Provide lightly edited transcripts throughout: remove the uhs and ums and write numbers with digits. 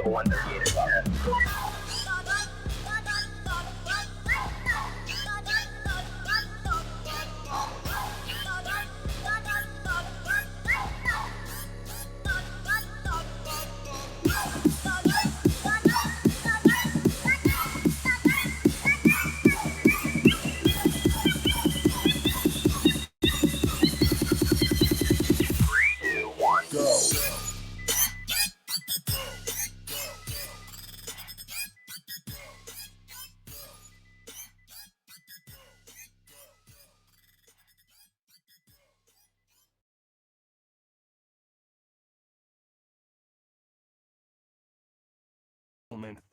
138 o'clock.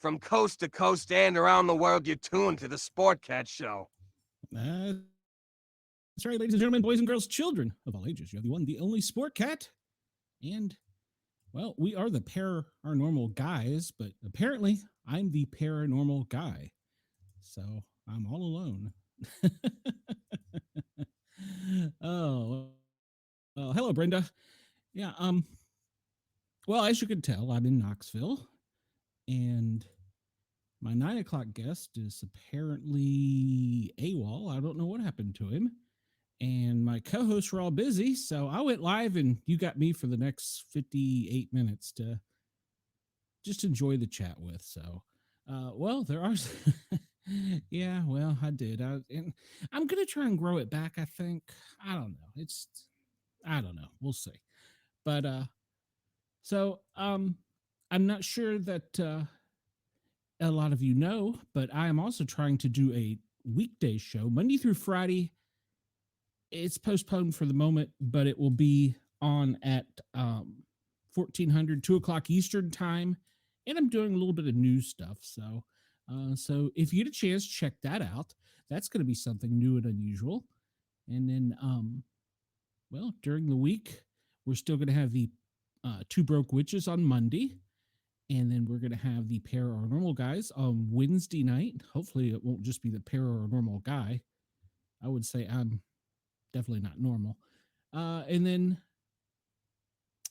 From coast to coast and around the world, you're tuned to the Sportcat Show. That's right, ladies and gentlemen, boys and girls, children of all ages. You have the one, the only Sportcat. And, well, we are the paranormal guys, but apparently I'm the paranormal guy. So I'm all alone. Oh, well, hello, Brenda. Yeah, well, as you can tell, I'm in Knoxville. And my 9 o'clock guest is apparently AWOL. I don't know what happened to him. And my co-hosts were all busy, so I went live and you got me for the next 58 minutes to just enjoy the chat with. So, well, there are... yeah, well, I did. And I'm going to try and grow it back, I think. I don't know. I don't know. We'll see. But, so, I'm not sure that a lot of you know, but I am also trying to do a weekday show, Monday through Friday. It's postponed for the moment, but it will be on at 1400, 2 o'clock Eastern time. And I'm doing a little bit of news stuff. So, so if you get a chance, check that out. That's going to be something new and unusual. And then, well, during the week, we're still going to have the Two Broke Witches on Monday. And then we're going to have the Paranormal Guys on Wednesday night. Hopefully it won't just be the Paranormal Guy. I would say I'm definitely not normal. And then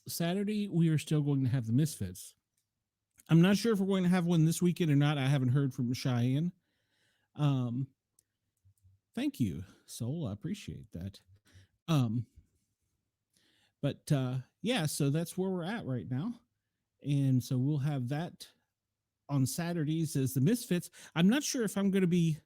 Saturday, we are still going to have the Misfits. I'm not sure if we're going to have one this weekend or not. I haven't heard from Cheyenne. Thank you, Soul. I appreciate that. But yeah, so that's where we're at right now. And so we'll have that on Saturdays as the Misfits. I'm not sure if I'm going to be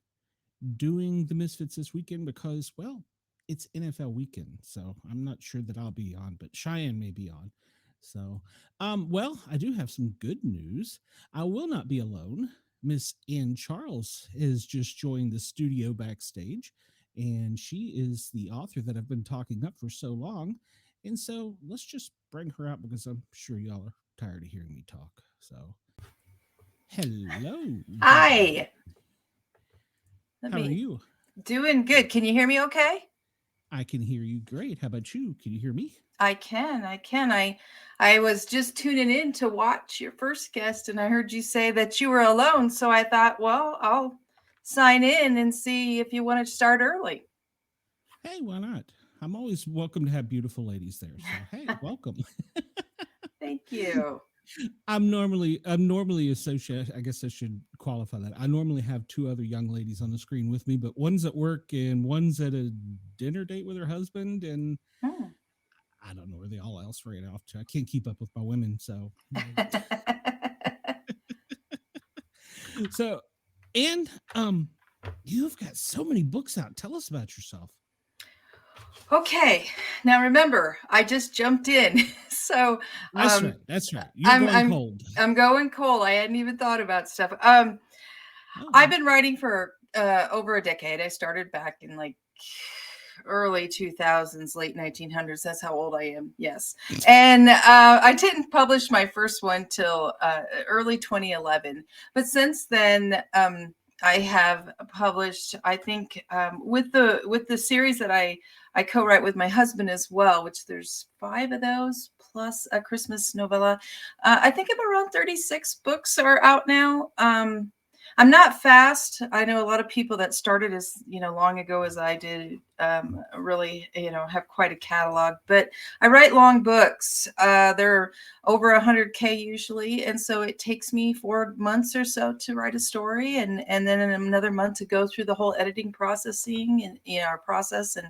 doing the Misfits this weekend because, well, it's NFL weekend. So I'm not sure that I'll be on, but Cheyenne may be on. So, well, I do have some good news. I will not be alone. Miss Ann Charles has just joined the studio backstage, and she is the author that I've been talking up for so long. And so let's just bring her out because I'm sure y'all are tired of hearing me talk. So, hello. Hi. How are you? Doing good. Can you hear me okay? I can hear you great. How about you? Can you hear me? I can. I was just tuning in to watch your first guest, and I heard you say that you were alone. So I thought, well, I'll sign in and see if you want to start early. Hey, why not? I'm always welcome to have beautiful ladies there. So, hey, welcome. Thank you. I'm normally associated. I guess I should qualify that. I normally have two other young ladies on the screen with me, but one's at work and one's at a dinner date with her husband, and I don't know where they all else ran off to. I can't keep up with my women, so. So, and you've got so many books out. Tell us about yourself. Okay, now remember, I just jumped in, so that's right. You're going cold. I'm going cold. I hadn't even thought about stuff. I've been writing for over a decade. I started back in like early 2000s, late 1900s. That's how old I am. Yes, and I didn't publish my first one till early 2011. But since then, I have published, I think, with the series that I co-write with my husband as well, which there's 5 of those plus a Christmas novella. I think I'm around 36 books are out now. I'm not fast. I know a lot of people that started as, long ago as I did, really, have quite a catalog, but I write long books. They're over 100K usually. And so it takes me 4 months or so to write a story, and then in another month to go through the whole editing processing and, our process and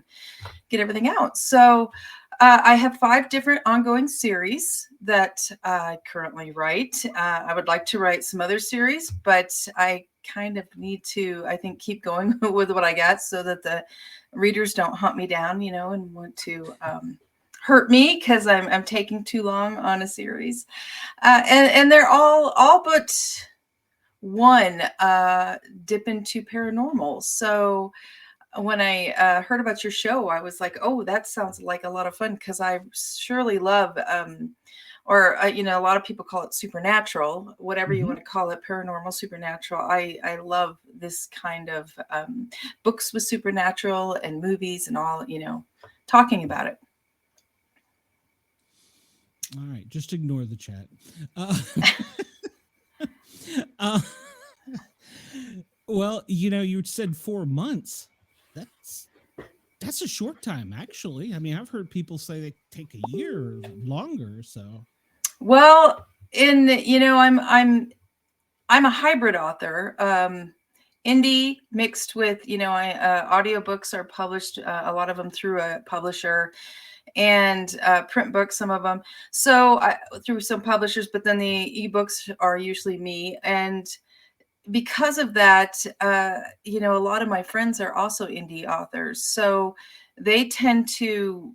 get everything out. So I have 5 different ongoing series that I currently write. I would like to write some other series, but I kind of need to, I think, keep going with what I got so that the readers don't hunt me down, and want to hurt me because I'm taking too long on a series. And they're all but one dip into paranormal. So when I heard about your show, I was like, oh, that sounds like a lot of fun, because I surely love, or a lot of people call it supernatural, whatever you want to call it, paranormal, supernatural. I love this kind of books with supernatural and movies and all, talking about it. All right, just ignore the chat. Well, you said 4 months. That's a short time, actually. I mean, I've heard people say they take a year or longer. So, well, I'm a hybrid author. Indie mixed with, audiobooks are published, a lot of them through a publisher, and print books, some of them. So through some publishers, but then the ebooks are usually me. And because of that, a lot of my friends are also indie authors. So they tend to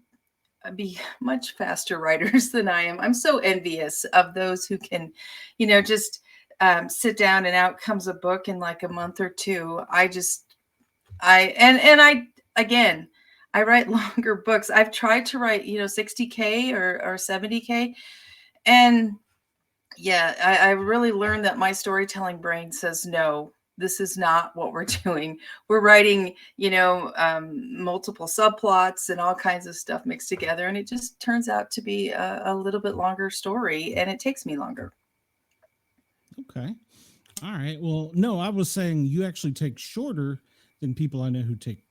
be much faster writers than I am. I'm so envious of those who can, just sit down and out comes a book in like a month or two. I write longer books. I've tried to write, 60K or 70K. And yeah, I really learned that my storytelling brain says, no, this is not what we're doing. We're writing, multiple subplots and all kinds of stuff mixed together. And it just turns out to be a little bit longer story, and it takes me longer. Okay. All right. Well, no, I was saying you actually take shorter than people I know who take.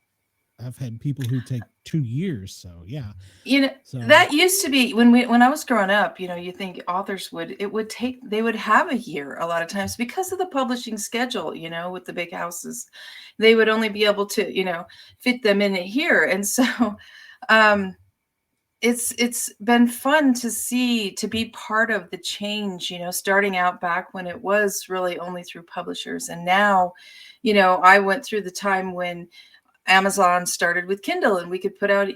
I've had people who take 2 years. So yeah. That used to be when I was growing up, you think authors they would have a year a lot of times because of the publishing schedule, with the big houses. They would only be able to, fit them in here. And so it's been fun to be part of the change, starting out back when it was really only through publishers. And now, I went through the time when Amazon started with Kindle and we could put out,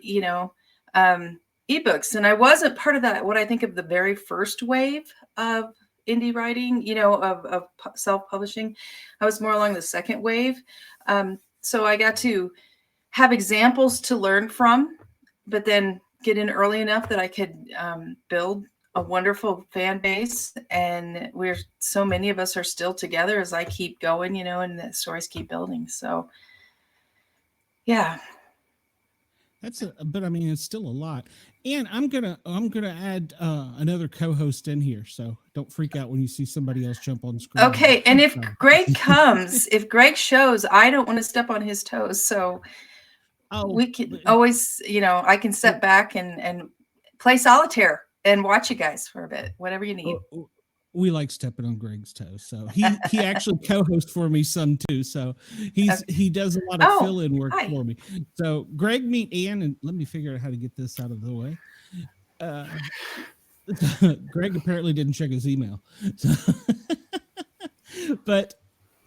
ebooks. And I wasn't part of that, what I think of the very first wave of indie writing, of self-publishing. I was more along the second wave. So I got to have examples to learn from, but then get in early enough that I could build a wonderful fan base. And so many of us are still together as I keep going, and the stories keep building. So yeah. But I mean, it's still a lot. And I'm gonna add another co-host in here, so don't freak out when you see somebody else jump on screen. Okay, and if Greg comes, if Greg shows, I don't want to step on his toes, so we can always, I can step back and play solitaire and watch you guys for a bit, whatever you need. We like stepping on Greg's toes, so he actually co-hosts for me some too. So he does a lot of fill-in work for me. So Greg, meet Ann, and let me figure out how to get this out of the way. Greg apparently didn't check his email, so but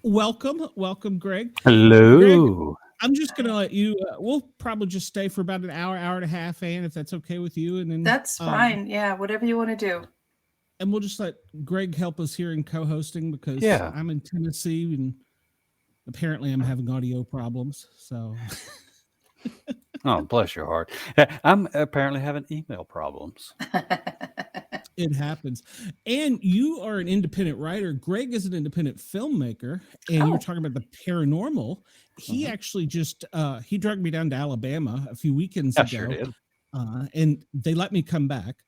welcome, Greg. Hello. Greg, I'm just gonna let you. We'll probably just stay for about an hour and a half, Ann, if that's okay with you, and then that's fine. Yeah, whatever you want to do. And we'll just let Greg help us here in co-hosting because I'm in Tennessee and apparently I'm having audio problems. So, oh, bless your heart. I'm apparently having email problems. It happens. And you are an independent writer. Greg is an independent filmmaker. And you're talking about the paranormal. He actually just, he dragged me down to Alabama a few weekends ago. Sure did. And they let me come back.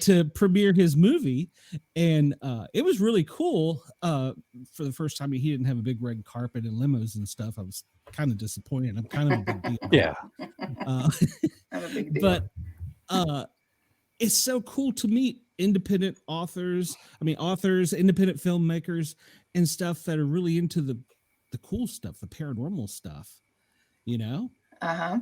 to premiere his movie, and it was really cool. For the first time, he didn't have a big red carpet and limos and stuff. I was kind of disappointed. I'm kind of a big deal. Yeah. I'm a big deal. But it's so cool to meet independent authors. I mean, authors, independent filmmakers, and stuff that are really into the cool stuff, the paranormal stuff. You know. Uh-huh.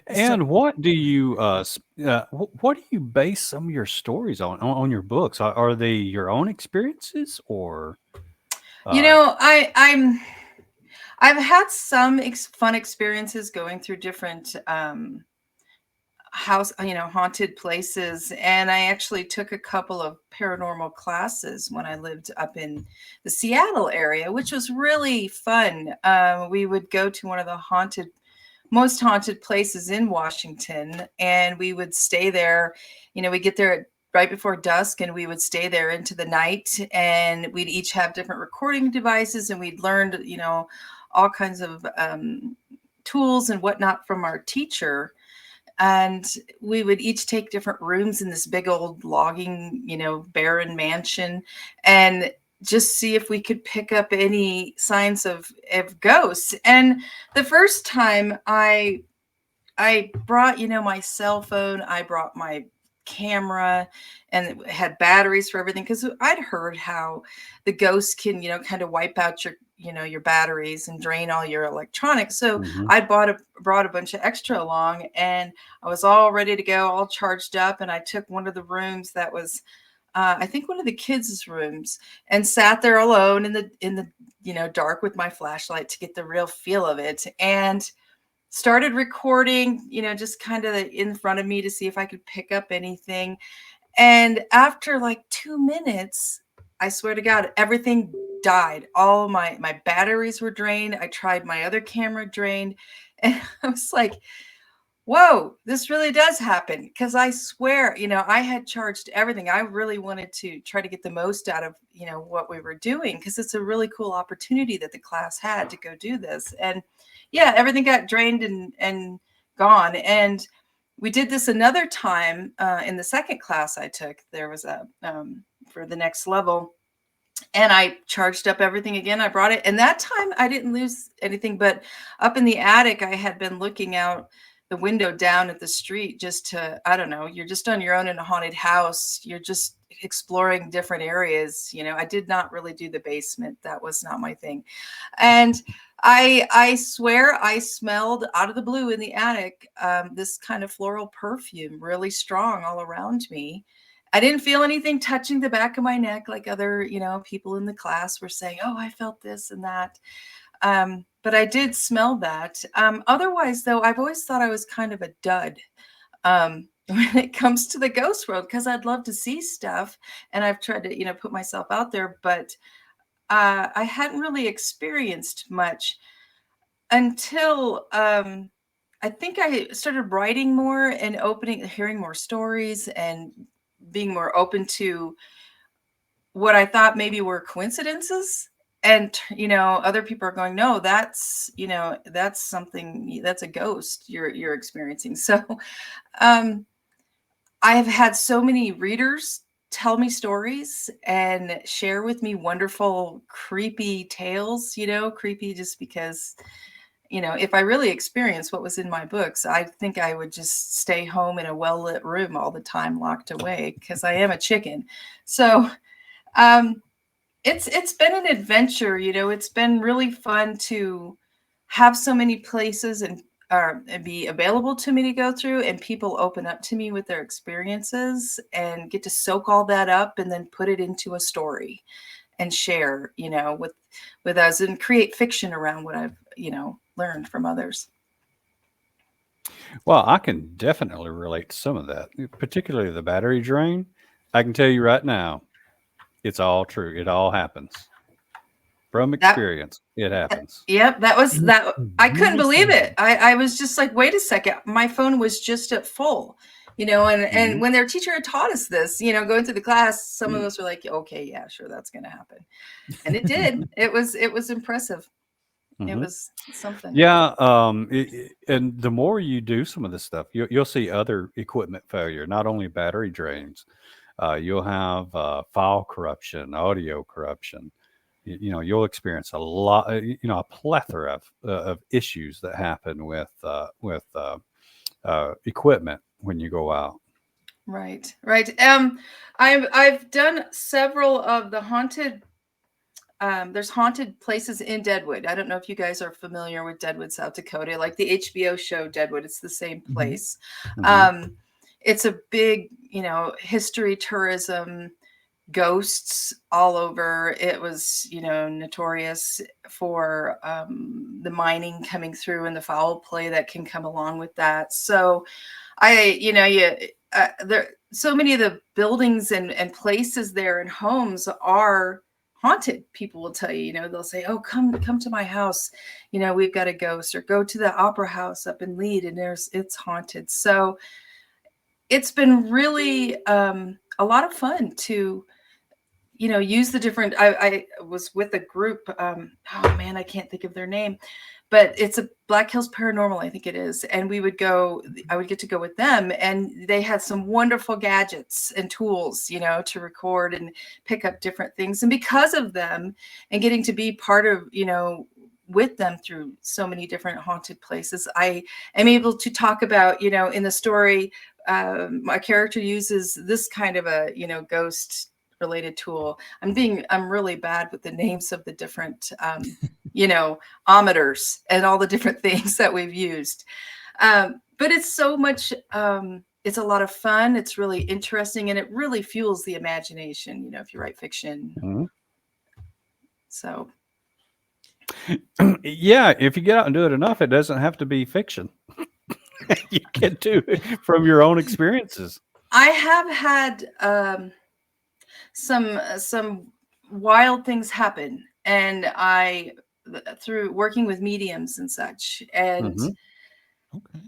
And what do you what do you base some of your stories on your books? Are they your own experiences or You know, I've had some fun experiences going through different haunted places, and I actually took a couple of paranormal classes when I lived up in the Seattle area, which was really fun. We would go to one of the most haunted places in Washington, and we would stay there. We get there right before dusk, and we would stay there into the night, and we'd each have different recording devices, and we'd learned all kinds of tools and whatnot from our teacher. And we would each take different rooms in this big old logging, barren mansion, and just see if we could pick up any signs of ghosts. And the first time I brought, my cell phone, I brought my camera, and it had batteries for everything, because I'd heard how the ghosts can, kind of wipe out your batteries and drain all your electronics. So I brought a bunch of extra along, and I was all ready to go, all charged up. And I took one of the rooms that was, I think one of the kids' rooms, and sat there alone in the dark with my flashlight to get the real feel of it, and started recording, just kind of in front of me to see if I could pick up anything. And after like 2 minutes, I swear to God, everything died. All my batteries were drained. I tried my other camera, drained. And I was like, whoa, this really does happen. Because I swear, I had charged everything. I really wanted to try to get the most out of, what we were doing, because it's a really cool opportunity that the class had to go do this. And yeah, everything got drained and gone. And we did this another time in the second class I took. There was a for the next level, and I charged up everything again. I brought it, and that time I didn't lose anything. But up in the attic, I had been looking out the window down at the street, just to, I don't know, you're just on your own in a haunted house. You're just exploring different areas. I did not really do the basement. That was not my thing. And I swear I smelled out of the blue in the attic this kind of floral perfume, really strong all around me. I didn't feel anything touching the back of my neck like other, people in the class were saying, oh, I felt this and that. But I did smell that. Otherwise, though, I've always thought I was kind of a dud when it comes to the ghost world, because I'd love to see stuff, and I've tried to, put myself out there, but I hadn't really experienced much until I think I started writing more and hearing more stories, and being more open to what I thought maybe were coincidences. And, other people are going, no, that's something, that's a ghost you're experiencing. So I have had so many readers tell me stories and share with me wonderful, creepy tales, creepy just because, if I really experienced what was in my books, I think I would just stay home in a well-lit room all the time, locked away, because I am a chicken. So it's been an adventure. It's been really fun to have so many places and be available to me to go through, and people open up to me with their experiences, and get to soak all that up and then put it into a story and share, with us, and create fiction around what I've, learned from others. Well, I can definitely relate to some of that, particularly the battery drain. I can tell you right now, it's all true. It all happens. From experience, it happens. Yep, that was that. I couldn't believe it. I was just like, wait a second. My phone was just at full, and when their teacher had taught us this, going through the class, some of us were like, okay, yeah, sure, that's going to happen. And it did. It was impressive. It was something. Yeah, and the more you do some of this stuff, you'll see other equipment failure, not only battery drains. You'll have file corruption, audio corruption. You'll experience a lot, a plethora of issues that happen with equipment when you go out. Right. I've done several of the haunted. There's haunted places in Deadwood. I don't know if you guys are familiar with Deadwood, South Dakota, like the HBO show Deadwood. It's the same place. It's a big, history, tourism, ghosts all over. It was, notorious for the mining coming through and the foul play that can come along with that. So there, so many of the buildings and places there and homes are haunted. People will tell you, they'll say, oh, come to my house. We've got a ghost, or go to the opera house up in Lead and it's haunted. So it's been really a lot of fun to, use the different, I was with a group, oh man, I can't think of their name, but it's a Black Hills Paranormal, I think it is. And I would get to go with them, and they had some wonderful gadgets and tools, to record and pick up different things. And because of them and getting to be part of, with them through so many different haunted places, I am able to talk about, in the story, my character uses this kind of a, ghost related tool. I'm really bad with the names of the different, ometers and all the different things that we've used. But it's so much, it's a lot of fun. It's really interesting, and it really fuels the imagination, if you write fiction. So. Yeah, if you get out and do it enough, it doesn't have to be fiction. You can do it from your own experiences. I have had some wild things happen, and through working with mediums and such, and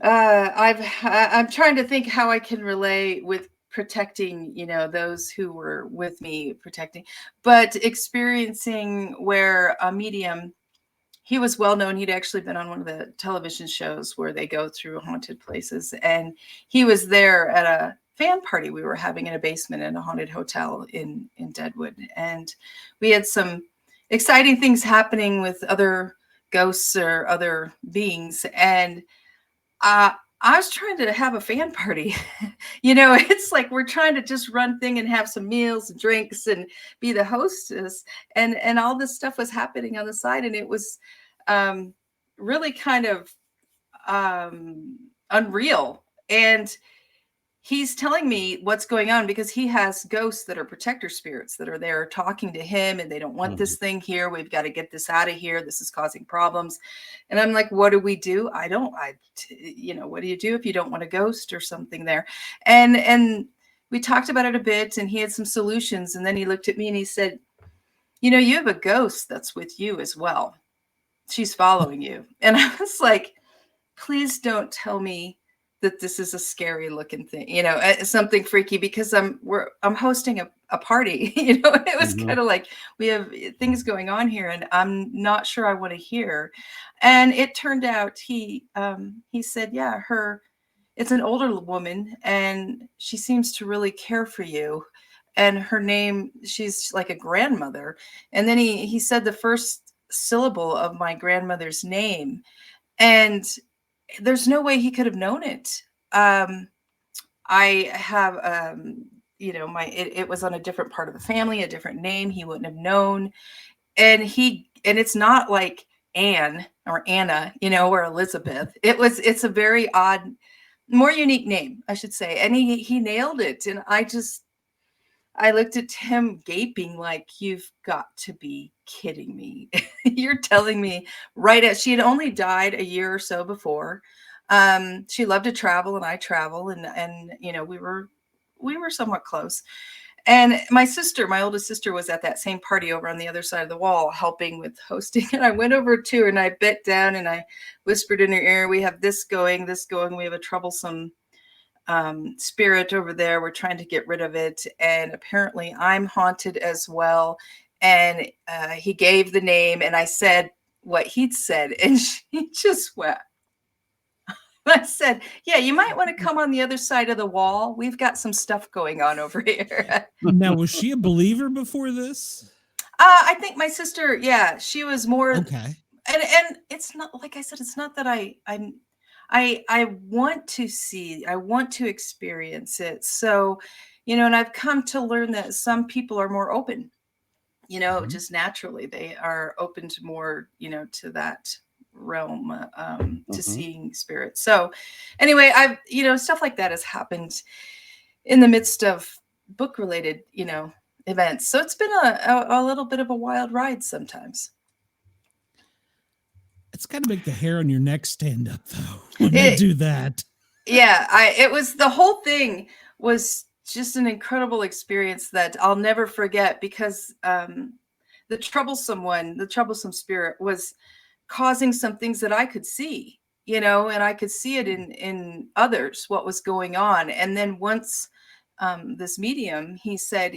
I'm trying to think how I can relay with protecting, those who were with me protecting, but experiencing where a medium, he was well known. He'd actually been on one of the television shows where they go through haunted places, and he was there at a fan party we were having in a basement in a haunted hotel in Deadwood. And we had some exciting things happening with other ghosts or other beings. And I was trying to have a fan party. It's like we're trying to just run thing and have some meals and drinks and be the hostess. And all this stuff was happening on the side. And it was really kind of unreal. And he's telling me what's going on because he has ghosts that are protector spirits that are there talking to him, and they don't want this thing here. We've got to get this out of here. This is causing problems. And I'm like, what do we do? What do you do if you don't want a ghost or something there? And we talked about it a bit, and he had some solutions. And then he looked at me and he said, you have a ghost that's with you as well. She's following you. And I was like, please don't tell me that this is a scary looking thing, something freaky, because I'm hosting a party, it was kind of like, we have things going on here and I'm not sure I want to hear. And it turned out he said, yeah, it's an older woman and she seems to really care for you. And her name, she's like a grandmother. And then he said the first syllable of my grandmother's name, and there's no way he could have known it. I have, it was on a different part of the family, a different name. He wouldn't have known. And it's not like Anne or Anna, or Elizabeth. It's a very odd, more unique name, I should say. And he nailed it. And I looked at him gaping like, you've got to be kidding me. You're telling me she had only died a year or so before. She loved to travel, and I travel, and we were somewhat close. And my oldest sister was at that same party over on the other side of the wall helping with hosting. And I went over to her and I bent down and I whispered in her ear, we have this going. We have a troublesome spirit over there. We're trying to get rid of it. And apparently I'm haunted as well. And he gave the name, and I said, what he'd said, and she just went. I said, yeah, you might want to come on the other side of the wall. We've got some stuff going on over here. Now, was she a believer before this? I think my sister, yeah, she was more. Okay. And it's not, like I said, it's not that I want to see, I want to experience it. So, and I've come to learn that some people are more open, just naturally they are open to more, to that realm, to seeing spirits. So anyway, I've, stuff like that has happened in the midst of book related, events. So it's been a little bit of a wild ride sometimes. It's got to make the hair on your neck stand up, though, when they do that. Yeah, the whole thing was just an incredible experience that I'll never forget, because the troublesome spirit was causing some things that I could see, and I could see it in others, what was going on. And then once this medium, he said,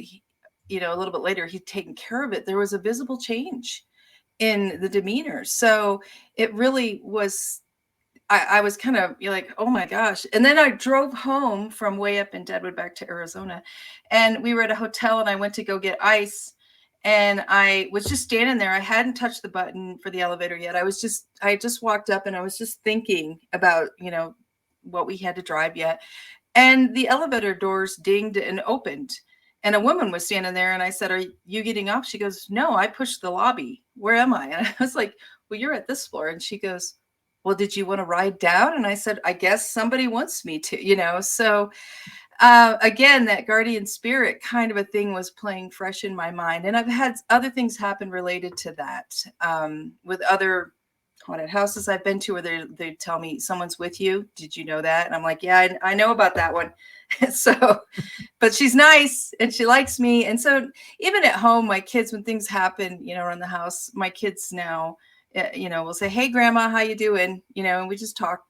a little bit later, he'd taken care of it. There was a visible change in the demeanor. So it really was, I was kind of like, oh my gosh. And then I drove home from way up in Deadwood back to Arizona, and we were at a hotel, and I went to go get ice, and I was just standing there. I hadn't touched the button for the elevator yet. I just walked up, and I was just thinking about, what we had to drive yet. And the elevator doors dinged and opened, and a woman was standing there, and I said, "Are you getting off?" She goes, "No, I pushed the lobby. Where am I?" And I was like, "Well, you're at this floor." And she goes, "Well, did you want to ride down?" And I said, "I guess somebody wants me to," So again, that guardian spirit kind of a thing was playing fresh in my mind. And I've had other things happen related to that, with other haunted houses I've been to, where they tell me someone's with you. Did you know that? And I'm like, yeah, I know about that one. So, but she's nice and she likes me. And so even at home, my kids, when things happen, around the house, my kids now, will say, "Hey, Grandma, how you doing?" And we just talk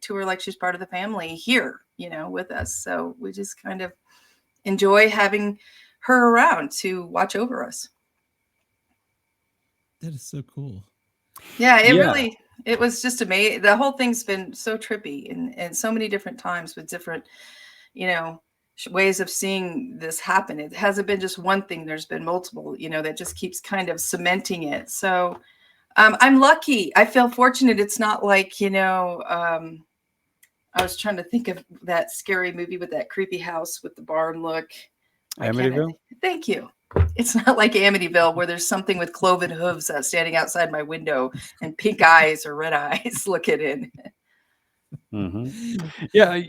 to her like she's part of the family here, with us. So we just kind of enjoy having her around to watch over us. That is so cool. Yeah, it was just amazing. The whole thing's been so trippy, and so many different times with different, ways of seeing this happen. It hasn't been just one thing. There's been multiple, that just keeps kind of cementing it. So I'm lucky. I feel fortunate. It's not like, I was trying to think of that scary movie with that creepy house with the barn look. Amityville? Thank you. It's not like Amityville, where there's something with cloven hooves standing outside my window and pink eyes or red eyes looking in. Mm-hmm. Yeah,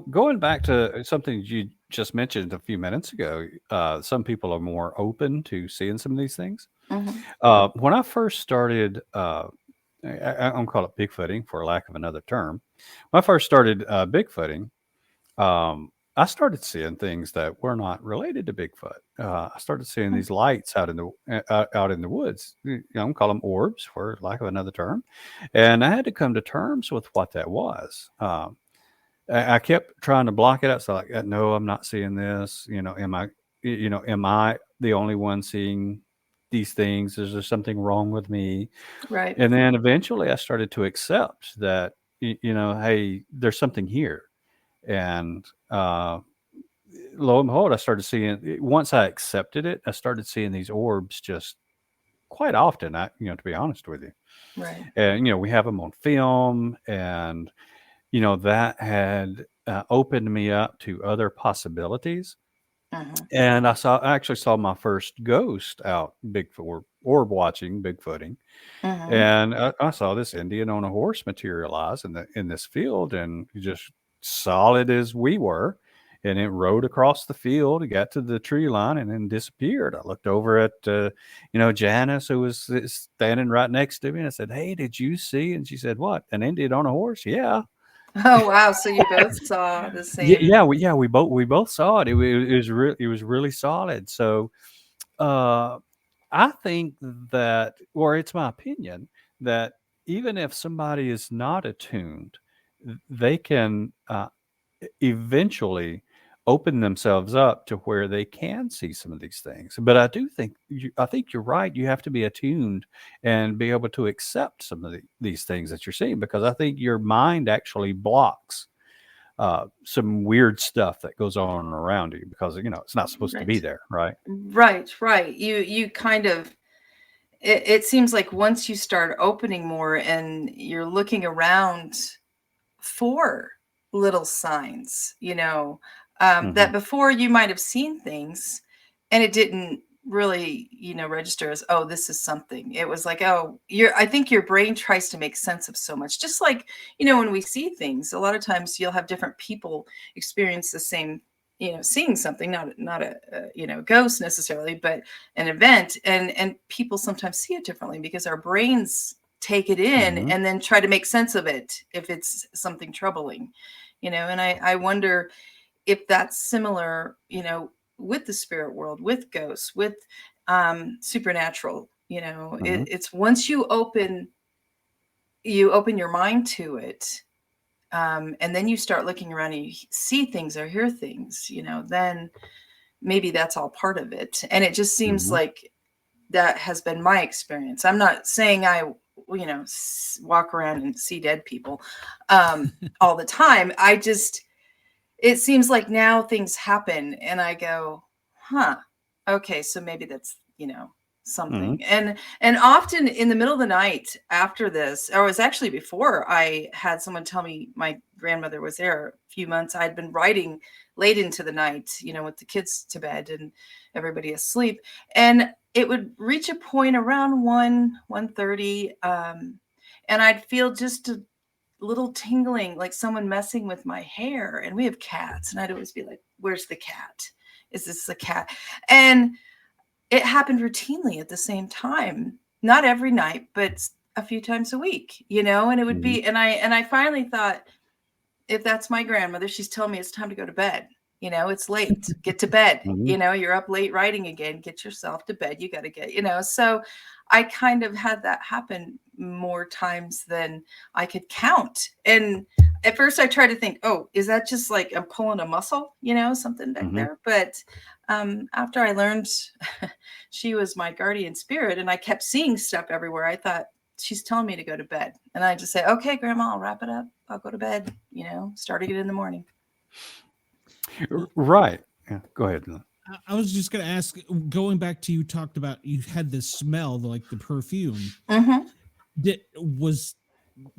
going back to something you just mentioned a few minutes ago, some people are more open to seeing some of these things. Mm-hmm. When I first started, I'm call it Bigfooting for lack of another term. When I first started Bigfooting, I started seeing things that were not related to Bigfoot. I started seeing these lights out in the woods. I'm call them orbs for lack of another term, and I had to come to terms with what that was. I kept trying to block it out. So like, no, I'm not seeing this. Am I the only one seeing these things? Is there something wrong with me? Right. And then eventually I started to accept that, hey, there's something here. And lo and behold, I started seeing, once I accepted it, I started seeing these orbs just quite often, to be honest with you. Right. And, we have them on film, and, that had opened me up to other possibilities. Uh-huh. And I actually saw my first ghost out Bigfoot orb watching Bigfooting. Uh-huh. And I saw this Indian on a horse materialize in this field, and just solid as we were. And it rode across the field. It got to the tree line and then disappeared. I looked over at, Janice, who was standing right next to me, and I said, "Hey, did you see?" And she said, "What? An Indian on a horse?" Yeah. Oh wow! So you both saw the same? Yeah, we both saw it. It was really solid. So, I think that, or it's my opinion that even if somebody is not attuned, they can eventually open themselves up to where they can see some of these things. But I do think I think you're right. You have to be attuned and be able to accept some of these things that you're seeing, because I think your mind actually blocks some weird stuff that goes on around you, because it's not supposed to be there, right? Right. You kind of, it seems like once you start opening more and you're looking around for little signs, that before you might have seen things and it didn't really, register as, oh, this is something. It was like, oh, I think your brain tries to make sense of so much. Just like, when we see things, a lot of times you'll have different people experience the same, seeing something, not a ghost necessarily, but an event, and people sometimes see it differently because our brains take it in and then try to make sense of it if it's something troubling, and I wonder if that's similar, with the spirit world, with ghosts, with supernatural, it's once you open your mind to it, and then you start looking around and you see things or hear things, then maybe that's all part of it. And it just seems like that has been my experience. I'm not saying I walk around and see dead people all the time. It seems like now things happen and I go, okay, so maybe that's, something. And often in the middle of the night after this, or it was actually before, I had someone tell me my grandmother was there a few months. I'd been writing late into the night, with the kids to bed and everybody asleep. And it would reach a point around 1:30, and I'd feel just a little tingling, like someone messing with my hair. And we have cats, and I'd always be like, where's the cat? Is this the cat? And it happened routinely at the same time, not every night, but a few times a week, and it would be, and I finally thought, if that's my grandmother, she's telling me it's time to go to bed. It's late, get to bed. You're up late writing again, get yourself to bed. You got to get, so I kind of had that happen more times than I could count. And at first I tried to think, oh, is that just like I'm pulling a muscle, something back there? But after I learned she was my guardian spirit and I kept seeing stuff everywhere, I thought, she's telling me to go to bed. And I just say, okay, Grandma, I'll wrap it up. I'll go to bed, starting it in the morning. Right. Yeah. Go ahead. I was just going to ask, going back to, you talked about you had this smell, like the perfume. Do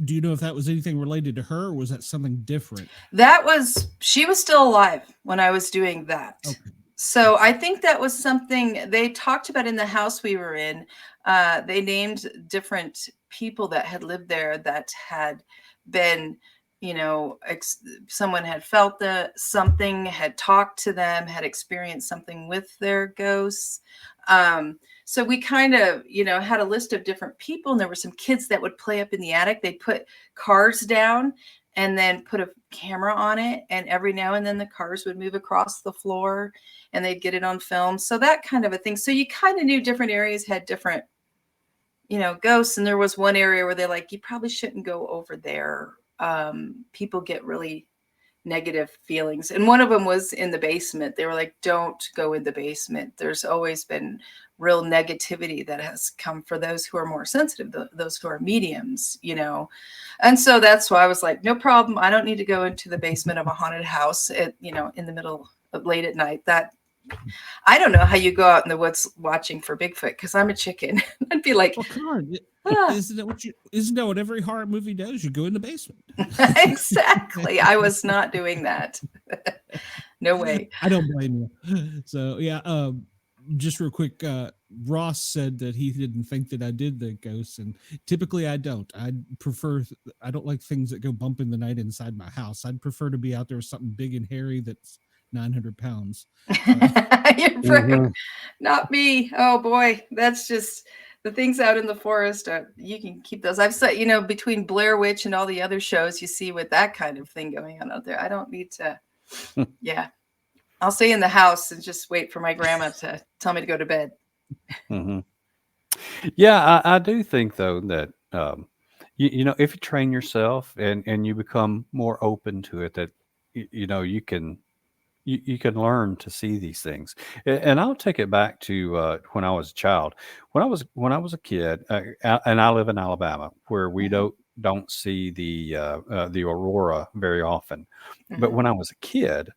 you know if that was anything related to her, or was that something different? She was still alive when I was doing that. Okay. So I think that was something they talked about in the house we were in. They named different people that had lived there that had been, someone had felt something, had talked to them, had experienced something with their ghosts. So we kind of, had a list of different people, and there were some kids that would play up in the attic. They'd put cars down and then put a camera on it. And every now and then the cars would move across the floor and they'd get it on film. So that kind of a thing. So you kind of knew different areas had different, ghosts. And there was one area where they're like, you probably shouldn't go over there. People get really negative feelings. And one of them was in the basement. They were like, don't go in the basement. There's always been real negativity that has come for those who are more sensitive, those who are mediums, And so that's why I was like, no problem. I don't need to go into the basement of a haunted house in the middle of late at night. I don't know how you go out in the woods watching for Bigfoot, because I'm a chicken. I'd be like, well, come on. Isn't that what every horror movie does? You go in the basement. Exactly. I was not doing that. No way. I don't blame you. So yeah, just real quick, Ross said that he didn't think that I did the ghosts, and typically I don't. I don't like things that go bump in the night inside my house. I'd prefer to be out there with something big and hairy that's 900 pounds. Not me. Oh boy, that's just the things out in the forest. You can keep those. I've said, between Blair Witch and all the other shows you see with that kind of thing going on out there, I don't need to. Yeah, I'll stay in the house and just wait for my grandma to tell me to go to bed. Yeah, I do think though that if you train yourself and you become more open to it, that you can you can learn to see these things. And I'll take it back to when I was a child. When I was a kid, and I live in Alabama, where we Mhm. don't see the aurora very often. But Mhm. when I was a kid,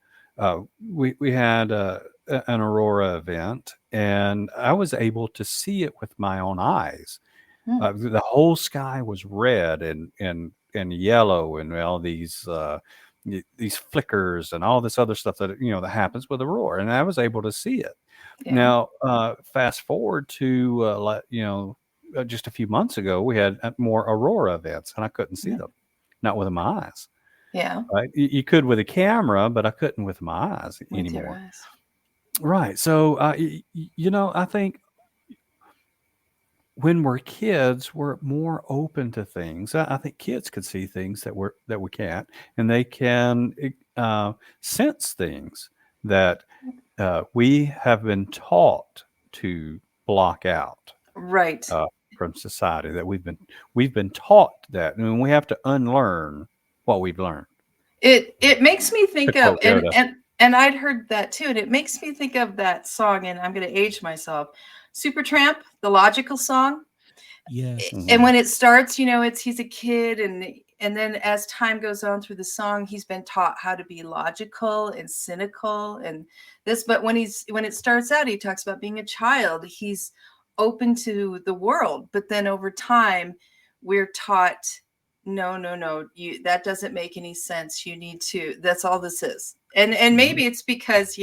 we had an aurora event, and I was able to see it with my own eyes. Mm. The whole sky was red and yellow, and all these flickers and all this other stuff that that happens with aurora, and I was able to see it. Yeah. Now, fast forward to just a few months ago, we had more aurora events, and I couldn't see Yeah. them, not with my eyes. Yeah. Right? You could with a camera, but I couldn't with my eyes With your anymore. eyes. Right. So, I think when we're kids, we're more open to things. I think kids could see things that we can't, and they can sense things that we have been taught to block out Right. from society. That we've been taught that, and we have to unlearn what we've learned. It makes me To think of quote Yoda. and I'd heard that too, and it makes me think of that song, and I'm going to age myself. Supertramp, the Logical song. Yes. And when it starts, he's a kid, and then as time goes on through the song, he's been taught how to be logical and cynical and this. But when it starts out, he talks about being a child. He's open to the world, but then over time, we're taught, no, that doesn't make any sense. You need to. That's all this is. And maybe it's because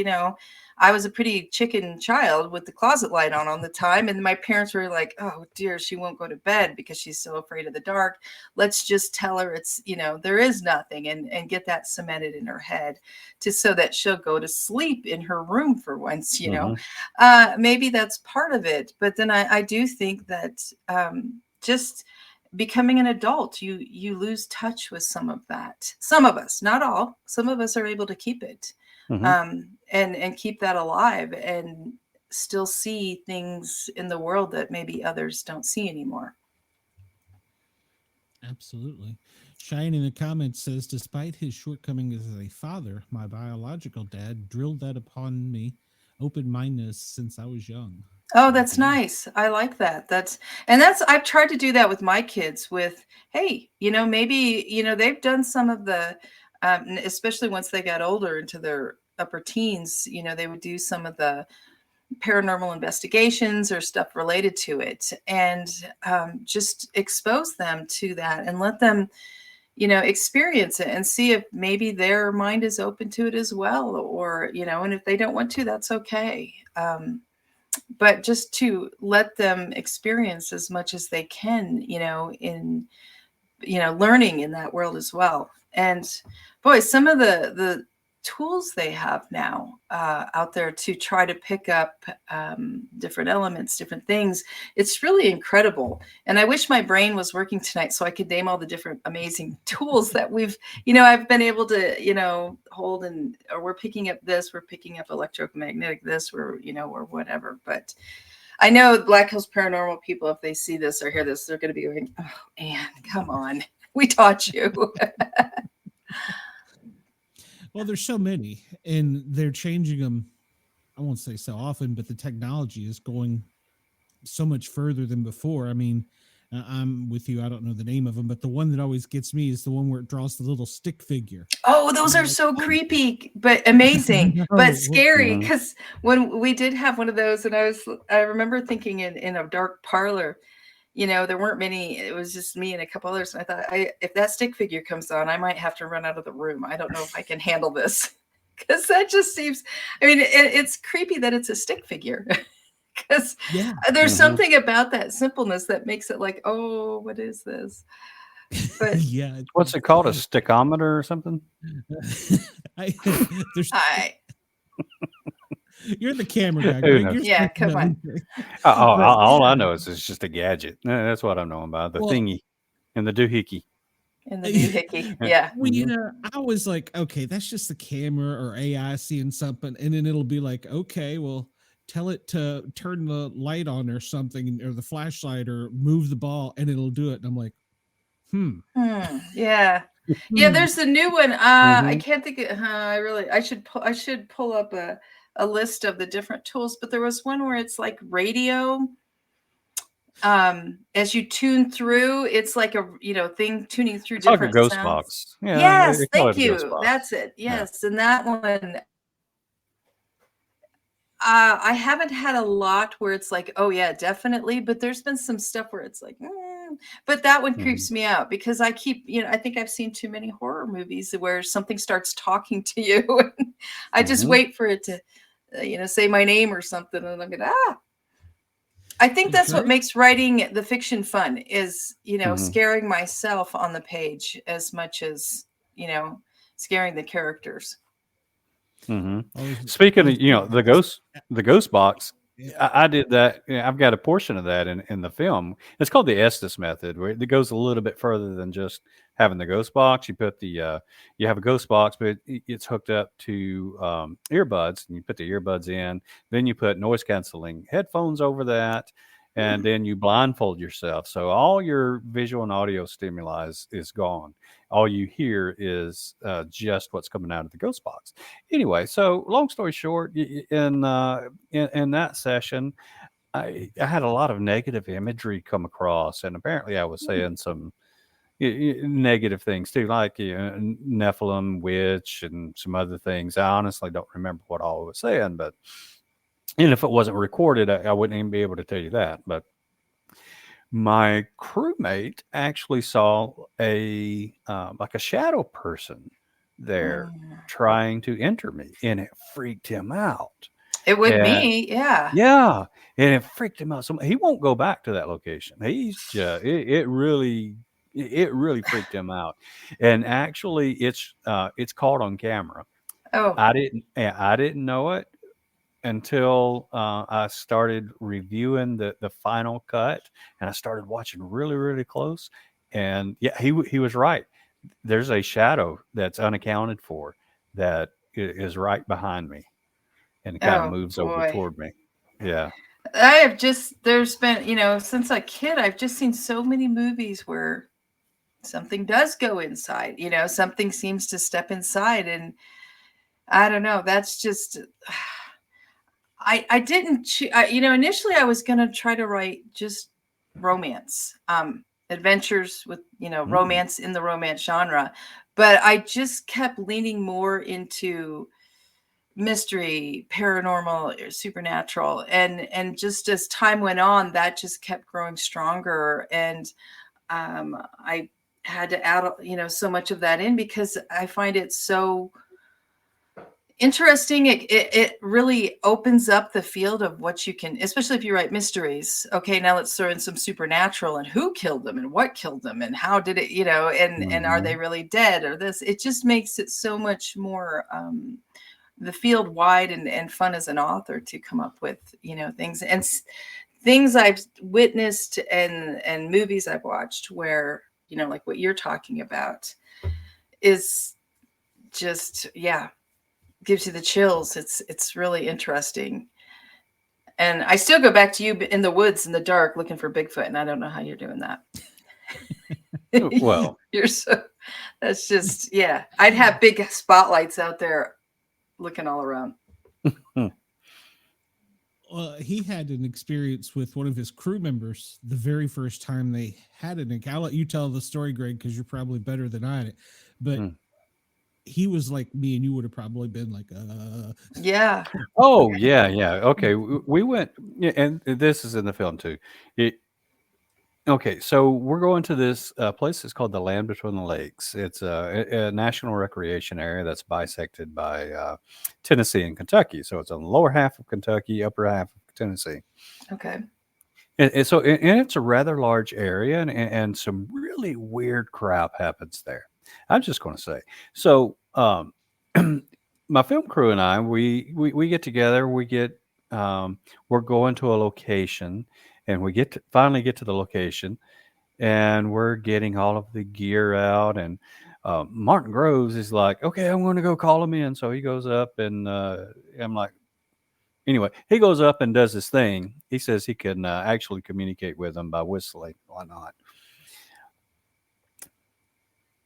I was a pretty chicken child with the closet light on the time. And my parents were like, oh dear, she won't go to bed because she's so afraid of the dark. Let's just tell her it's, there is nothing, and get that cemented in her head so that she'll go to sleep in her room for once, Maybe that's part of it. But then I do think that just becoming an adult, you lose touch with some of that. Some of us, not all, some of us are able to keep it. And keep that alive and still see things in the world that maybe others don't see anymore. Absolutely. Cheyenne in the comments says, despite his shortcomings as a father, my biological dad drilled that upon me, open-mindedness since I was young. Oh, that's nice. I like that. I've tried to do that with my kids with, hey, maybe, they've done some of the, especially once they got older into their upper teens, they would do some of the paranormal investigations or stuff related to it, and just expose them to that and let them, experience it and see if maybe their mind is open to it as well, or, and if they don't want to, that's okay. But just to let them experience as much as they can, in, learning in that world as well. And boy, some of the tools they have now out there to try to pick up different elements, different things, it's really incredible. And I wish my brain was working tonight so I could name all the different amazing tools that I've been able to, hold, and or we're picking up electromagnetic this, or whatever. But I know Black Hills Paranormal people, if they see this or hear this, they're going to be going, oh, Anne, come on. We taught you. Well, there's so many, and they're changing them. I won't say so often, but the technology is going so much further than before. I mean, I'm with you. I don't know the name of them, but the one that always gets me is the one where it draws the little stick figure. Oh, those are so creepy, but amazing, but scary. Because when we did have one of those, and I remember thinking in a dark parlor, there weren't many. It was just me and a couple others. And I thought, if that stick figure comes on, I might have to run out of the room. I don't know if I can handle this, because that just seems. I mean, it's creepy that it's a stick figure, because there's something about that simpleness that makes it like, oh, what is this? But what's it called? A stickometer or something? You're the camera guy. Greg. Yeah, come on. All I know is it's just a gadget. That's what I know about. The thingy and the doohickey. And the doohickey, yeah. Well, I was like, okay, that's just the camera or AI seeing something, and then it'll be like, okay, well, tell it to turn the light on or something, or the flashlight, or move the ball, and it'll do it. And I'm like, yeah. Yeah, there's the new one. I Mhm. can't think of, I should pull up a list of the different tools, but there was one where it's like radio. As you tune through, it's like a thing tuning through It's like a different ghost sounds. box. Yeah, Yes, they call thank it a ghost you. box. That's it. Yeah. Yes, and that one I haven't had a lot where it's like, oh yeah, definitely. But there's been some stuff where it's like, but that one Mhm. creeps me out because I keep, I think I've seen too many horror movies where something starts talking to you. And I just Mhm. wait for it to, say my name or something, and I'm gonna I think that's what Sure. makes writing the fiction fun is, Mhm. scaring myself on the page as much as, scaring the characters. Mhm. I was- Speaking I of, was- the ghost box, Yeah. I did that. Yeah, I've got a portion of that in the film. It's called the Estes method, where it goes a little bit further than just having the ghost box. You put you have a ghost box, but it's hooked up to earbuds, and you put the earbuds in. Then you put noise canceling headphones over that, and then you blindfold yourself. So all your visual and audio stimuli is gone. All you hear is just what's coming out of the ghost box. Anyway, so long story short, in that session, I had a lot of negative imagery come across, and apparently I was saying some negative things too, like Nephilim, witch, and some other things. I honestly don't remember what all I was saying, but and if it wasn't recorded, I wouldn't even be able to tell you that. But my crewmate actually saw a like a shadow person there trying to enter me, and it freaked him out. It would And me, yeah. yeah, and it freaked him out. So he won't go back to that location. He's just it really freaked him out. And actually, it's caught on camera. Oh, I didn't know it until I started reviewing the final cut, and I started watching really close. And yeah, he was right. There's a shadow that's unaccounted for that is right behind me, and it kind of oh moves over boy. toward me. Yeah. There's been, since a kid, I've just seen so many movies where something does go inside, something seems to step inside. And I don't know, that's just, I didn't, initially I was going to try to write just romance, adventures with, Mm. romance in the romance genre. But I just kept leaning more into mystery, paranormal, supernatural, and just as time went on, that just kept growing stronger. And I had to add, so much of that in because I find it so interesting. It really opens up the field of what you can, especially if you write mysteries. Okay, now let's throw in some supernatural and who killed them and what killed them and how did it, and are they Mhm. really dead or this. It just makes it so much more the field wide and fun as an author to come up with, things and things I've witnessed and movies I've watched where, like what you're talking about is just, yeah, gives you the chills. It's really interesting. And I still go back to you in the woods in the dark looking for Bigfoot, and I don't know how you're doing that. Well, You're so, that's just, yeah. I'd have big spotlights out there looking all around. He had an experience with one of his crew members the very first time they had an encounter. I'll let you tell the story, Greg, because you're probably better than I. But he was like me, and you would have probably been like, Yeah. oh yeah. Okay, we went, yeah, and this is in the film too. Okay, so we're going to this place. It's called the Land Between the Lakes. It's a national recreation area that's bisected by Tennessee and Kentucky. So it's on the lower half of Kentucky, upper half of Tennessee. Okay. And it's a rather large area, and some really weird crap happens there. I'm just going to say. So my film crew and I, we get together. We're going to a location, and we finally get to the location, and we're getting all of the gear out. And Martin Groves is like, "Okay, I'm going to go call him in." So he goes up, and I'm like, anyway, he goes up and does his thing. He says he can actually communicate with them by whistling. Why not?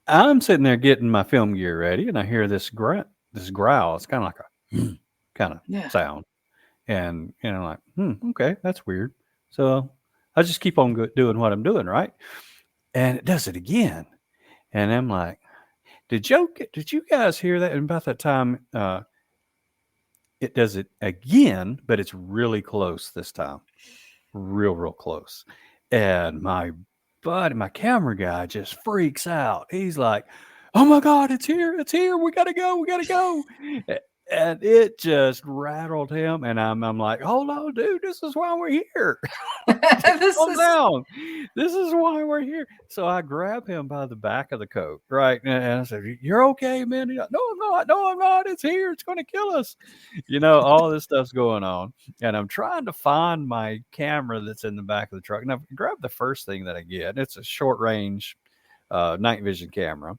I'm sitting there getting my film gear ready, and I hear this grunt, this growl. It's kind of like a kind of Yeah. sound, and like, okay, that's weird. So I just keep on doing what I'm doing, right? And it does it again, and I'm like, did you guys hear that? And about that time, it does it again, but it's really close this time, real close. And my buddy, my camera guy, just freaks out. He's like, "Oh my God, it's here! It's here! We gotta go! We gotta go!" And it just rattled him. And I'm like, "Hold on, dude! This is why we're here. This Calm is down. This is why we're here." So I grab him by the back of the coat, right? And I said, "You're okay, man?" He's like, "No, I'm not. No, I'm not. It's here. It's going to kill us." All this stuff's going on. And I'm trying to find my camera that's in the back of the truck. And I grab the first thing that I get. It's a short range night vision camera.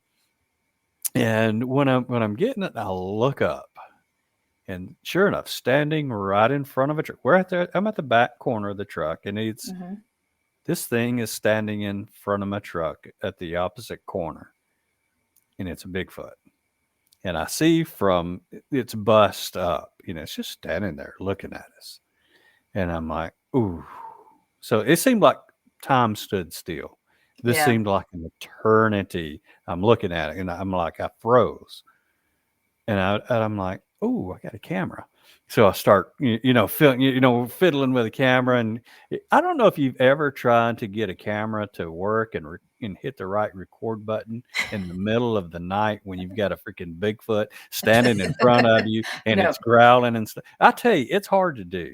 And when I'm getting it, I look up. And sure enough, standing right in front of a truck. I'm at the back corner of the truck, and it's this thing is standing in front of my truck at the opposite corner, and it's a Bigfoot. And I see from its bust up, it's just standing there looking at us. And I'm like, ooh. So it seemed like time stood still. This Yeah. seemed like an eternity. I'm looking at it, and I'm like, I froze. And I'm like, oh, I got a camera. So I start, fiddling with a camera. And I don't know if you've ever tried to get a camera to work and hit the right record button in the middle of the night when you've got a freaking Bigfoot standing in front of you and No. it's growling and stuff. I tell you, it's hard to do.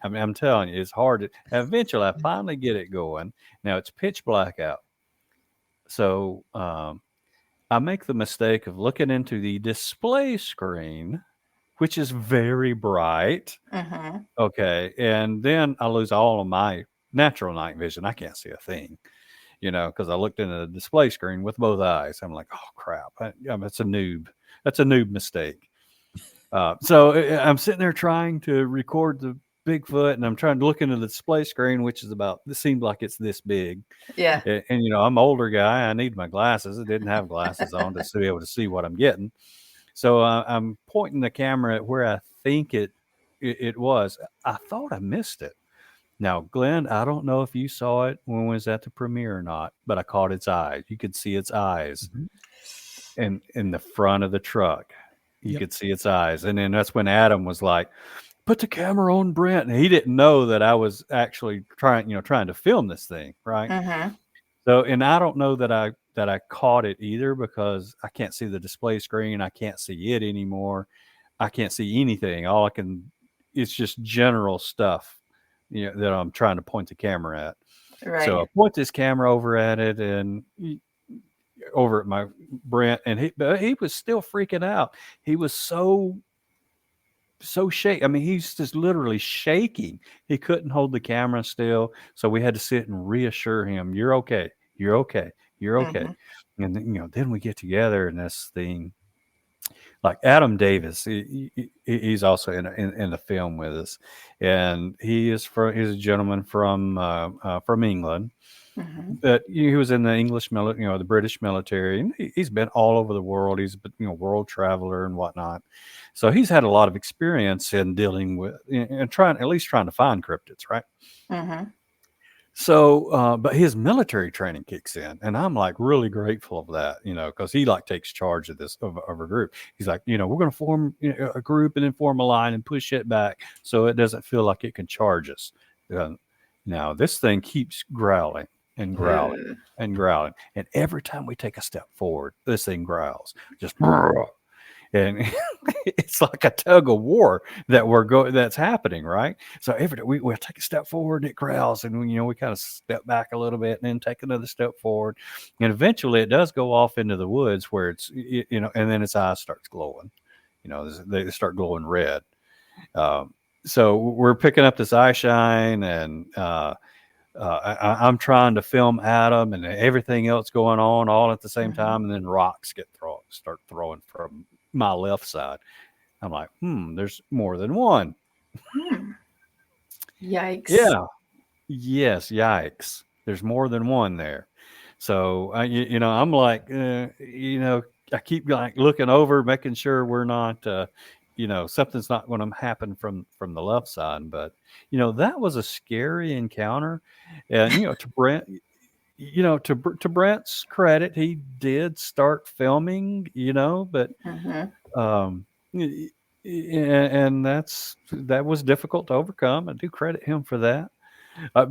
I mean, I'm telling you, it's hard to. Eventually, I finally get it going. Now it's pitch black out. So I make the mistake of looking into the display screen, which is very bright. Okay. And then I lose all of my natural night vision. I can't see a thing, because I looked into the display screen with both eyes. I'm like, oh, crap. That's a noob. That's a noob mistake. So I'm sitting there trying to record the Bigfoot, and I'm trying to look into the display screen, which is this seemed like it's this big. Yeah. And I'm an older guy. I need my glasses. I didn't have glasses on to be able to see what I'm getting. So I'm pointing the camera at where I think it was. I thought I missed it. Now, Glenn, I don't know if you saw it when it was at the premiere or not, but I caught its eyes. You could see its eyes in the front of the truck. You could see its eyes. And then that's when Adam was like, put the camera on Brent. And he didn't know that I was actually trying to film this thing. Right. So, and I don't know that I caught it either, because I can't see the display screen. I can't see it anymore. I can't see anything. It's just general stuff, that I'm trying to point the camera at. Right. So I point this camera over at it and over at my Brent, and he was still freaking out. He was so shaky. I mean, he's just literally shaking. He couldn't hold the camera still. So we had to sit and reassure him, you're okay. You're okay. You're okay. And then we get together, and this thing, like Adam Davis, he's also in the film with us, and he's a gentleman from England. But he was in the English military, the British military, and he's been all over the world. He's been, world traveler and whatnot. So he's had a lot of experience in dealing with and trying to find cryptids, right? So, but his military training kicks in, and I'm like really grateful of that, because he takes charge of this of a group. He's like, we're going to form a group and then form a line and push it back so it doesn't feel like it can charge us. Now this thing keeps growling and growling and growling, and every time we take a step forward, this thing growls, just. And it's like a tug of war that's happening, right? So every day we'll take a step forward, and it growls, and we kind of step back a little bit, and then take another step forward, and eventually it does go off into the woods where it's and then its eyes starts glowing, they start glowing red. So we're picking up this eye shine, and I'm trying to film Adam and everything else going on all at the same time, and then rocks start throwing from my left side. I'm like, there's more than one. Yikes. Yeah. Yes, yikes. There's more than one there. So I'm like, I keep like looking over, making sure we're not, something's not going to happen from the left side. But that was a scary encounter, and to Brent, to Brent's credit, he did start filming, but um, and that was difficult to overcome. I do credit him for that. Uh,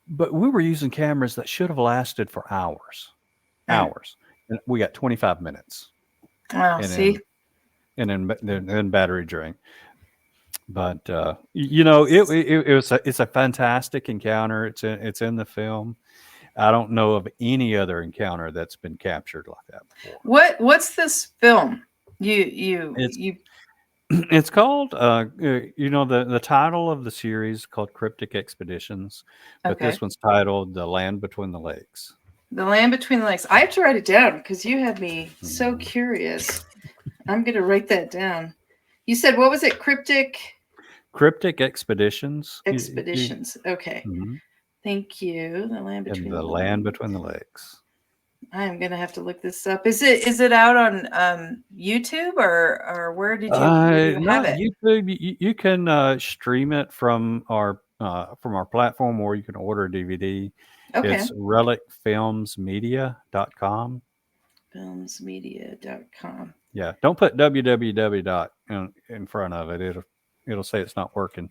but we were using cameras that should have lasted for hours, and we got 25 minutes, Oh, and see. then battery drain. But it's a fantastic encounter. It's in the film. I don't know of any other encounter that's been captured like that before. What's this film? You It's called the title of the series called Cryptic Expeditions, but Okay. this one's titled The Land Between the Lakes. The Land Between the Lakes. I have to write it down because you had me so curious. I'm gonna write that down. You said what was it? Cryptic Expeditions. Expeditions. Okay. Mhm. Thank you. The Land Between The Land Between the Lakes. I am gonna have to look this up. Is it out on YouTube or where did you have Not it? YouTube. You can stream it from our platform, or you can order a DVD. Okay. It's relicfilmsmedia.com. Filmsmedia.com. Yeah, don't put www in front of it. It'll say it's not working.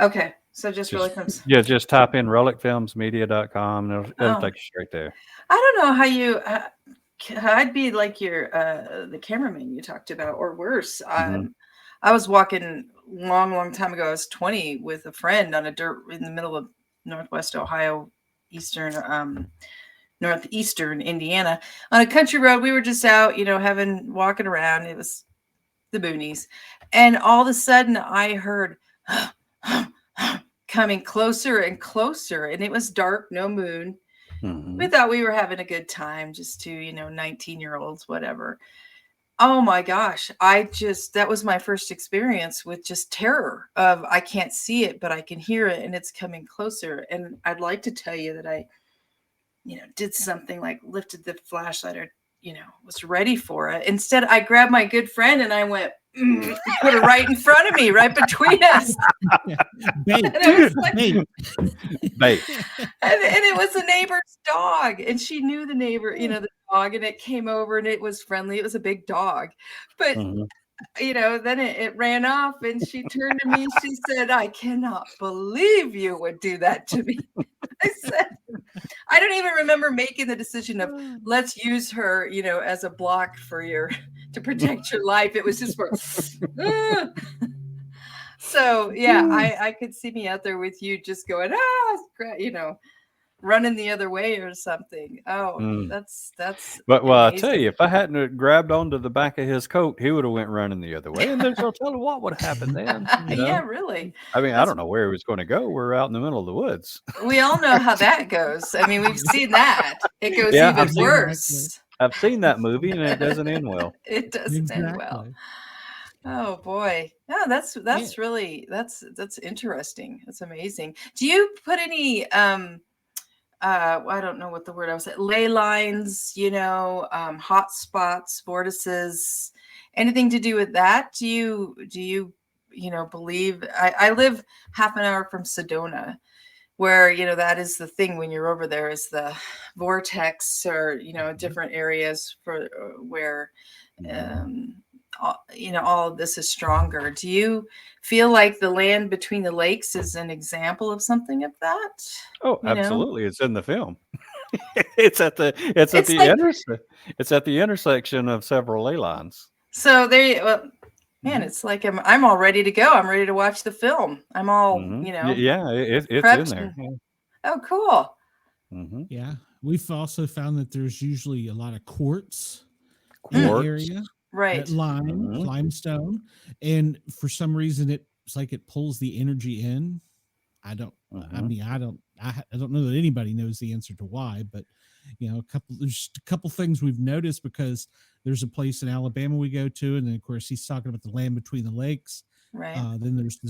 Okay, so just Relic Films. Yeah, just type in relicfilmsmedia.com and it'll take you straight there. I don't know how you. I'd be like your the cameraman you talked about, or worse. I was walking long time ago. I was 20 with a friend on a dirt in the middle of Northwest Ohio, northeastern Indiana, on a country road. We were just out, walking around. It was the boonies, and all of a sudden I heard coming closer and closer, and it was dark, no moon. We thought we were having a good time, just two 19-year-olds, whatever. Oh my gosh, that was my first experience with just terror of I can't see it, but I can hear it, and it's coming closer. And I'd like to tell you that I did something like lifted the flashlight or was ready for it. Instead, I grabbed my good friend and I went, put her right in front of me, right between us. Bait. And it was like, Bait. and it was the neighbor's dog, and she knew the neighbor, the dog, and it came over and it was friendly. It was a big dog, but then it ran off, and she turned to me. She said, "I cannot believe you would do that to me." I said, I don't even remember making the decision of let's use her, as a block for to protect your life. It was just for, so yeah, I could see me out there with you just going, running the other way or something. Oh, that's. But I tell you, if I hadn't grabbed onto the back of his coat, he would have went running the other way, and then I'll tell you what would happen then. Yeah, really. I mean, I don't know where he was going to go. We're out in the middle of the woods. We all know how that goes. I mean, we've seen that. It goes even worse. I've seen that movie, and it doesn't end well. It doesn't end well. Oh boy. No, that's really that's interesting. That's amazing. Do you put any I don't know what the word I was at, ley lines, hot spots, vortices, anything to do with that? Do you believe? I live half an hour from Sedona, where that is the thing when you're over there, is the vortex, or different areas for where all of this is stronger. Do you feel like the Land Between the Lakes is an example of something of that? Oh, absolutely. It's in the film. It's at the intersection of several ley lines. So man, it's like I'm all ready to go. I'm ready to watch the film. I'm all Yeah, it's in there. Yeah. Oh, cool. Yeah, we've also found that there's usually a lot of quartz in the area. Right. Limestone. And for some reason it's like it pulls the energy in. I don't know that anybody knows the answer to why, but there's a couple things we've noticed, because there's a place in Alabama we go to, and then of course he's talking about the Land Between the Lakes. Right. Then there's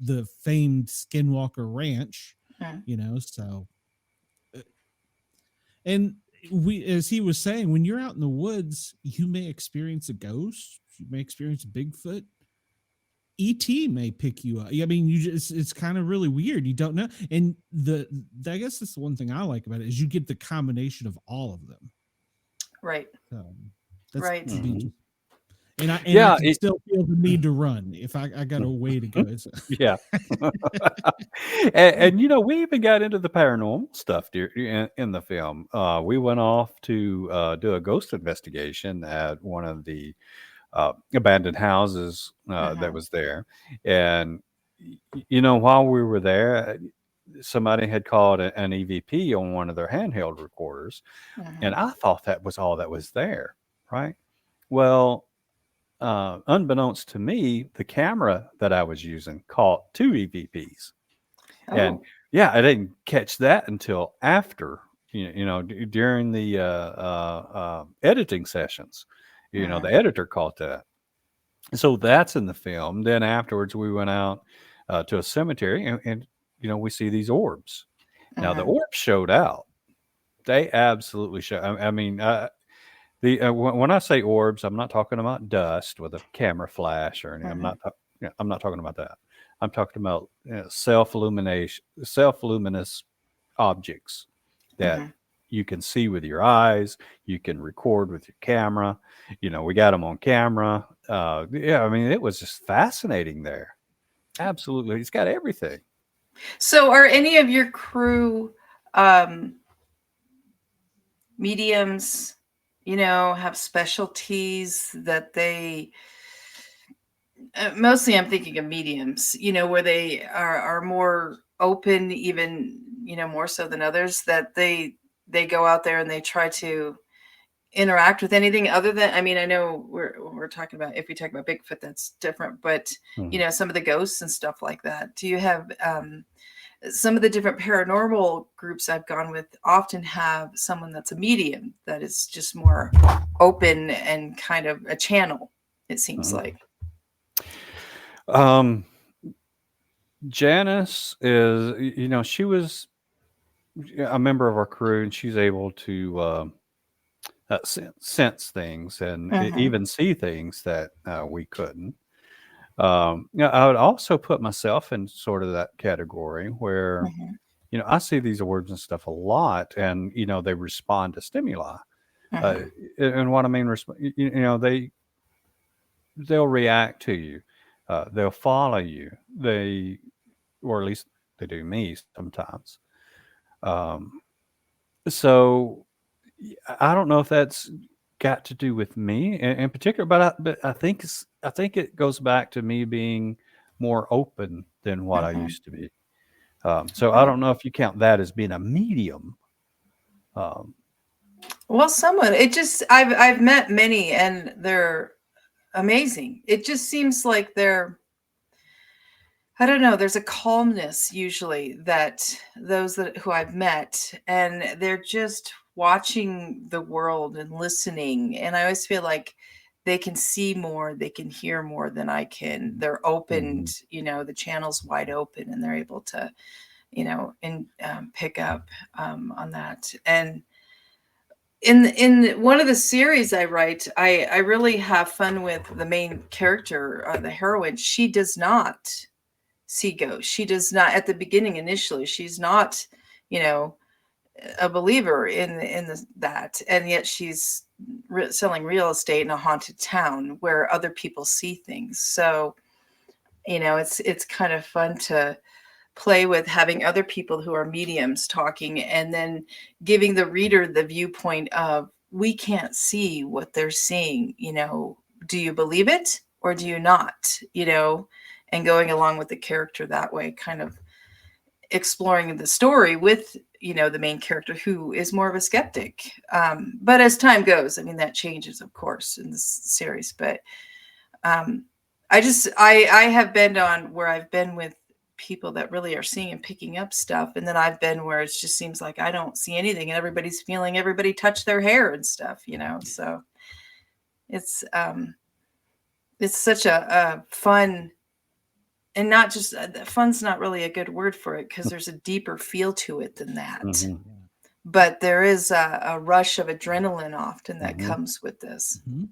the famed Skinwalker Ranch, so And we, as he was saying, when you're out in the woods, you may experience a ghost, you may experience Bigfoot. ET may pick you up. I mean, it's kind of really weird. You don't know. And I guess that's the one thing I like about it is you get the combination of all of them. Right. That's right. Mhm. And I Yeah, can still feel the need to run if I got a way to go. Yeah. And you know, we even got into the paranormal stuff in the film. We went off to do a ghost investigation at one of the abandoned houses that was there. And, you know, while we were there, somebody had called an EVP on one of their handheld recorders. And I thought that was all that was there. Right. Well, unbeknownst to me, the camera that I was using caught 2 EVPs. And Oh. yeah, I didn't catch that until after, during the editing sessions. You know, the editor caught that. So that's in the film. Then afterwards, we went out to a cemetery and, we see these orbs. Now, the orbs showed out. They absolutely show. I mean, when I say orbs, I'm not talking about dust with a camera flash or anything. I'm not talking about that. I'm talking about self-luminous objects that you can see with your eyes. You can record with your camera. You know, we got them on camera. Yeah, I mean, it was just fascinating there. Absolutely, it's got everything. So, are any of your crew mediums? You know, have specialties that they. Mostly, I'm thinking of mediums. You know, where they are more open, even more so than others. That they go out there and they try to interact with anything other than, I mean, I know we're talking about, if we talk about Bigfoot, that's different, but some of the ghosts and stuff like that. Do you have some of the different paranormal groups I've gone with often have someone that's a medium that is just more open and kind of a channel, it seems like. Janice is, she was a member of our crew, and she's able to sense things and even see things that we couldn't. I would also put myself in sort of that category where, I see these orbs and stuff a lot, and they respond to stimuli. And what I mean, they'll react to you, they'll follow you, or at least they do me sometimes. So I don't know if that's got to do with me in particular, but I think it goes back to me being more open than what I used to be. So I don't know if you count that as being a medium. Well, somewhat. It just I've met many and they're amazing. It just seems like I don't know, there's a calmness usually that those who I've met, and they're just watching the world and listening. And I always feel like they can see more, they can hear more than I can. They're opened, the channel's wide open, and they're able to, pick up on that. And in one of the series I write, I really have fun with the main character, the heroine. She does not see ghosts. She does not, at the beginning, initially, she's not, a believer in that, and yet she's selling real estate in a haunted town where other people see things. So, it's kind of fun to play with having other people who are mediums talking, and then giving the reader the viewpoint of, we can't see what they're seeing. Do you believe it or do you not? And going along with the character that way, kind of exploring the story with, the main character, who is more of a skeptic. But as time goes, I mean, that changes, of course, in this series. But I have been on where I've been with people that really are seeing and picking up stuff. And then I've been where it just seems like I don't see anything, and everybody's feeling everybody touch their hair and stuff, so it's such a fun. And not just fun's not really a good word for it, because there's a deeper feel to it than that. but there is a rush of adrenaline often that Mhm. comes with this. Mhm.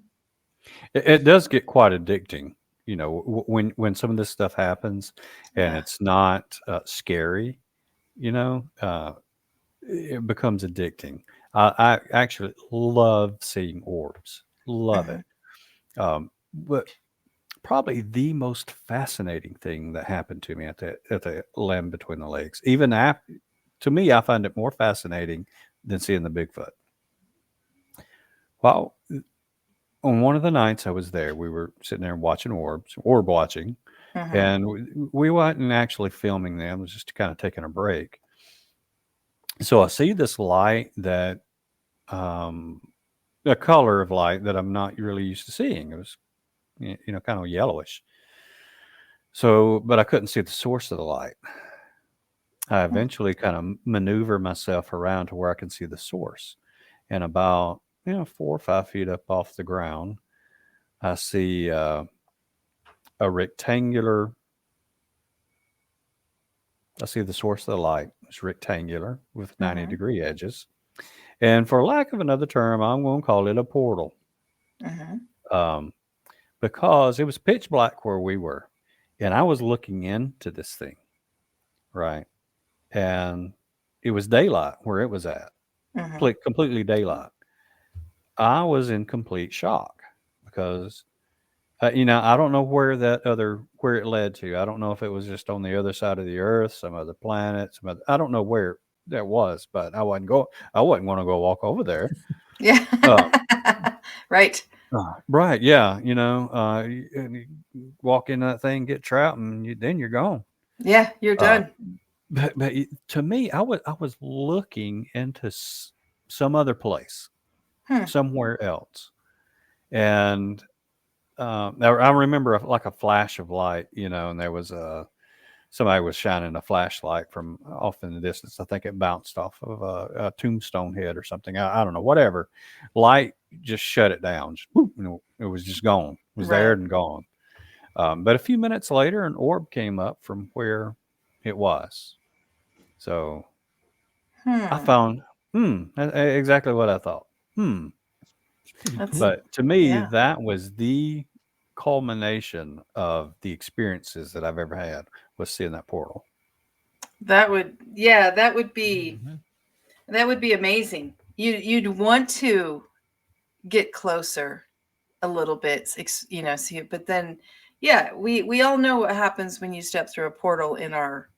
It does get quite addicting, you know, when some of this stuff happens and Yeah. it's not scary, you know, it becomes addicting. I actually love seeing orbs, love Mhm. it. But probably the most fascinating thing that happened to me at the Land Between the Lakes, even after, to me, I find it more fascinating than seeing the Bigfoot. Well, on one of the nights I was there, we were sitting there watching orb watching, Mhm. and we wasn't actually filming them, it was just kind of taking a break. So I see this light that, um, a color of light that I'm not really used to seeing. It was, you know, kind of yellowish. So, but I couldn't see the source of the light. I Hmm. eventually kind of maneuver myself around to where I can see the source. And about, 4 or 5 feet up off the ground, I see a rectangular. I see the source of the light. It's rectangular with 90-degree edges. And for lack of another term, I'm going to call it a portal, Mhm. um, because it was pitch black where we were. And I was looking into this thing, right? And it was daylight where it was at, Mhm. completely daylight. I was in complete shock because, I don't know where it led to. I don't know if it was just on the other side of the earth, some other planet, I don't know where that was, but I wasn't going to go walk over there. Yeah. Uh, Right. right. Yeah. And you walk in that thing, get trapped, and then you're gone. Yeah, you're Uh, done. but to me, I was looking into some other place, Hmm. somewhere else. And I remember like a flash of light, and there was somebody was shining a flashlight from off in the distance. I think it bounced off of a tombstone head or something. I don't know, whatever. Light just shut it down. Just, whoop, it was just gone. It was there Right. and gone. But a few minutes later, an orb came up from where it was. So I Hmm. found, exactly what I thought. It's pretty That's cool. But to me, yeah. that was the culmination of the experiences that I've ever had, was seeing that portal. That would Mhm. that would be amazing. You'd want to get closer a little bit, see it, but then yeah, we all know what happens when you step through a portal in our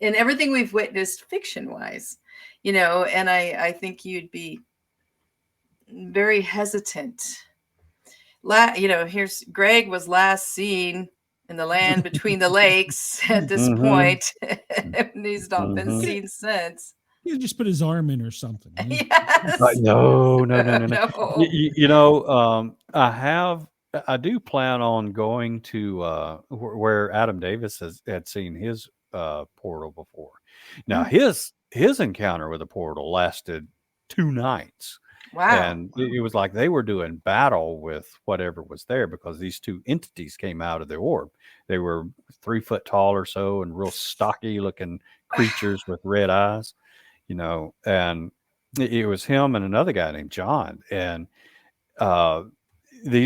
in everything we've witnessed fiction wise, and I think you'd be very hestant. Here's Greg was last seen in the land between the lakes at this Mm-hmm. point, and he's not been Mm-hmm. seen since. You just put his arm in or something. Yes. No, no, no, no, no. No. I do plan on going to where Adam Davis had seen his portal before. Now Mm. his encounter with the portal lasted 2 nights. Wow. And it was like they were doing battle with whatever was there, because these two entities came out of the orb. They were 3 foot tall or so and real stocky looking creatures with red eyes, and it was him and another guy named John. And uh,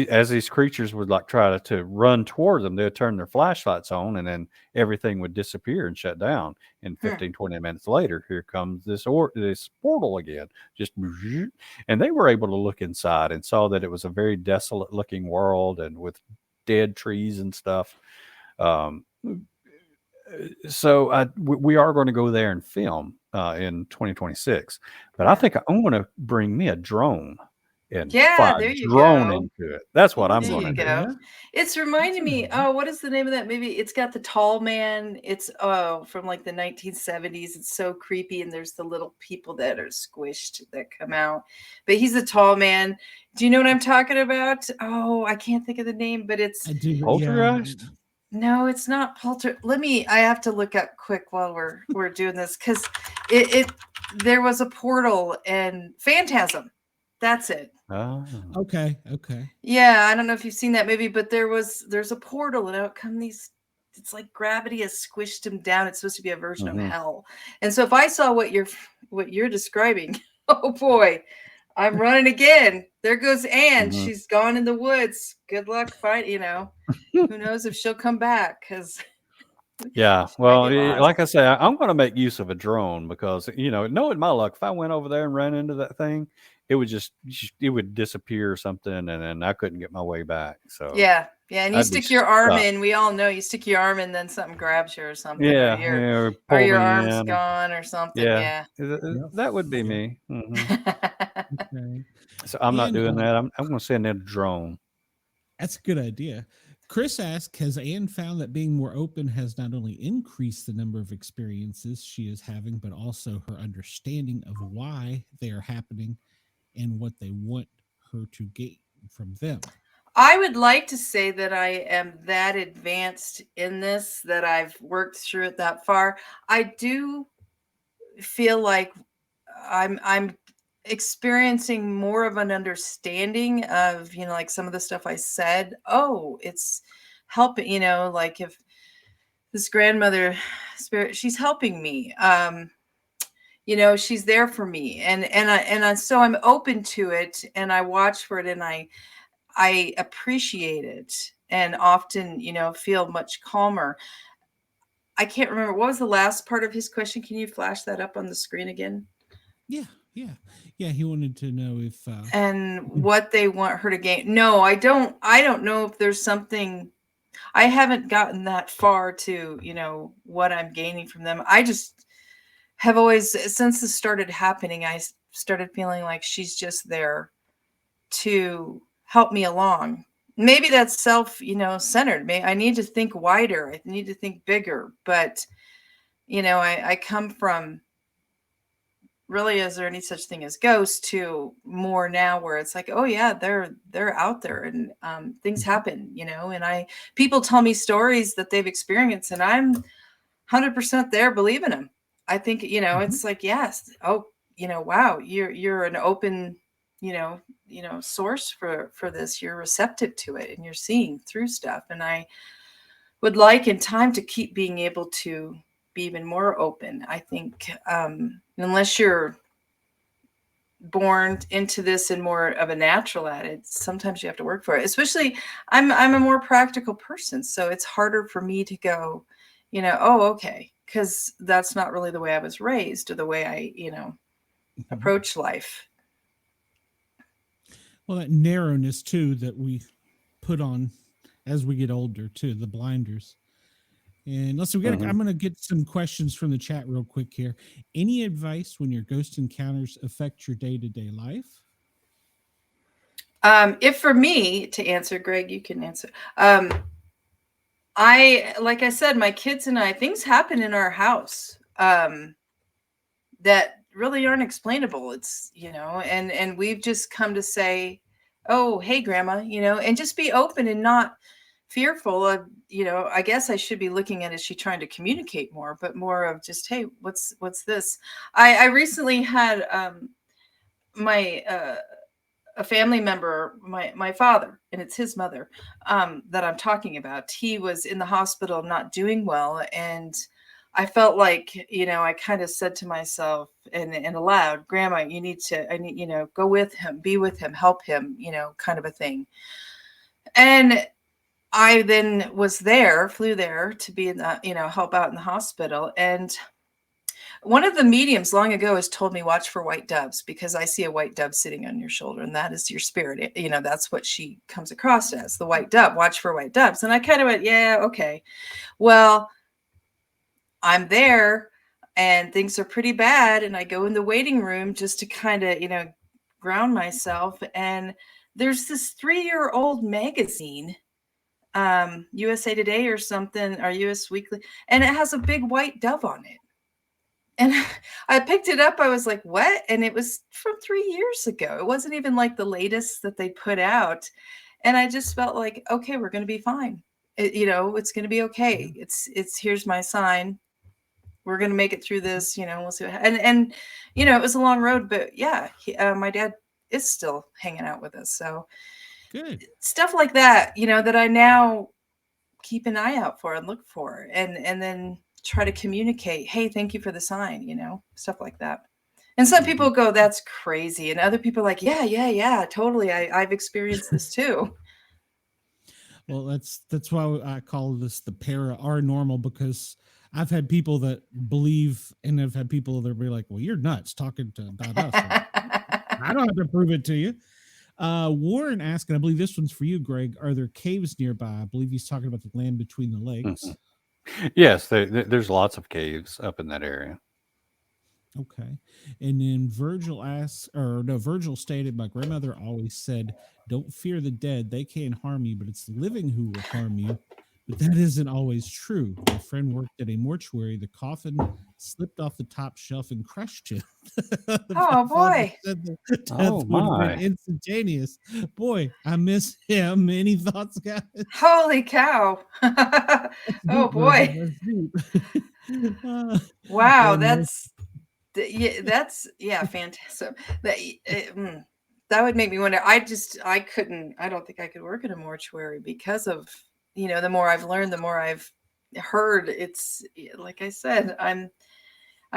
as these creatures would like try to run toward them, they would turn their flashlights on, and then everything would disappear and shut down. And Hmm. 15-20 minutes later, here comes this portal again, just, and they were able to look inside and saw that it was a very desolate looking world and with dead trees and stuff. Um, so we are going to go there and film in 2026, but I Yeah. think I'm going to bring me a drone and Yeah, fly there a you drone go. into it. That's what I'm There going you to do. go. It's reminding me, oh, what is the name of that movie? It's got the tall man. It's from like the 1970s. It's so creepy, and there's the little people that are squished that come out. But he's a tall man. Do you know what I'm talking about? Oh, I can't think of the name, but it's I do. Yeah. Poltergeist? no, it's not Polter. I have to look up quick while we're doing this, because it there was a portal and Phantasm. That's it. Oh. Okay. Okay. Yeah, I don't know if you've seen that movie, but there's a portal and out come these it's like gravity has squished him down. It's supposed to be a version of Mhm. hell. And so if I saw what you're describing, oh boy, I'm running again. There goes Anne. Mhm. She's gone in the woods. Good luck finding, who knows if she'll come back, because Yeah, she might get well, lost. like I say, I'm going to make use of a drone because knowing my luck, if I went over there and ran into that thing, it would disappear or something, and then I couldn't get my way back. So Yeah. And you I'd be stick your arm stuck. in. We all know you stick your arm in, then something grabs you or something. Yeah, Or pull your me arm's in. gone or something. Yeah, Yeah. that would be Yeah. me. Okay. So I'm not And, doing that. I'm going to send in a drone. That's a good idea. Chris asked, has Anne found that being more open has not only increased the number of experiences she is having, but also her understanding of why they are happening and what they want her to gain from them? I would like to say that I am that advanced in this, that I've worked through it that far. I do feel like I'm experiencing more of an understanding of, like some of the stuff I said. Oh, it's helping, like if this grandmother spirit, she's helping me. She's there for me, so I'm open to it, and I watch for it, and I appreciate it, and often, feel much calmer. I can't remember, what was the last part of his question? Can you flash that up on the screen again? Yeah. He wanted to know if And what they want her to gain. No, I don't know if there's something. I haven't gotten that far to, what I'm gaining from them. I just have always, since this started happening, I started feeling like she's just there to help me along. Maybe that's centered. Maybe I need to think wider. I need to think bigger. But, I come from, really, is there any such thing as ghosts, to more now where it's like, oh yeah, they're out there, and things happen, and people tell me stories that they've experienced, and I'm 100% there believing them. I think, it's like, yes, oh, wow, you're an open, source for this. You're receptive to it, and you're seeing through stuff. And I would like in time to keep being able to be even more open. I think unless you're born into this and more of a natural at it, sometimes you have to work for it. Especially, I'm a more practical person, so it's harder for me to go, oh, okay, because that's not really the way I was raised, or the way I, approach life. Well, that narrowness too that we put on as we get older too, the blinders. And let's see, I'm going to get some questions from the chat real quick here. Any advice when your ghost encounters affect your day-to-day life? If for me to answer, Greg, you can answer. Like I said, my kids and I, things happen in our house that really aren't explainable. It's, and we've just come to say, oh, hey, grandma, and just be open and not fearful of, I guess I should be looking at, is she trying to communicate more, but more of just, hey, what's this? I recently had a family member, my father, and it's his mother, that I'm talking about. He was in the hospital, not doing well, and I felt like, I kind of said to myself and aloud, Grandma, I need, go with him, be with him, help him, kind of a thing. And I then flew there to be in the, help out in the hospital. And one of the mediums long ago has told me, watch for white doves, because I see a white dove sitting on your shoulder, and that is your spirit. That's what she comes across as, the white dove. Watch for white doves. And I kind of went, yeah, okay. Well, I'm there and things are pretty bad. And I go in the waiting room just to kind of, ground myself. And there's this 3-year-old magazine, USA Today or something, or US Weekly, and it has a big white dove on it. And I picked it up. I was like, what? And it was from 3 years ago. It wasn't even like the latest that they put out. And I just felt like, okay, we're going to be fine. It's going to be okay. It's here's my sign. We're going to make it through this, we'll see what happens. And it was a long road, but yeah, my dad is still hanging out with us. So good stuff like that, that I now keep an eye out for and look for, and then try to communicate, hey, thank you for the sign, stuff like that. And some people go, that's crazy, and other people are like, yeah, totally, I've experienced this too. Well, that's why I call this the paranormal, because I've had people that believe, and I've had people that be like, well, you're nuts talking about us. I don't have to prove it to you. Warren asked, and I believe this one's for you, Greg, are there caves nearby? I believe he's talking about the land between the lakes. Yes, there's lots of caves up in that area. Okay. And then Virgil stated, my grandmother always said, don't fear the dead. They can't harm you, but it's the living who will harm you. But that isn't always true. My friend worked at a mortuary. The coffin slipped off the top shelf and crushed him. Oh, boy. The death would have been instantaneous. Boy, I miss him. Any thoughts, guys? Holy cow. Oh, boy. Wow, that's fantastic. That would make me wonder. I don't think I could work in a mortuary because of, the more I've learned, the more I've heard. It's like I said, I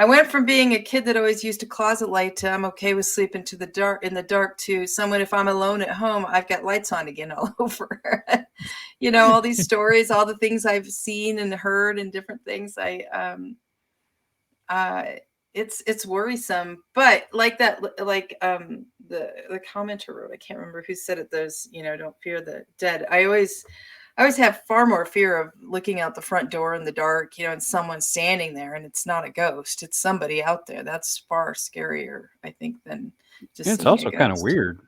went from being a kid that always used a closet light to I'm okay with sleeping in the dark to someone, if I'm alone at home, I've got lights on again all over. All these stories, all the things I've seen and heard and different things. It's worrisome, but like that, the commenter wrote, I can't remember who said it, those, don't fear the dead. I always have far more fear of looking out the front door in the dark, and someone standing there and it's not a ghost, it's somebody out there. That's far scarier, I think, than just it's also kind of weird.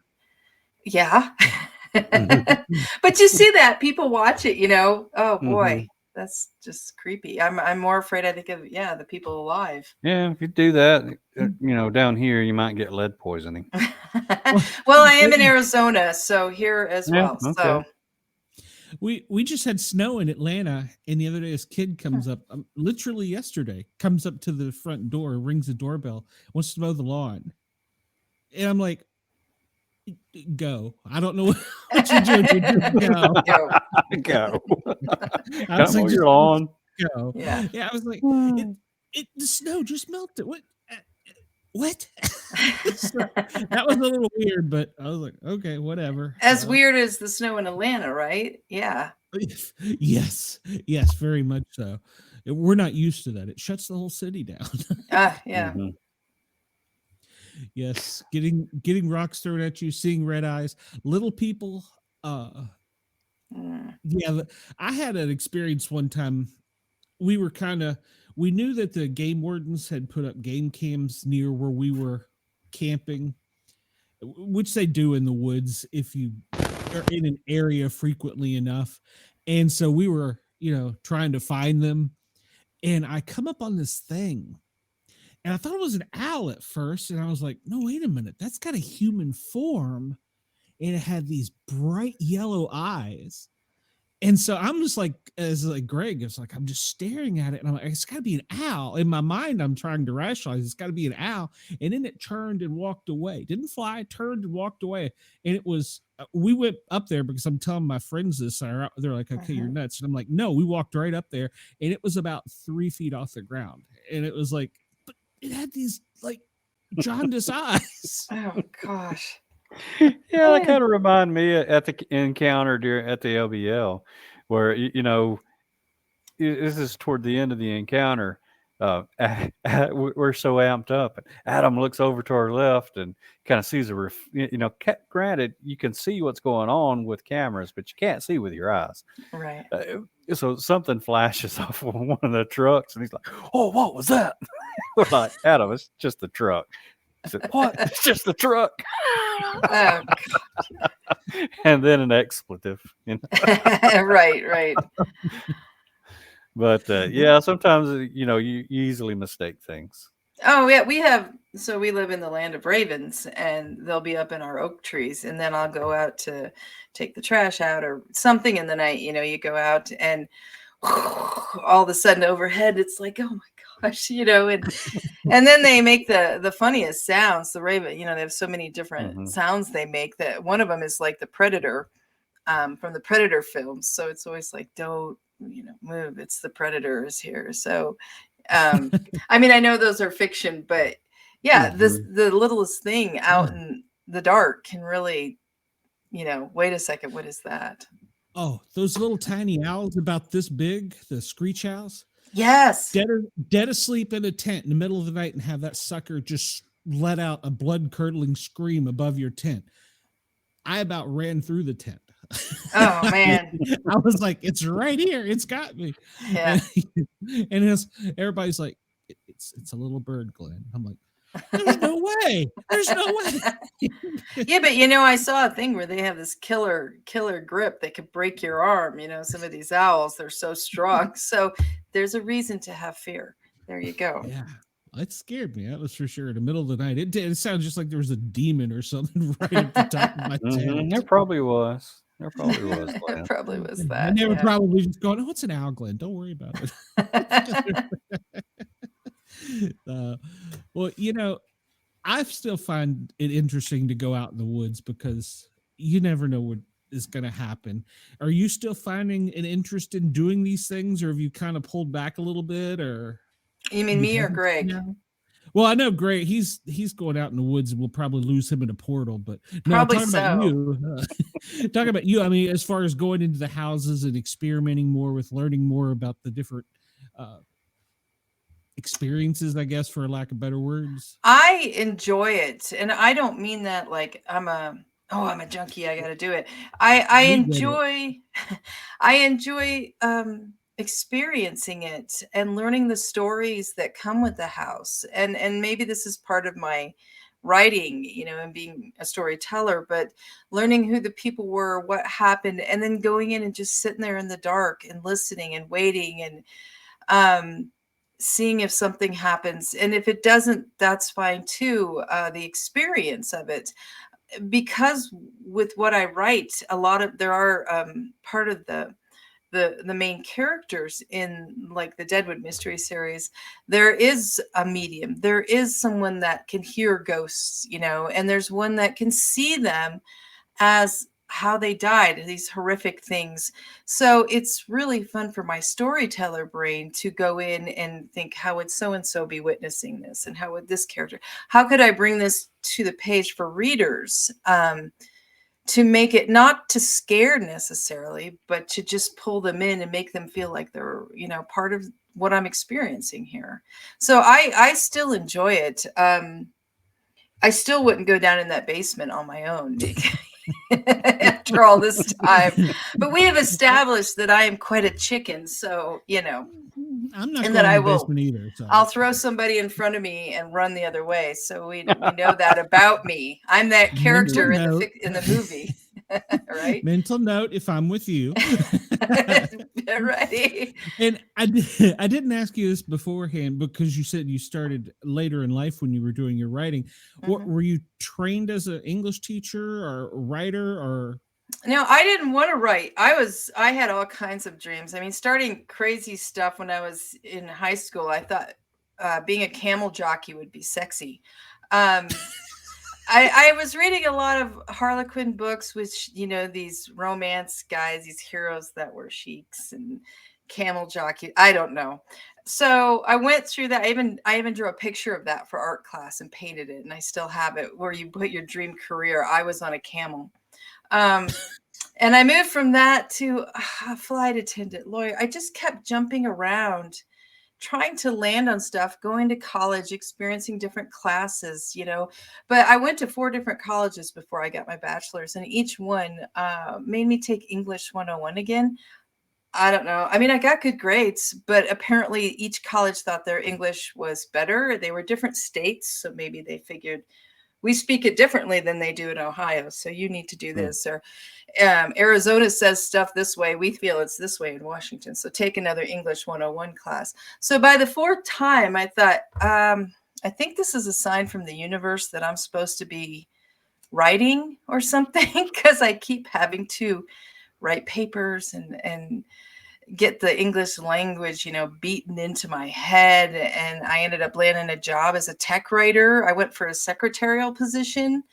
Yeah. But you see that people watch it, oh boy, that's just creepy. I'm more afraid, I think, of the people alive. Yeah, if you do that, down here you might get lead poisoning. Well, I am in Arizona, so here as well. Okay. So we just had snow in Atlanta, and the other day this kid comes up, literally yesterday, comes up to the front door, rings the doorbell, wants to mow the lawn, and I'm like, go. I don't know what you're doing. Go. I was like, your lawn. Go. Yeah. I was like, the snow just melted. What? So, that was a little weird, but I was like, okay, whatever. As weird as the snow in Atlanta, right? Yeah. Yes, very much so. We're not used to that. It shuts the whole city down. Yeah. Yes, getting rocks thrown at you, seeing red eyes, little people. Yeah, I had an experience one time. We knew that the game wardens had put up game cams near where we were camping, which they do in the woods if you are in an area frequently enough. And so we were, trying to find them. And I come up on this thing. And I thought it was an owl at first. And I was like, no, wait a minute. That's got a human form. And it had these bright yellow eyes. And so I'm just like, Greg, it's like, I'm just staring at it. And I'm like, it's got to be an owl. In my mind, I'm trying to rationalize, it's got to be an owl. And then it turned and walked away. Didn't fly, turned and walked away. And it was, we went up there because I'm telling my friends this. They're like, okay, you're nuts. And I'm like, no, we walked right up there. And it was about 3 feet off the ground. And it was like, but it had these like jaundiced eyes. Oh, gosh. Yeah, that kind of remind me at the encounter at the LBL, where this is toward the end of the encounter. We're so amped up. Adam looks over to our left and kind of sees granted, you can see what's going on with cameras, but you can't see with your eyes. Right. So something flashes off of one of the trucks, and he's like, "Oh, what was that?" We're like, "Adam, it's just the truck." I said, "What? It's just the truck." Oh, and then an expletive. Right. But yeah, sometimes you easily mistake things. Oh yeah, we live in the land of ravens, and they'll be up in our oak trees, and then I'll go out to take the trash out or something in the night. You go out, and all of a sudden overhead, it's like, oh my gosh, and then they make the funniest sounds. The raven, they have so many different sounds they make, that one of them is like the predator from the Predator films. So it's always like, don't move. It's the predator is here. So, I mean, I know those are fiction, but yeah, the littlest thing out in the dark can really, wait a second, what is that? Oh, those little tiny owls about this big, the screech owls. Yes. Dead asleep in a tent in the middle of the night and have that sucker just let out a blood-curdling scream above your tent. I about ran through the tent. Oh, man. I was like, it's right here. It's got me. Yeah. And everybody's like, it's a little bird, Glenn. I'm like, there's no way. There's no way. Yeah, but I saw a thing where they have this killer grip that could break your arm. Some of these owls, they're so strong. So there's a reason to have fear. There you go. Yeah. It scared me. That was for sure. In the middle of the night, it sounded just like there was a demon or something right at the top of my tent. There probably was. There probably was. There probably was that. And they were probably just going, "Oh, it's an owl, Glenn. Don't worry about it." Well, I still find it interesting to go out in the woods because you never know what is going to happen. Are you still finding an interest in doing these things, or have you kind of pulled back a little bit? Or you mean me or Greg? Well, I know Greg. He's going out in the woods, and we'll probably lose him in a portal. But no, probably talking about you. Talking about you. I mean, as far as going into the houses and experimenting more with learning more about the different experiences, I guess, for lack of better words. I enjoy it, and I don't mean that like I'm a junkie, I got to do it. I enjoy experiencing it and learning the stories that come with the house, and maybe this is part of my writing, and being a storyteller, but learning who the people were, what happened, and then going in and just sitting there in the dark and listening and waiting and seeing if something happens. And if it doesn't, that's fine too. The experience of it, because with what I write, there are part of the main characters in like the Deadwood mystery series, there is a medium. There is someone that can hear ghosts, and there's one that can see them as how they died, these horrific things. So it's really fun for my storyteller brain to go in and think, how would so-and-so be witnessing this? And how would this character, how could I bring this to the page for readers? To make it not to scare necessarily, but to just pull them in and make them feel like they're, part of what I'm experiencing here. So I still enjoy it. I still wouldn't go down in that basement on my own after all this time. But we have established that I am quite a chicken. So, I'm not and going that to I the will, basement either. So. I'll throw somebody in front of me and run the other way. So we know that about me. I'm that character in the movie. Right. Mental note if I'm with you. Right. And I didn't ask you this beforehand because you said you started later in life when you were doing your writing. Mm-hmm. What were you trained as an English teacher or writer or? No, I didn't want to write. I had all kinds of dreams. I mean, starting crazy stuff when I was in high school. I thought being a camel jockey would be sexy. I was reading a lot of Harlequin books, which, these romance guys, these heroes that were sheiks and camel jockey. I don't know. So I went through that. I even drew a picture of that for art class and painted it. And I still have it where you put your dream career. I was on a camel. And I moved from that to a flight attendant, lawyer. I just kept jumping around, trying to land on stuff, going to college, experiencing different classes, but I went to 4 different colleges before I got my bachelor's, and each one made me take English 101 again. I don't know. I mean, I got good grades, but apparently each college thought their English was better. They were different states, so maybe they figured we speak it differently than they do in Ohio, so you need to do this. Or Arizona says stuff this way. We feel it's this way in Washington, so take another English 101 class. So by the 4th time, I thought, I think this is a sign from the universe that I'm supposed to be writing or something, because I keep having to write papers and get the English language, beaten into my head. And I ended up landing a job as a tech writer. I went for a secretarial position.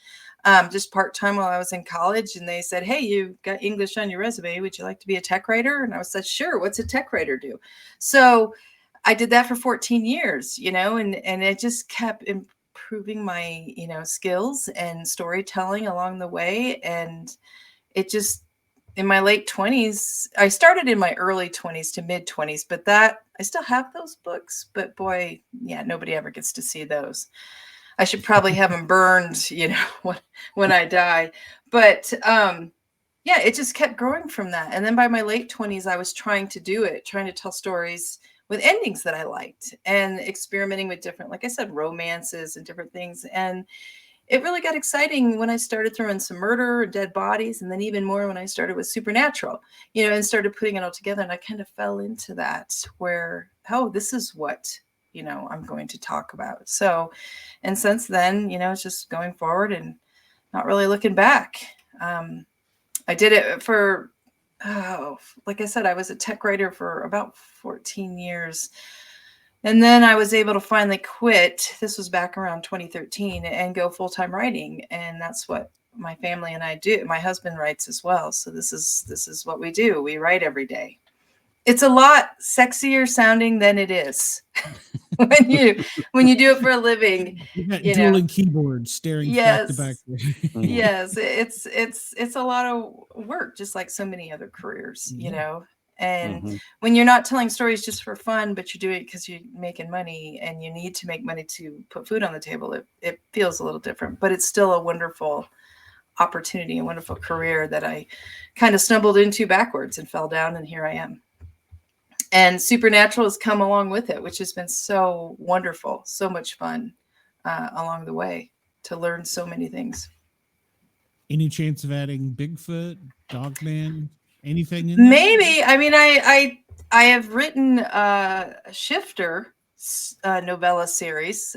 just part-time while I was in college. And they said, hey, you've got English on your resume. Would you like to be a tech writer? And I said, sure. What's a tech writer do? So I did that for 14 years, and it just kept improving my, skills and storytelling along the way. And it just, in my late 20s, I started in my early 20s to mid 20s, but I still have those books, but boy, yeah, nobody ever gets to see those. I should probably have them burned, when I die. But yeah, it just kept growing from that. And then by my late 20s, I was trying to tell stories with endings that I liked and experimenting with different, like I said, romances and different things. And it really got exciting when I started throwing some murder and dead bodies, and then even more when I started with supernatural, and started putting it all together. And I kind of fell into that where, this is what, I'm going to talk about. So, and since then, it's just going forward and not really looking back. I did it for, like I said, I was a tech writer for about 14 years. And then I was able to finally quit. This was back around 2013 and go full-time writing. And that's what my family and I do. My husband writes as well. So this is what we do. We write every day. It's a lot sexier sounding than it is when you do it for a living. You got dueling keyboards staring back to back. Yes, it's a lot of work, just like so many other careers, And when you're not telling stories just for fun, but you're doing it because you're making money and you need to make money to put food on the table, it feels a little different, but it's still a wonderful opportunity, a wonderful career that I kind of stumbled into backwards and fell down, and here I am. And supernatural has come along with it, which has been so wonderful, so much fun along the way to learn so many things. Any chance of adding Bigfoot, Dogman, anything in Maybe. There? I mean, I have written a Shifter novella series,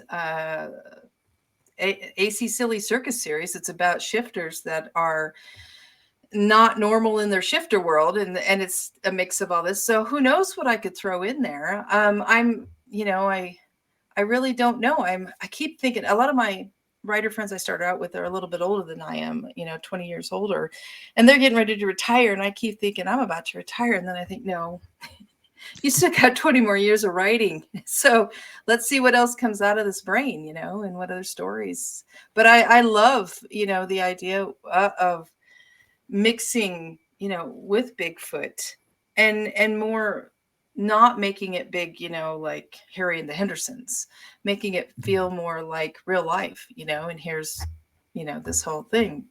AC Silly Circus series. It's about shifters that are not normal in their shifter world, and it's a mix of all this. So who knows what I could throw in there. I really don't know. I keep thinking, a lot of my writer friends I started out with are a little bit older than I am, 20 years older, and they're getting ready to retire. And I keep thinking I'm about to retire. And then I think, no, you still got 20 more years of writing. So let's see what else comes out of this brain, and what other stories. But I love, the idea of mixing, with Bigfoot and more, not making it big, like Harry and the Hendersons, making it feel more like real life, and here's, this whole thing.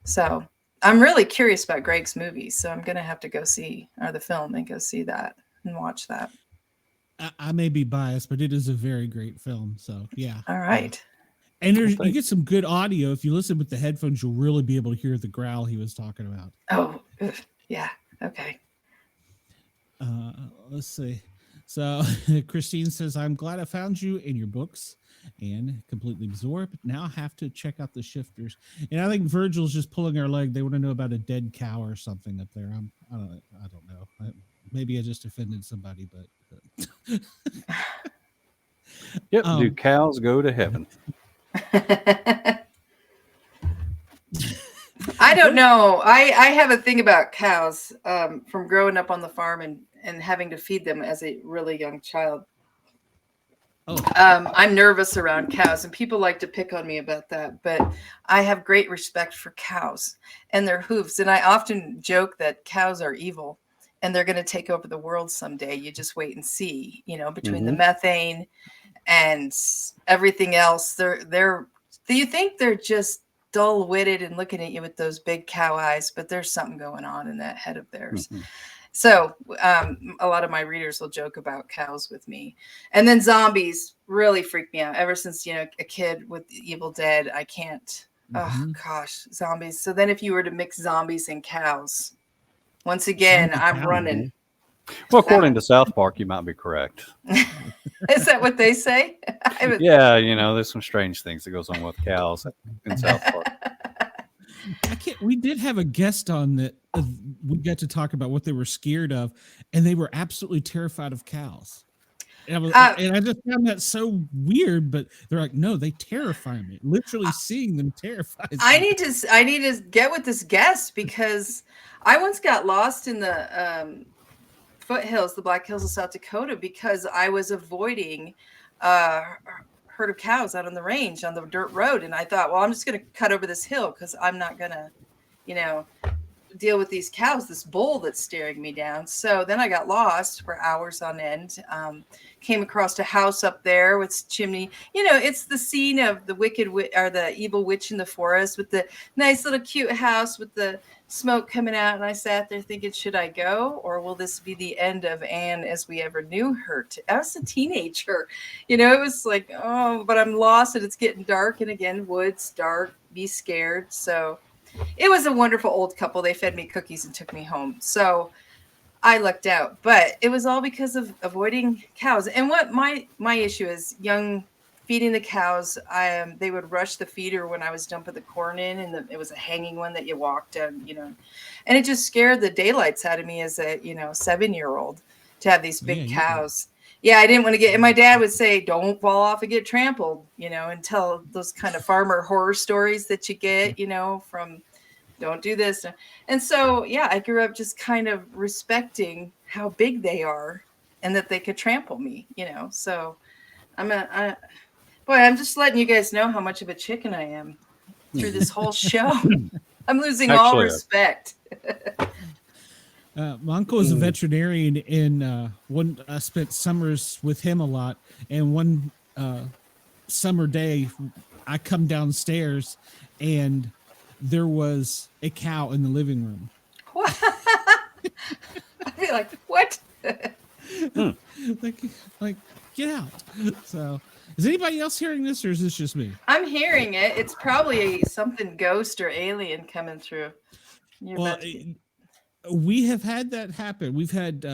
So I'm really curious about Greg's movies. So I'm going to have to go see, or the film, and go see that and watch that. I may be biased, but it is a very great film. So yeah. All right. And you get some good audio. If you listen with the headphones, you'll really be able to hear the growl he was talking about. Oh, yeah. Okay. Let's see. So Christine says, I'm glad I found you in your books and completely absorbed. Now I have to check out the shifters. And I think Virgil's just pulling our leg. They want to know about a dead cow or something up there. I don't know. Maybe I just offended somebody, but yep. Do cows go to heaven? I don't know. I have a thing about cows from growing up on the farm and having to feed them as a really young child. Oh. I'm nervous around cows, and people like to pick on me about that, but I have great respect for cows and their hooves. And I often joke that cows are evil and they're going to take over the world someday. You just wait and see, between the methane and everything else. You think they're just dull-witted and looking at you with those big cow eyes, but there's something going on in that head of theirs. So a lot of my readers will joke about cows with me. And then zombies really freak me out. Ever since, a kid with Evil Dead, I can't. Oh, gosh, zombies. So then if you were to mix zombies and cows, once again, I'm running. Well, according to South Park, you might be correct. Is that what they say? Yeah, there's some strange things that goes on with cows in South Park. We did have a guest on that. We got to talk about what they were scared of, and they were absolutely terrified of cows. And I just found that so weird, but they're like, no, they terrify me. Literally seeing them terrifies me. I need to get with this guest because I once got lost in the foothills, the Black Hills of South Dakota, because I was avoiding herd of cows out on the range on the dirt road. And I thought, well, I'm just going to cut over this hill because I'm not going to, deal with these cows, this bull that's staring me down. So then I got lost for hours on end. Came across a house up there with chimney. It's the scene of the the evil witch in the forest with the nice little cute house with the smoke coming out. And I sat there thinking, should I go, or will this be the end of Anne as we ever knew her? I was a teenager, it was like, oh, but I'm lost and it's getting dark. And again, woods, dark, be scared. So it was a wonderful old couple. They fed me cookies and took me home. So I lucked out, but it was all because of avoiding cows. And what my issue is, feeding the cows. They would rush the feeder when I was dumping the corn in, and it was a hanging one that you walked down, and it just scared the daylights out of me as a 7-year-old to have these big cows. Yeah, I didn't want to get, and my dad would say, don't fall off and get trampled, and tell those kind of farmer horror stories that you get, from don't do this. And so, yeah, I grew up just kind of respecting how big they are and that they could trample me, so I'm just letting you guys know how much of a chicken I am through this whole show. I'm losing all respect. My uncle is a veterinarian, and I spent summers with him a lot. And one summer day, I come downstairs, and there was a cow in the living room. What? I'd be like, what? like, get out. So, is anybody else hearing this, or is this just me? I'm hearing it. It's probably something ghost or alien coming through. We have had that happen. We've had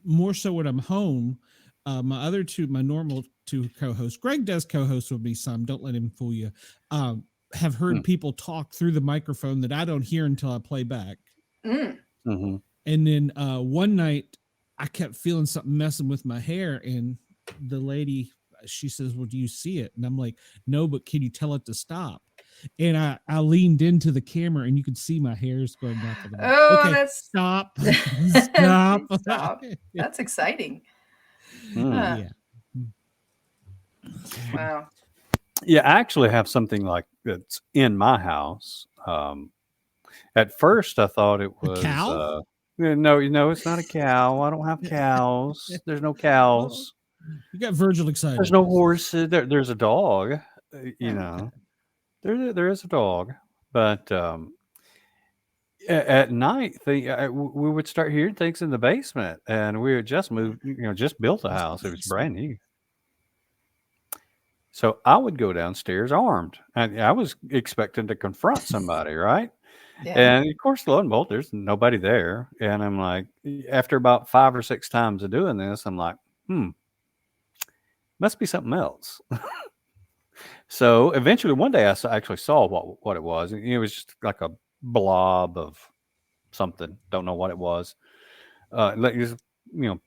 more so when I'm home. My normal two co-hosts, Greg does co-host with me some. Don't let him fool you. Have heard people talk through the microphone that I don't hear until I play back. Mm-hmm. And then one night, I kept feeling something messing with my hair, and the lady, she says, well, do you see it? And I'm like, no, but can you tell it to stop? And I leaned into the camera, and you could see my hairs going back. Okay, stop. Stop. Stop. That's exciting. Yeah. Wow. Yeah, I actually have something like that's in my house. At first, I thought it was a cow. No, it's not a cow. I don't have cows. There's no cows. You got Virgil excited. There's no horses. There's a dog. There is a dog, but at night, we would start hearing things in the basement, and we had just moved. Just built a house. It was brand new. So I would go downstairs armed, and I was expecting to confront somebody, right? Yeah. And of course, lo and behold, there's nobody there. And I'm like, after about 5 or 6 times of doing this, I'm like, must be something else. So eventually one day I actually saw what it was. It was just like a blob of something. Don't know what it was. Like,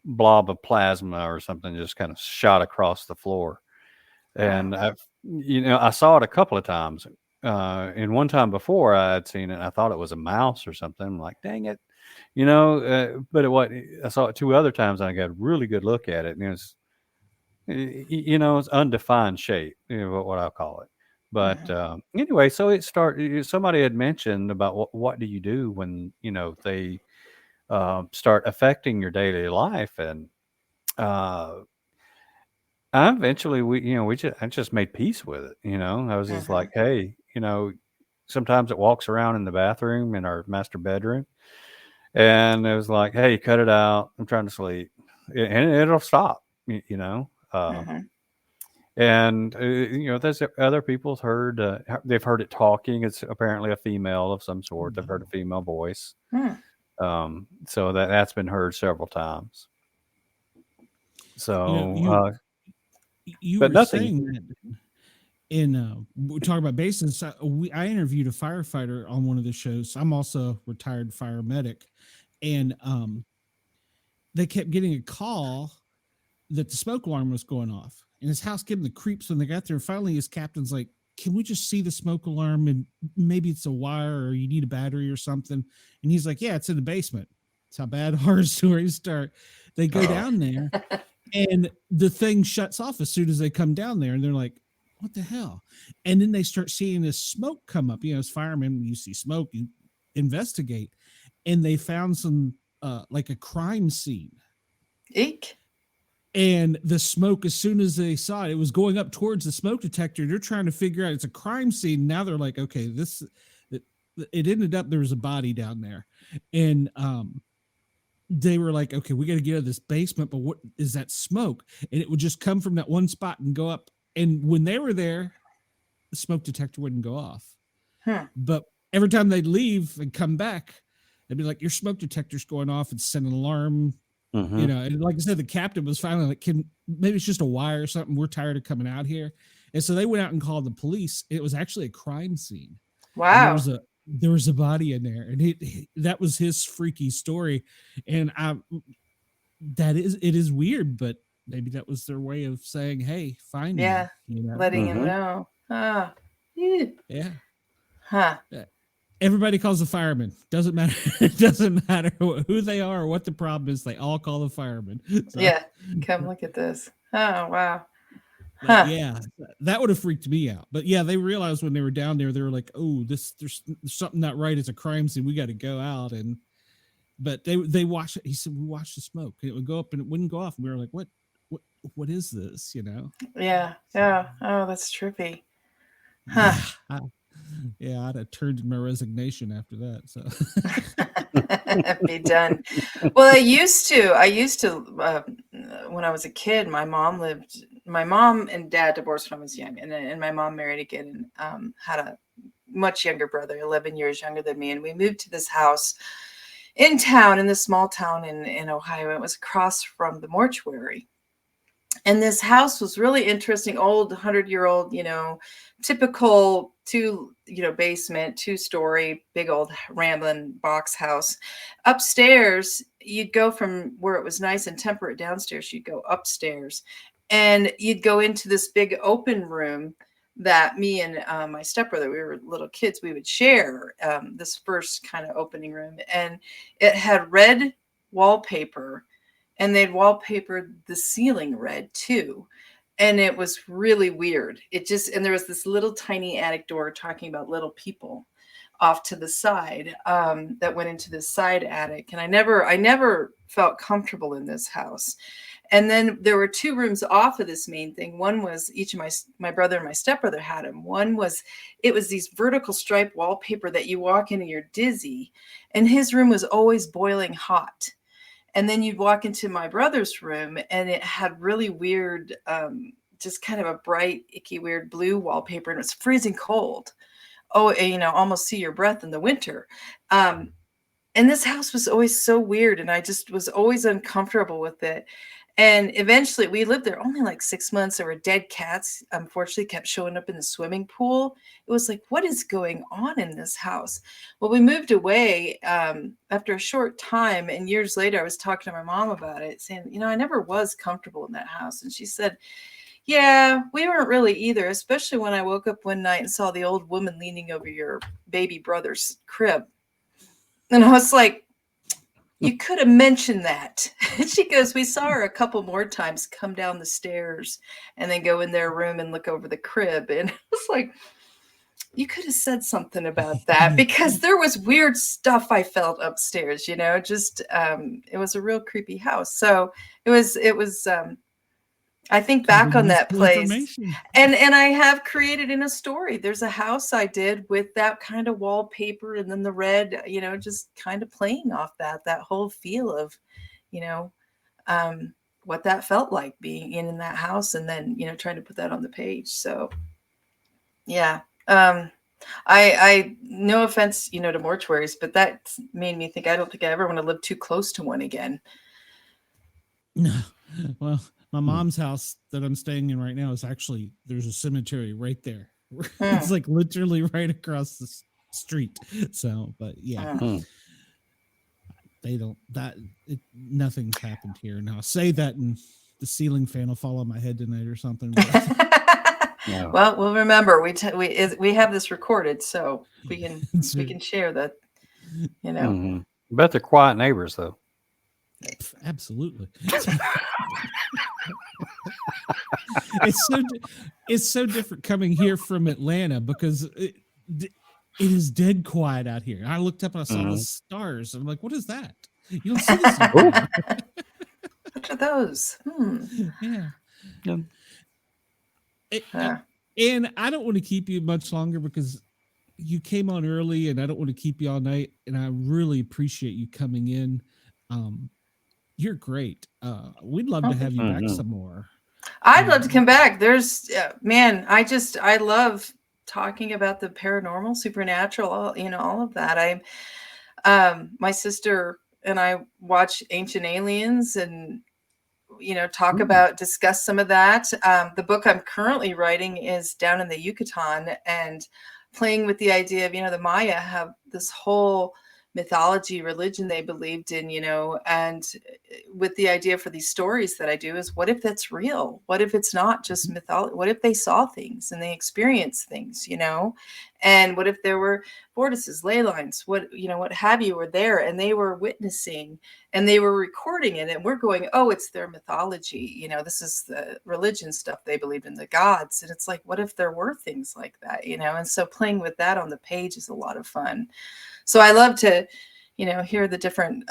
blob of plasma or something just kind of shot across the floor. And I saw it a couple of times. And one time before I had seen it, I thought it was a mouse or something. I'm like, dang it, but I saw it 2 other times, and I got a really good look at it, and it was, it's undefined shape, what I'll call it. But anyway, so it started. Somebody had mentioned about what do you do when they start affecting your daily life, and eventually I just made peace with it. I was just like, hey, sometimes it walks around in the bathroom in our master bedroom, and it was like, hey, cut it out. I'm trying to sleep, and it'll stop, and there's other people's heard, they've heard it talking. It's apparently a female of some sort. They've heard a female voice. So that's been heard several times. So, you but were nothing. Saying that we talk about basins. I interviewed a firefighter on one of the shows. I'm also a retired fire medic, and they kept getting a call that the smoke alarm was going off, and his house gave him the creeps when they got there. And finally, his captain's like, "Can we just see the smoke alarm? And maybe it's a wire, or you need a battery or something." And he's like, "Yeah, it's in the basement." That's how bad horror stories start. They go down there, and the thing shuts off as soon as they come down there, and they're like, "What the hell?" And then they start seeing this smoke come up. As firemen, when you see smoke, you investigate, and they found some like a crime scene. Eek. And the smoke, as soon as they saw it, it was going up towards the smoke detector. They're trying to figure out it's a crime scene. Now they're like, okay, it ended up there was a body down there, and they were like, okay, we got to get out of this basement. But what is that smoke? And it would just come from that one spot and go up. And when they were there, the smoke detector wouldn't go off. But every time they'd leave and come back, they'd be like, your smoke detector's going off and send an alarm. And like I said, the captain was finally like, maybe it's just a wire or something. We're tired of coming out here. And so they went out and called the police. It was actually a crime scene. Wow. There was a body in there, and that was his freaky story. And it is weird, but maybe that was their way of saying, hey, find me. Letting him know. Yeah. Huh. Everybody calls the fireman. Doesn't matter. It doesn't matter who they are or what the problem is. They all call the fireman. So, come look at this. Oh, wow. Yeah, that would have freaked me out. But yeah, they realized when they were down there, they were like, "Oh, there's something not right. It's a crime scene. We got to go out." But they watched it. He said, "We watched the smoke. It would go up and it wouldn't go off." And we were like, "What is this?" Yeah. Yeah. Oh, that's trippy. Huh. Yeah, I'd have turned in my resignation after that. So be done. Well, I used to when I was a kid, my mom and dad divorced when I was young, and my mom married again and had a much younger brother, 11 years younger than me. And we moved to this house in town, in this small town in Ohio. It was across from the mortuary. And this house was really interesting, old 100-year-old, typical basement, 2-story, big old rambling box house. Upstairs, you'd go from where it was nice and temperate downstairs, you'd go upstairs and you'd go into this big open room that me and my stepbrother, we were little kids, we would share this first kind of opening room. And it had red wallpaper, and they'd wallpapered the ceiling red too. And it was really weird. And there was this little tiny attic door talking about little people off to the side that went into this side attic. And I never felt comfortable in this house. And then there were 2 rooms off of this main thing. One was each of my brother and my stepbrother had them. One was, it was these vertical stripe wallpaper that you walk in and you're dizzy. And his room was always boiling hot. And then you'd walk into my brother's room and it had really weird, just kind of a bright, icky, weird blue wallpaper. And it was freezing cold. Oh, almost see your breath in the winter. And this house was always so weird. And I just was always uncomfortable with it. And eventually we lived there only like 6 months. There were dead cats, unfortunately, kept showing up in the swimming pool. It was like, what is going on in this house? Well, we moved away after a short time. And years later, I was talking to my mom about it, saying, I never was comfortable in that house. And she said, yeah, we weren't really either, especially when I woke up one night and saw the old woman leaning over your baby brother's crib. And I was like, you could have mentioned that. And she goes, we saw her a couple more times come down the stairs and then go in their room and look over the crib. And I was like, you could have said something about that, because there was weird stuff I felt upstairs, just it was a real creepy house. So it was I think back on that place, and I have created in a story. There's a house I did with that kind of wallpaper, and then the red, just kind of playing off that whole feel of, what that felt like being in that house, and then trying to put that on the page. So, yeah, I no offense, to mortuaries, but that made me think I don't think I ever want to live too close to one again. No, well. My mom's house that I'm staying in right now is actually, there's a cemetery right there. It's like literally right across the street. So, but yeah, nothing's happened here. Now say that and the ceiling fan will fall on my head tonight or something. Yeah. Well, we'll remember we have this recorded, so we can share that. You know, Mm-hmm. Bet they're quiet neighbors though. Absolutely. It's so different coming here from Atlanta because it is dead quiet out here. I looked up and I saw the stars. I'm like, what is that? You don't see this anymore. What are those? Yeah. Yeah. And I don't want to keep you much longer because you came on early and I don't want to keep you all night. And I really appreciate you coming in. You're great. We'd love to have you back some more. I'd love to come back. There's, man, I love talking about the paranormal, supernatural, all of that. My sister and I watch Ancient Aliens and, talk about, discuss some of that. The book I'm currently writing is down in the Yucatan and playing with the idea of, the Maya have this whole mythology, religion they believed in, and with the idea for these stories that I do is what if that's real? What if it's not just mythology? What if they saw things and they experienced things, and what if there were vortices, ley lines, what have you were there and they were witnessing and they were recording it and we're going, oh, it's their mythology. This is the religion stuff they believed in, the gods. And it's like, what if there were things like that, and so playing with that on the page is a lot of fun. So I love to, hear the different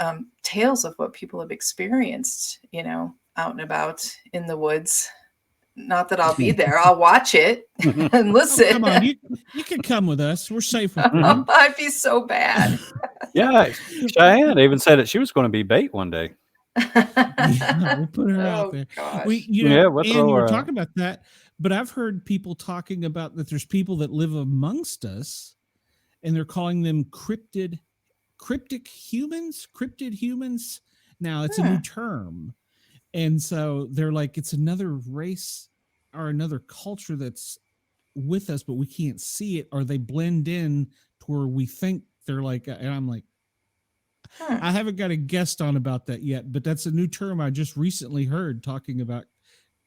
tales of what people have experienced, out and about in the woods. Not that I'll be there. I'll watch it and listen. Oh, come on, you can come with us. We're safe with you. I'd be so bad. Yeah, Cheyenne even said that she was going to be bait one day. Yeah, we'll put her out there. Gosh. We'll and you were talking about that, but I've heard people talking about that there's people that live amongst us and they're calling them cryptid humans. Now it's a new term. And so they're like, it's another race or another culture that's with us, but we can't see it, or they blend in to where we think they're like, and I'm like, I haven't got a guest on about that yet, but that's a new term I just recently heard talking about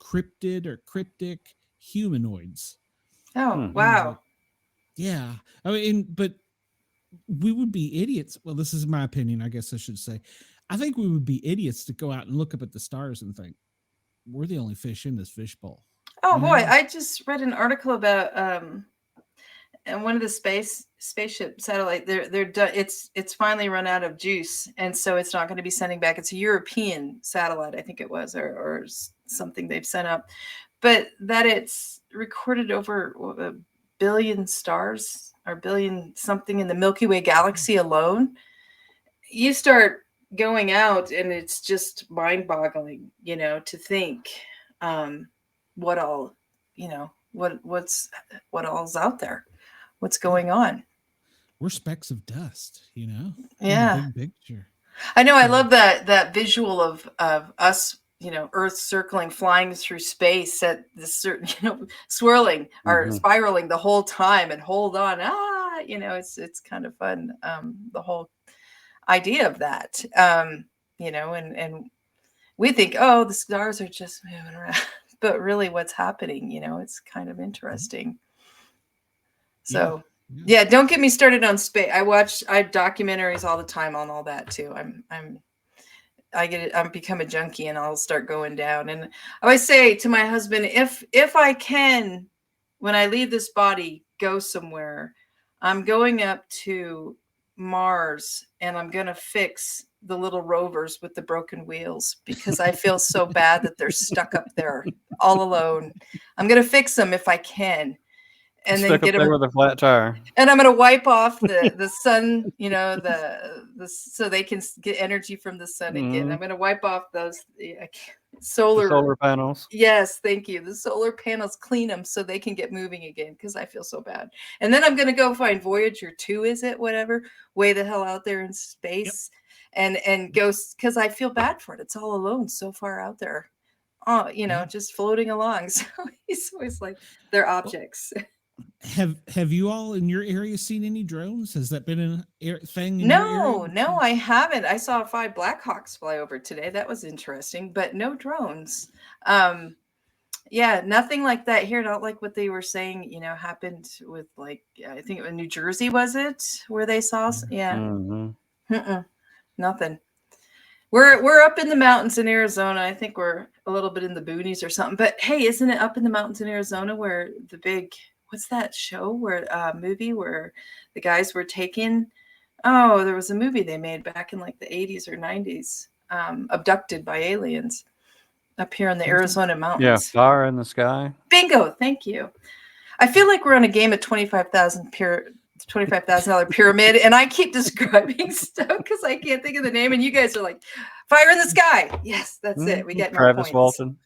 cryptid or cryptic humanoids. Oh, wow. Yeah. I mean, but we would be idiots. Well, this is my opinion, I guess I should say. I think we would be idiots to go out and look up at the stars and think we're the only fish in this fishbowl. Oh boy, I just read an article about and one of the spaceship satellite. They're done. It's finally run out of juice, and so it's not going to be sending back. It's a European satellite, I think it was, or something they've sent up, but that it's recorded over 1 billion stars or billion something in the Milky Way galaxy alone. You start going out and it's just mind-boggling, to think what all, what all's out there, what's going on. We're specks of dust, Yeah. In the big picture. I know. I love that visual of us, Earth circling, flying through space at this certain, swirling or spiraling the whole time and hold on. It's kind of fun. The whole idea of that, and we think, oh, the stars are just moving around, but really what's happening, it's kind of interesting. So yeah, don't get me started on space. I documentaries all the time on all that too. I'm become a junkie and I'll start going down. And I always say to my husband, if I can, when I leave this body, go somewhere, I'm going up to Mars and I'm going to fix the little rovers with the broken wheels because I feel so bad that they're stuck up there all alone. I'm going to fix them if I can. And then get them with a flat tire. And I'm going to wipe off the sun, so they can get energy from the sun again. I'm going to wipe off those solar panels. Yes, thank you. The solar panels, clean them so they can get moving again because I feel so bad. And then I'm going to go find Voyager 2, is it? Whatever, way the hell out there in space, and go because I feel bad for it. It's all alone, so far out there. Just floating along. So he's always like, they're objects. have you all in your area seen any drones? Has that been a thing? In your area? No, I haven't. I saw 5 Blackhawks fly over today. That was interesting, but no drones. Yeah, nothing like that here. Not like what they were saying, happened with like, I think in New Jersey, was it, where they saw? Yeah. Mm-hmm. Nothing. We're up in the mountains in Arizona. I think we're a little bit in the boonies or something. But hey, isn't it up in the mountains in Arizona where the big, what's that show movie where the guys were taken? Oh, there was a movie they made back in like the 80s or 90s, abducted by aliens up here in the Arizona mountains. Yeah, Fire in the Sky. Bingo. Thank you. I feel like we're on a game of $25,000 pyramid, and I keep describing stuff because I can't think of the name, and you guys are like, Fire in the Sky. Yes, that's it. We get more Travis points. Walton.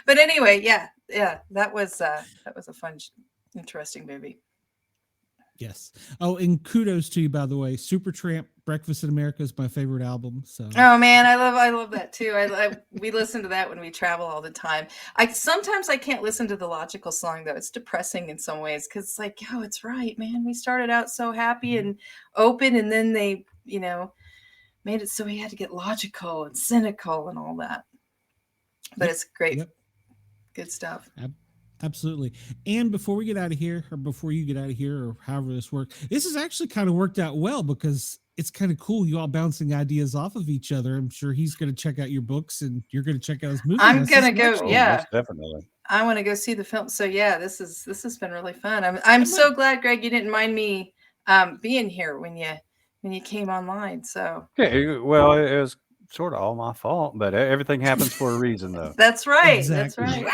But anyway, yeah, that was a fun, interesting movie. Yes. Oh, and kudos to you, by the way. Supertramp, Breakfast in America is my favorite album. So. Oh man, I love that too. We listen to that when we travel all the time. Sometimes I can't listen to the Logical song though. It's depressing in some ways because it's like, oh, it's right, man. We started out so happy and open, and then they, made it so we had to get logical and cynical and all that. But it's great. Yep. Good stuff. Absolutely. And before we get out of here, or before you get out of here, or however this works, this has actually kind of worked out well because it's kind of cool. You all bouncing ideas off of each other. I'm sure he's going to check out your books and you're going to check out his movies. I'm going to go. Yeah, most definitely. I want to go see the film. So yeah, this has been really fun. I'm so glad, Greg, you didn't mind me being here when you came online. So yeah, well, it was sort of all my fault, but everything happens for a reason, though. That's right. Exactly. That's right.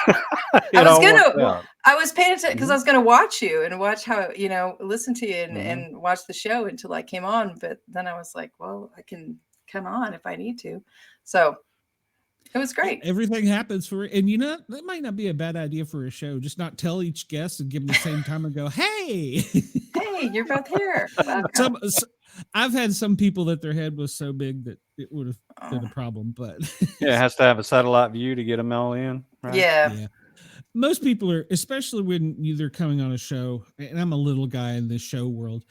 I was paying attention because I was going to watch you and watch how, listen to you and watch the show until I came on. But then I was like, well, I can come on if I need to. So it was great. Everything happens for, and that might not be a bad idea for a show. Just not tell each guest and give them the same time and go, hey, you're both here. I've had some people that their head was so big that it would have been a problem, but yeah, it has to have a satellite view to get them all in. Right? Yeah. Most people are, especially when they're coming on a show, and I'm a little guy in this show world,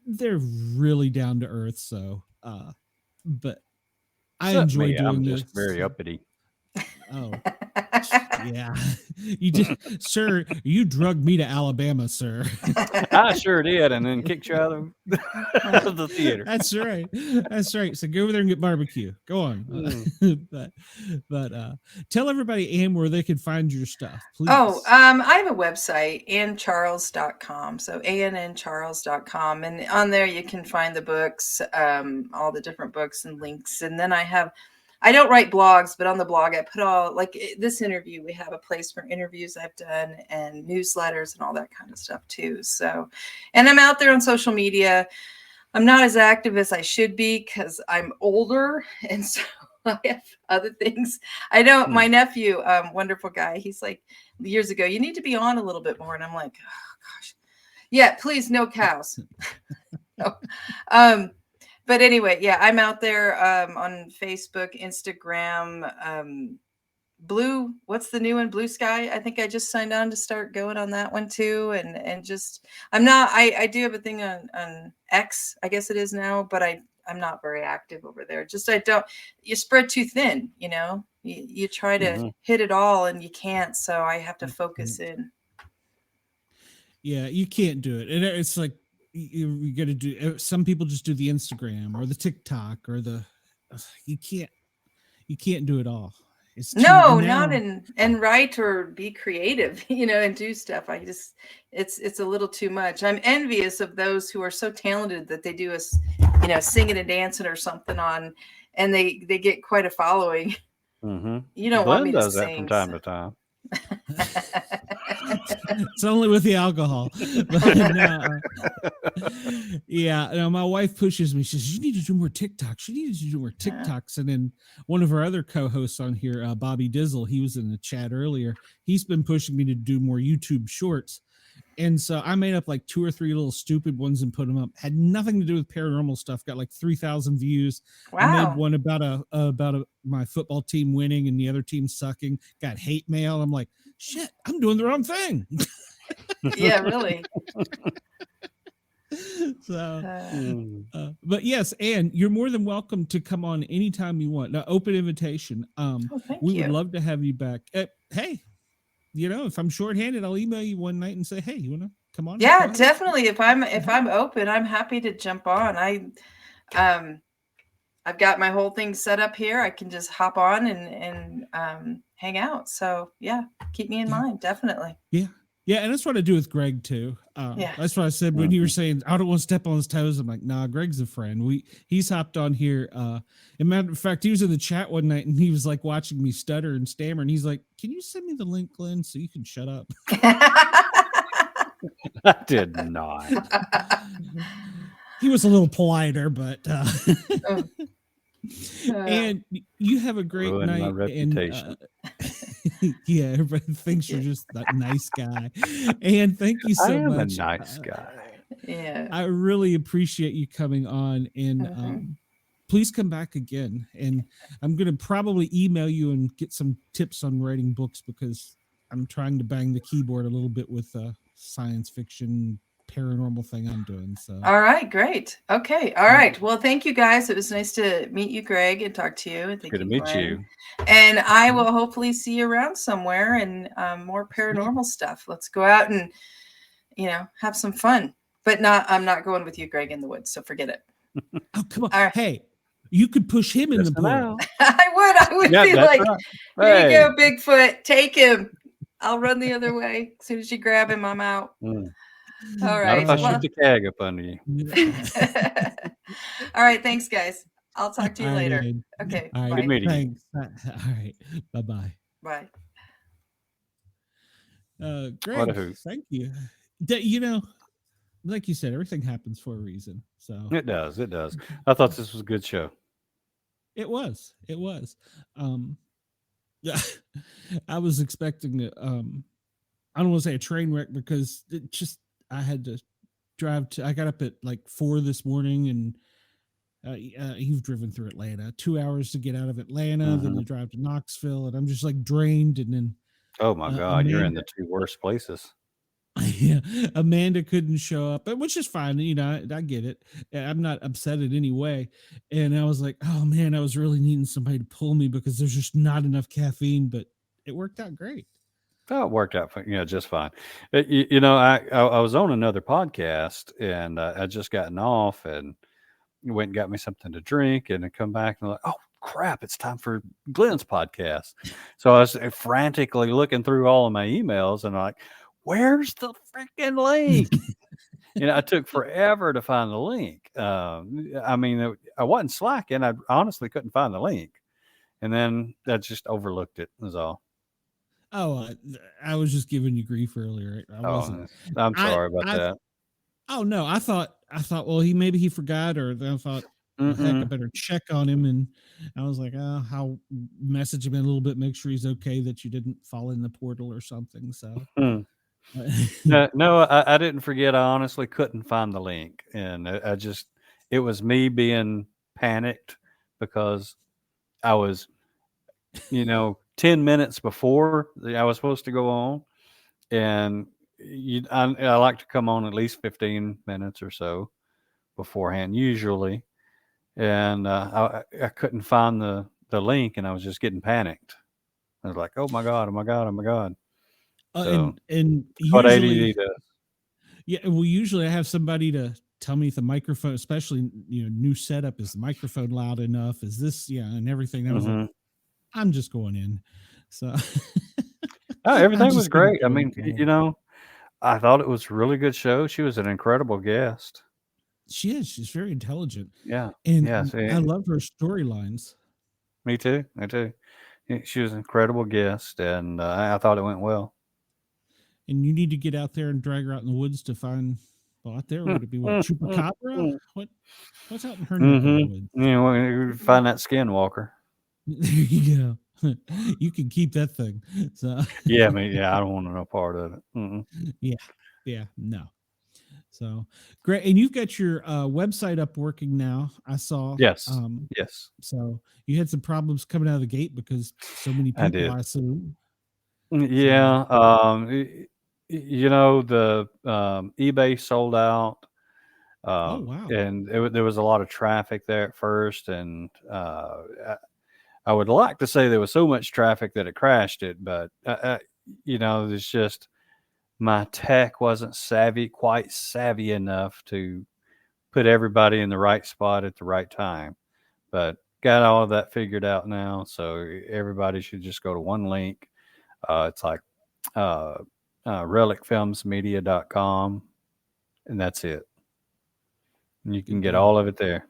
they're really down to earth. So, but I enjoy doing I'm this. Just very uppity. Oh, yeah. You did, sir. You drugged me to Alabama, sir. I sure did, and then kicked you out of the theater. That's right. That's right. So go over there and get barbecue. Go on. But tell everybody, Ann, where they can find your stuff, please. Oh, I have a website, anncharles.com. So anncharles.com, and on there you can find the books, all the different books and links, and then I don't write blogs, but on the blog, I put all, like this interview, we have a place for interviews I've done and newsletters and all that kind of stuff too. So, and I'm out there on social media. I'm not as active as I should be because I'm older. And so I have other things. My nephew, wonderful guy, he's like, years ago, you need to be on a little bit more. And I'm like, oh gosh, yeah, please, no cows. No. But anyway, yeah, I'm out there on Facebook, Instagram, Blue. What's the new one? Blue Sky. I think I just signed on to start going on that one too. And just, I do have a thing on X, I guess it is now, but I'm not very active over there. Just, you spread too thin, you try to hit it all and you can't. So I have to focus in. Yeah, you can't do it. And it's like, you got to do, some people just do the Instagram or the TikTok or you can't do it all. It's not and write or be creative, and do stuff. It's a little too much. I'm envious of those who are so talented that they do singing and dancing or something on, and they get quite a following. Mm-hmm. You don't want me to does sing, that from time to time. It's only with the alcohol. But my wife pushes me. She says, you need to do more TikToks. You need to do more TikToks. And then one of our other co-hosts on here, Bobby Dizzle, he was in the chat earlier. He's been pushing me to do more YouTube shorts. And so I made up like 2 or 3 little stupid ones and put them up. Had nothing to do with paranormal stuff. Got like 3,000 views. Wow. I made one about my football team winning and the other team sucking. Got hate mail. I'm like, shit, I'm doing the wrong thing. Yeah, really. So, but yes, Anne, you're more than welcome to come on anytime you want. Now, open invitation. Thank We you. would love to have you back. Hey, if I'm shorthanded, I'll email you one night and say, hey, you want to come on? Yeah, definitely. If I'm open, I'm happy to jump on. I've got my whole thing set up here. I can just hop on and hang out. So yeah, keep me in mind. Definitely. Yeah. Yeah. And that's what I do with Greg too. That's what I said when you were saying, I don't want to step on his toes. I'm like, nah, Greg's a friend. He's hopped on here. As matter of fact, he was in the chat one night and he was like watching me stutter and stammer. And he's like, can you send me the link, Glenn, so you can shut up? I did not. He was a little politer, but and you have a great Ruined night. my reputation. And yeah, everybody thinks you're just that nice guy. And thank you so much. I am a nice guy. Yeah, I really appreciate you coming on, and please come back again. And I'm going to probably email you and get some tips on writing books, because I'm trying to bang the keyboard a little bit with science fiction paranormal thing I'm doing. So all right, great. Okay, all right. Well, thank you guys. It was nice to meet you, Greg, and talk to you. Good to meet you. And I will hopefully see you around somewhere and more paranormal stuff. Let's go out and have some fun. But I'm not going with you, Greg, in the woods. So forget it. Oh, come on. Right. Hey, you could push him in the portal. I would be like, right. Here you go, Bigfoot. Take him. I'll run the other way. As soon as you grab him, I'm out. All right. Not if I shoot the kag up under you. All right. Thanks, guys. I'll talk to you later. Right. Okay. All right. Bye. Good meeting you. Thanks. All right. Bye-bye. Bye. Greg, thank you. Like you said, everything happens for a reason. So it does. I thought this was a good show. It was. I was expecting I don't want to say a train wreck, because I had to drive I got up at like 4 this morning, and you've driven through Atlanta, 2 hours to get out of Atlanta, then to drive to Knoxville, and I'm just like drained. And then oh my God, you're in the two worst places. Yeah, Amanda couldn't show up, which is fine. I get it. I'm not upset in any way. And I was like, oh man, I was really needing somebody to pull me, because there's just not enough caffeine. But it worked out great. Oh, it worked out, just fine. I was on another podcast, and I just gotten off, and went and got me something to drink, and I come back and I'm like, oh crap, it's time for Glenn's podcast. So I was frantically looking through all of my emails, and I'm like, where's the freaking link? I took forever to find the link. I wasn't slacking. I honestly couldn't find the link. And then I just overlooked it, was all. Oh, I was just giving you grief earlier. I'm sorry about that. Oh no, I thought, well, maybe he forgot, or I thought, well, heck, I better check on him. And I was like, I'll message him in a little bit, make sure he's okay, that you didn't fall in the portal or something. So no, I didn't forget. I honestly couldn't find the link, and it was me being panicked, because I was, 10 minutes before I was supposed to go on, and I like to come on at least 15 minutes or so beforehand usually, and I couldn't find the link, and I was just getting panicked. I was like, oh my God. So, and what usually, ADD does. Yeah, well, usually I have somebody to tell me if the microphone, especially new setup, is the microphone loud enough? Is this and everything? I was like, I'm just going in. So everything was great. I mean, I thought it was a really good show. She was an incredible guest. She is. She's very intelligent. Yeah. And I love her storylines. Me too. She was an incredible guest, and I thought it went well. And you need to get out there and drag her out in the woods to find. Well, out there would it be what, chupacabra? What's out in her neck of the woods? Find that skinwalker. There you go. You can keep that thing. So I don't want no part of it. No. So great. And you've got your website up working now, I saw. Yes. Yes. So you had some problems coming out of the gate because so many people, I assume. Yeah. the eBay sold out. Oh wow. And there was a lot of traffic there at first, and I would like to say there was so much traffic that it crashed it, but there's just my tech wasn't quite savvy enough to put everybody in the right spot at the right time. But got all of that figured out now, so everybody should just go to one link. It's like relicfilmsmedia.com, and that's it. And you can get all of it there.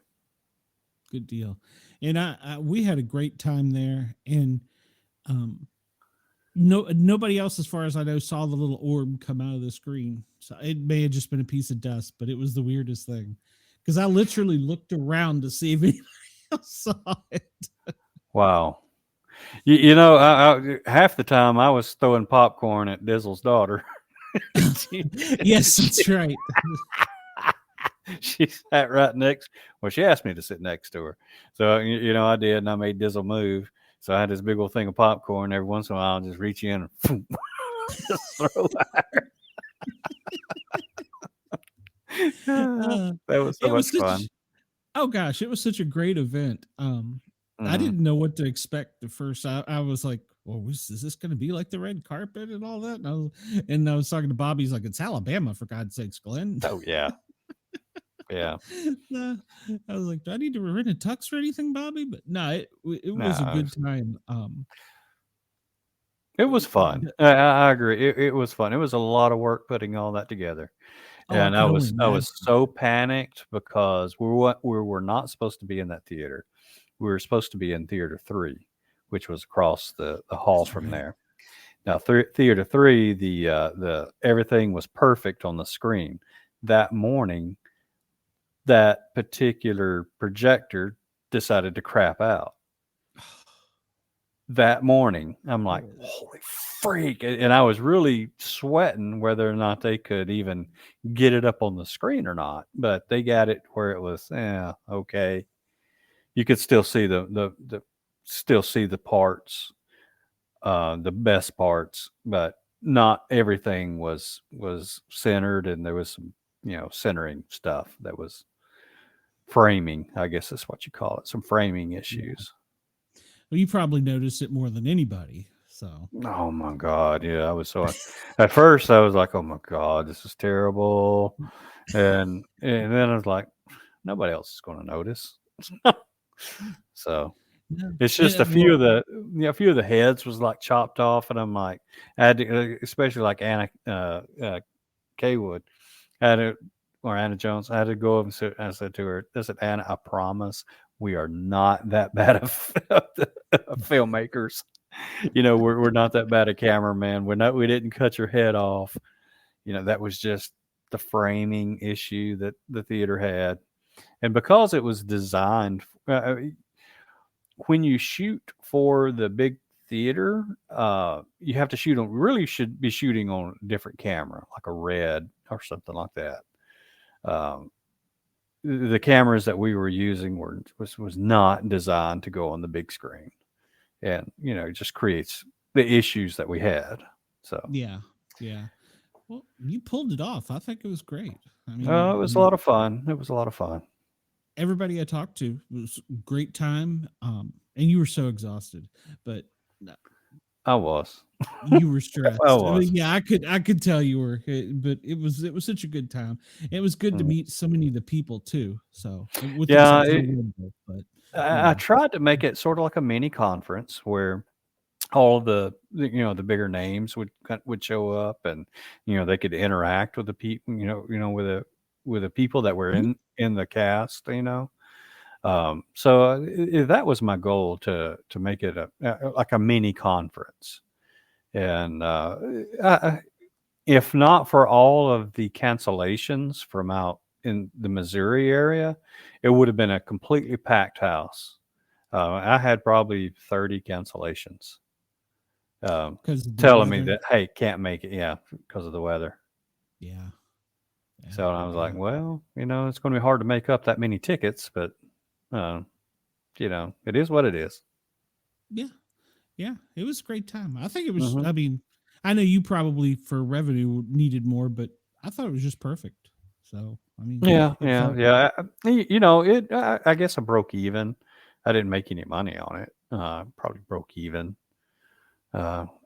Good deal. And we had a great time there, and nobody else, as far as I know, saw the little orb come out of the screen. So it may have just been a piece of dust, but it was the weirdest thing, because I literally looked around to see if anybody else saw it. Wow. I half the time I was throwing popcorn at Dizzle's daughter. Yes, that's right. She sat right next. Well, she asked me to sit next to her, so I did, and I made Dizzle move. So I had this big old thing of popcorn. Every once in a while, I'll just reach in and just throw at her. That was so much fun. Oh gosh, it was such a great event. I didn't know what to expect at first. I was like, "Well, is this going to be like the red carpet and all that?" And I was talking to Bobby. He's like, "It's Alabama, for God's sakes, Glenn." Oh yeah. Yeah. I was like, "Do I need to rent a tux or anything, Bobby?" But no, it was a good time. It was fun. I agree. It was fun. It was a lot of work putting all that together. And I was so panicked because we were not supposed to be in that theater. We were supposed to be in Theater 3, which was across the hall from there. Now, Theater 3, the everything was perfect on the screen. That morning, that particular projector decided to crap out. That morning, I'm like, holy freak. And I was really sweating whether or not they could even get it up on the screen or not. But they got it where it was, okay. You could still see the parts, the best parts, but not everything was centered, and there was some, centering stuff that was framing, I guess that's what you call it, some framing issues. Well, you probably noticed it more than anybody. So. Oh my God, yeah, I was so. At first, I was like, "Oh my God, this is terrible," and then I was like, "Nobody else is going to notice." So it's just a few of the heads was like chopped off, and I'm like, I had to, especially like Anna Kaywood, or Anna Jones. I had to go over and I said to her, "Listen, Anna, I promise we are not that bad of filmmakers. We're not that bad a cameraman. We didn't cut your head off. That was just the framing issue that the theater had, and because it was designed." When you shoot for the big theater, you have to should be shooting on a different camera, like a Red or something like that. The cameras that we were using was not designed to go on the big screen, and it just creates the issues that we had. So yeah. Well, you pulled it off. I think it was great. I mean, it was a lot of fun. It was a lot of fun. Everybody I talked to, it was a great time. And you were so exhausted, but I was. You were stressed. I was. Yeah, I could tell you were, but it was such a good time. It was good to meet so many of the people too. So I tried to make it sort of like a mini conference where all of the bigger names would show up, and they could interact with the people, with the people that were in the cast, so that was my goal, to make it like a mini conference. And if not for all of the cancellations from out in the Missouri area, it would have been a completely packed house. I had probably 30 cancellations. Telling me that, hey, can't make it, because of the weather. Yeah. So I was like, well, it's going to be hard to make up that many tickets, but it is what it is. Yeah, it was a great time. I think it was. I mean, I know you probably for revenue needed more, but I thought it was just perfect. So I mean, Yeah, it yeah, felt yeah. You know, I guess I broke even. I didn't make any money on it. Probably broke even.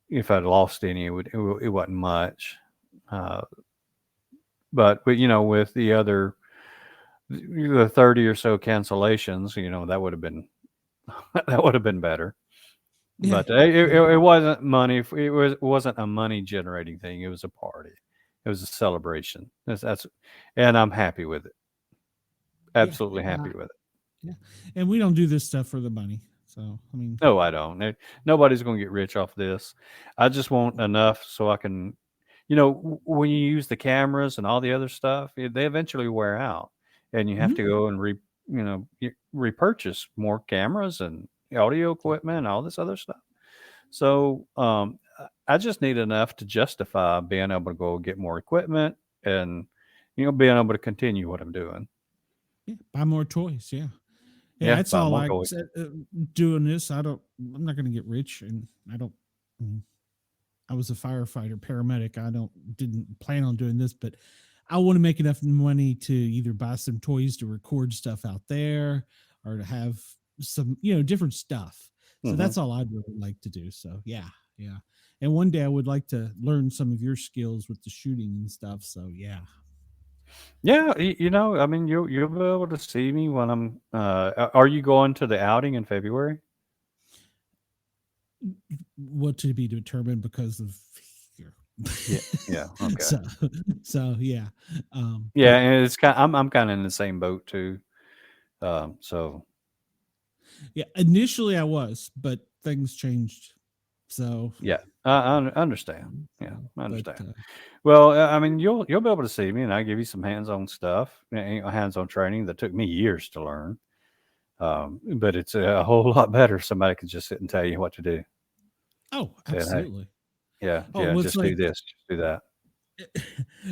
If I'd lost any, it wasn't much. Uh, but you know, with the 30 or so cancellations, you know, that would have been that would have been better. yeah. But it wasn't money. It wasn't a money generating thing. It was a party. It was a celebration. And I'm happy with it. Yeah, Absolutely happy with it. yeah, and we don't do this stuff for the money. So I mean, No, I don't. Nobody's going to get rich off this. I just want enough so I can, you know, when you use the cameras and all the other stuff, they eventually wear out, and you have mhm. to go and repurchase more cameras and audio equipment and all this other stuff. So I just need enough to justify being able to go get more equipment and, you know, being able to continue what I'm doing. Yeah, buy more toys. Yeah, yeah. Yeah, That's buy all more I toys. said. Doing this, I'm not going to get rich, and I don't. I mean, I was a firefighter, paramedic. Didn't plan on doing this, but I want to make enough money to either buy some toys to record stuff out there or to have some, different stuff. So Hmm. that's all I'd really like to do. So yeah, yeah. And one day I would like to learn some of your skills with the shooting and stuff. So yeah. Yeah, you know, I mean, you'll be able to see me when I'm. Are you going to the outing in February? What to be determined because of fear. Yeah, yeah, okay, so so yeah. yeah, and it's kind. I'm kind of in the same boat too. So Yeah, initially I was, but things changed. So, yeah, I understand. Yeah, I but understand. Well, I mean, you'll be able to see me, and I give you some hands-on stuff, hands-on training that took me years to learn. But it's a whole lot better if somebody can just sit and tell you what to do. oh, Saying, hey, absolutely. yeah, Oh, yeah, well, it's just do like, this, just do that.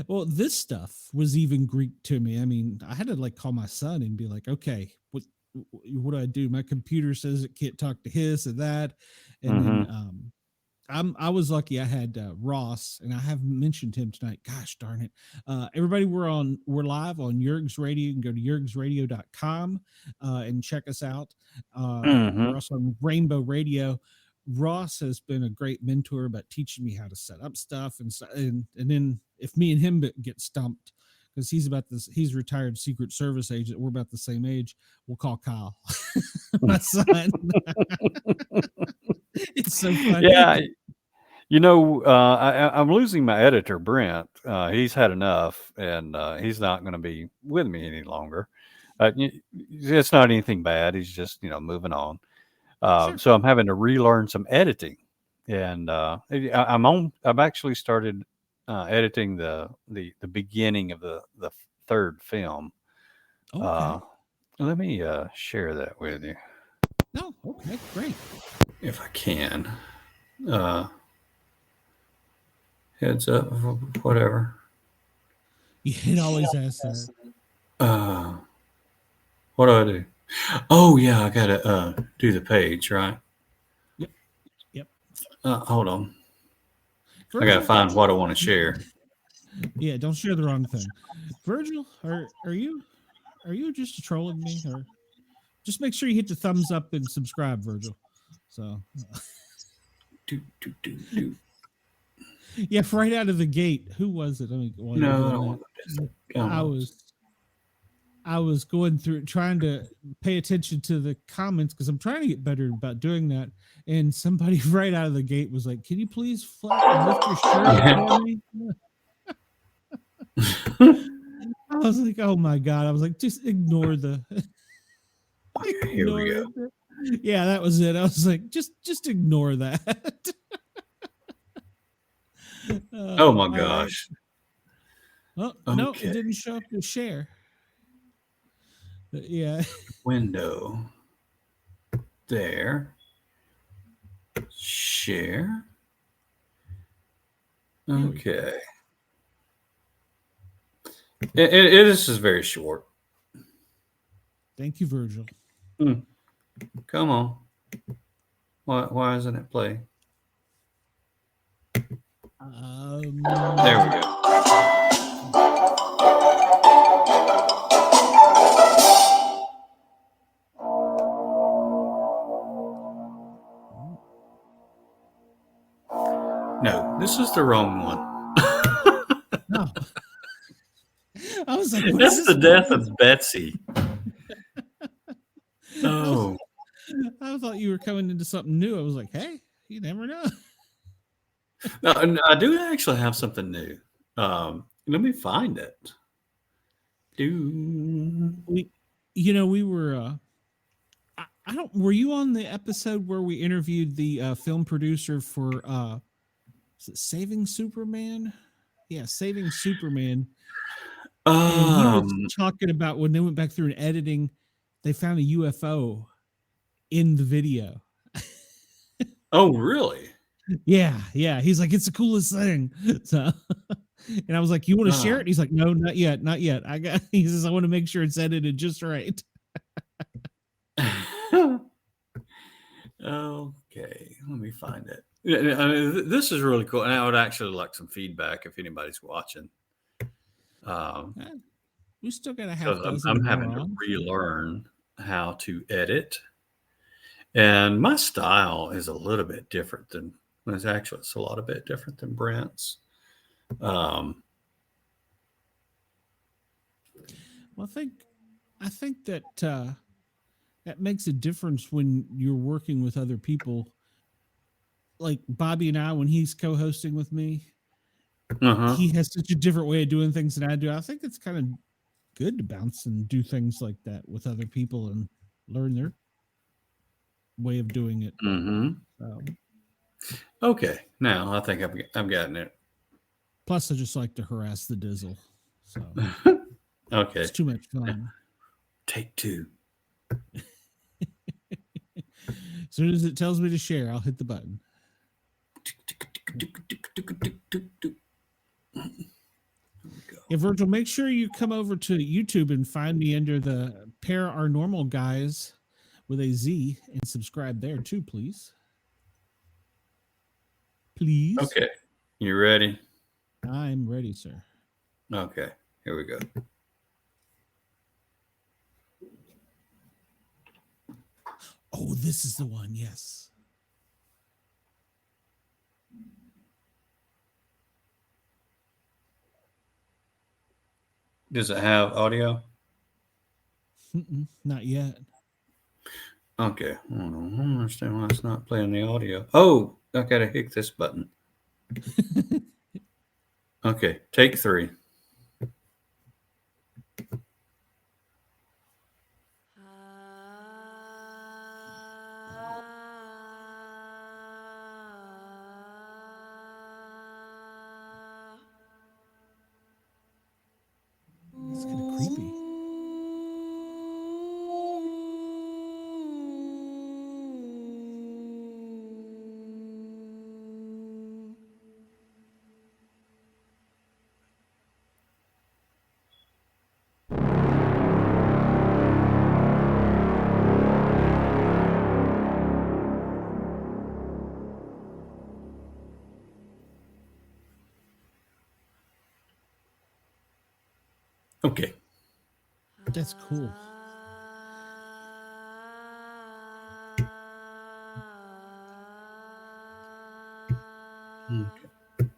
well, this stuff was even Greek to me. I mean, I had to like call my son and be like, okay, what do I do? My computer says it can't talk to his or that, and then Hmm. I was lucky. I had Ross, and I haven't mentioned him tonight. Gosh darn it! Everybody, we're live on Yerg's Radio. You can go to yergsradio.com and check us out. Hmm. We're also on Rainbow Radio. Ross has been a great mentor about teaching me how to set up stuff and then if me and him get stumped because he's retired Secret Service agent. We're about the same age. We'll call Kyle, my son. It's so funny. Yeah, you know, I'm losing my editor, Brent. He's had enough, and he's not going to be with me any longer. It's not anything bad. He's just, you know, moving on. Sure. So I'm having to relearn some editing, and I've actually started editing the beginning of the third film. Okay. Uh, Let me share that with you No. Okay. Great. if I can. Uh, Heads up, whatever. It always asks that. Uh, what do I do? Oh yeah, I gotta do the page, right? Yep. Yep. Hold on. I gotta Virgil. find what I want to share. Yeah. Don't share the wrong thing. Virgil, are you just trolling me or just make sure you hit the thumbs up and subscribe, Virgil. So Do. yeah, right out of the gate. Who was it? I mean, while you're No, I doing don't that, want to. Come I on. was I was going through trying to pay attention to the comments because I'm trying to get better about doing that. And somebody right out of the gate was like, "Can you please lift your shirt for me?" I was like, "Oh my god!" I was like, "Just ignore the Here we ignore go. it." Yeah, that was it. I was like, "Just ignore that." Oh my All right. gosh. Well, no, it Okay. didn't show up to share. Yeah. Window. There. Share. There we go. Okay. This is very short. Thank you, Virgil. Come on. Why isn't it play? There we go. No, this is the wrong one. No. I was like, what That's is the this? death of Betsy. Oh, I thought you were coming into something new. I was like, hey, you never know. no, I do actually have something new. Let me find it. We were I don't were you on the episode where we interviewed the film producer for is it Saving Superman? Yeah, Saving Superman. And he was talking about when they went back through and editing, they found a UFO in the video. Oh, really? Yeah. He's like, it's the coolest thing. So, and I was like, you want to share it? He's like, no, not yet. He says, I want to make sure it's edited just right. Okay, let me find it. I mean, this is really cool, and I would actually like some feedback if anybody's watching. We still got a half dozen. I'm having to relearn how to edit, and my style is a little bit different than. It's a lot of bit different than Brent's. Well, I think that that makes a difference when you're working with other people. Like Bobby and I, when he's co-hosting with me, he has such a different way of doing things than I do. I think it's kind of good to bounce and do things like that with other people and learn their way of doing it. Okay, now I think I've gotten it. Plus, I just like to harass the Dizzle. So okay, it's too much fun. Take two. As soon as it tells me to share, I'll hit the button. Yeah, Virgil, make sure you come over to YouTube and find me under the Paranormal Guyz with a Z and subscribe there too, please. Please. Okay, you ready? I'm ready, sir. Okay, here we go. Oh, this is the one. Yes. Does it have audio? Not yet. Okay. I don't understand why it's not playing the audio. Oh, I gotta hit this button. Okay, take three. It's kind of creepy. Okay. That's cool. Okay.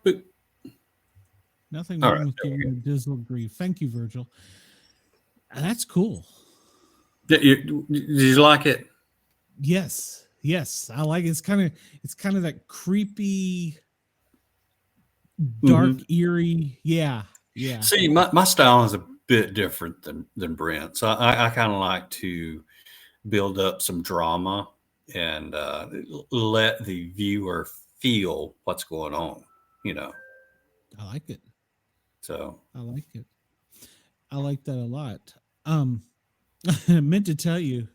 Boop. Nothing All wrong right, with there we giving a Dizzle grief. Thank you, Virgil. That's cool. Did you like it? Yes. I like it. It's kind of that creepy, dark, eerie. Yeah. See, my style is a bit different than Brent's. I kind of like to build up some drama and let the viewer feel what's going on. I like it. So I like it. I like that a lot. I meant to tell you,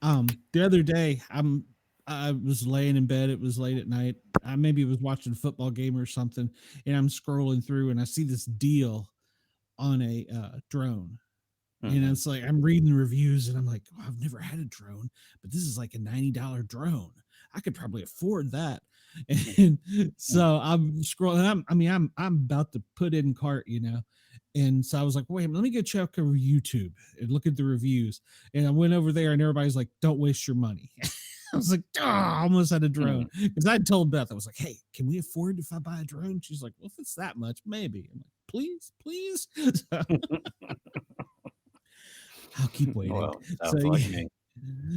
the other day I was laying in bed. It was late at night. I maybe was watching a football game or something, and I'm scrolling through and I see this deal on a drone. And it's like I'm reading the reviews and I'm like, oh, I've never had a drone, but this is like a $90 drone. I could probably afford that. And so I'm scrolling. I'm about to put in cart, And so I was like, wait, let me go check over YouTube and look at the reviews. And I went over there and everybody's like, don't waste your money. I was like, I almost had a drone. Because I told Beth, I was like, hey, can we afford if I buy a drone? She's like, well, if it's that much, maybe. I'm like, please. So, I'll keep waiting. Well, sounds like me.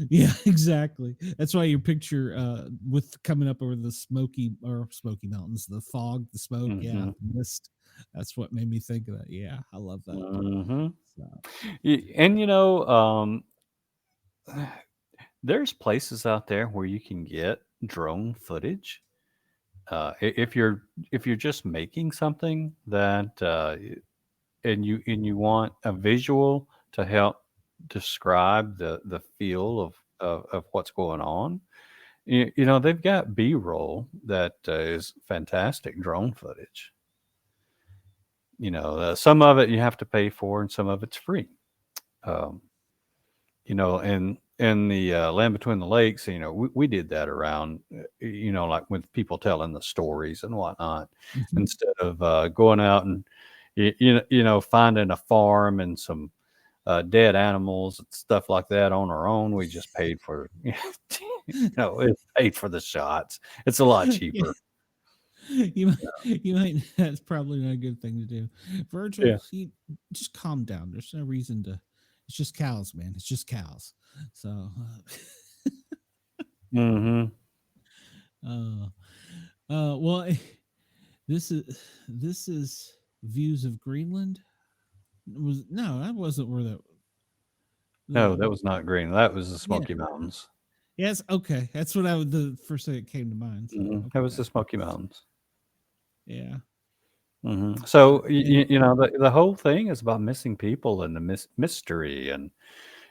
Yeah, exactly. That's why your picture with coming up over the Smoky Mountains, the fog, the smoke, the mist. That's what made me think of that. Yeah, I love that. So. And there's places out there where you can get drone footage. If you're just making something that and you want a visual to help describe the feel of what's going on, they've got B-roll that is fantastic drone footage. Some of it you have to pay for and some of it's free. And in the Land Between the Lakes, we did that around, like with people telling the stories and whatnot, instead of going out and finding a farm and some dead animals and stuff like that on our own. We just paid for, it paid for the shots. It's a lot cheaper. You might. That's probably not a good thing to do. Virgil, just calm down. There's no reason to. It's just cows, man. It's just cows. So. Well, this is views of Greenland. That wasn't where that. No, that was not Greenland. That was the Smoky Mountains. Yes. Okay, that's what the first thing that came to mind. So, okay. That was the Smoky Mountains. Yeah. So the whole thing is about missing people and the mystery and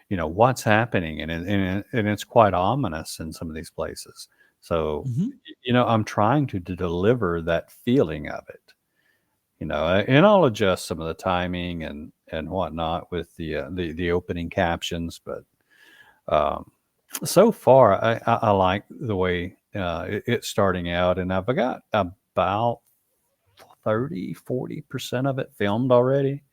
what's happening, and it's quite ominous in some of these places. So I'm trying to deliver that feeling of it. And I'll adjust some of the timing and whatnot with the opening captions, but so far I like the way it's starting out, and I've got about 30-40% of it filmed already.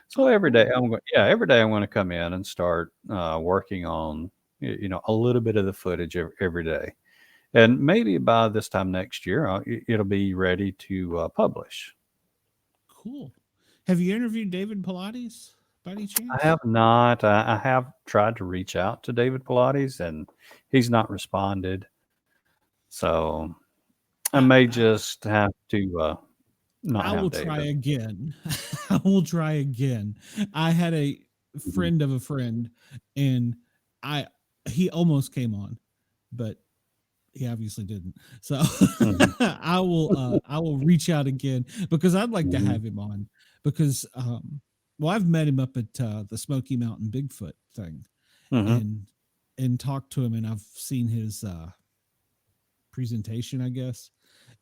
So every day I'm going to come in and start working on a little bit of the footage every day, and maybe by this time next year it'll be ready to publish. Cool. Have you interviewed David Pilates by any chance? I have not. I have tried to reach out to David Pilates, and he's not responded. So I may just have to not have David. Try again. I will try again. I had a friend of a friend, and he almost came on, but he obviously didn't. So I will reach out again because I'd like to have him on because I've met him up at the Smoky Mountain Bigfoot thing and talked to him, and I've seen his presentation, I guess,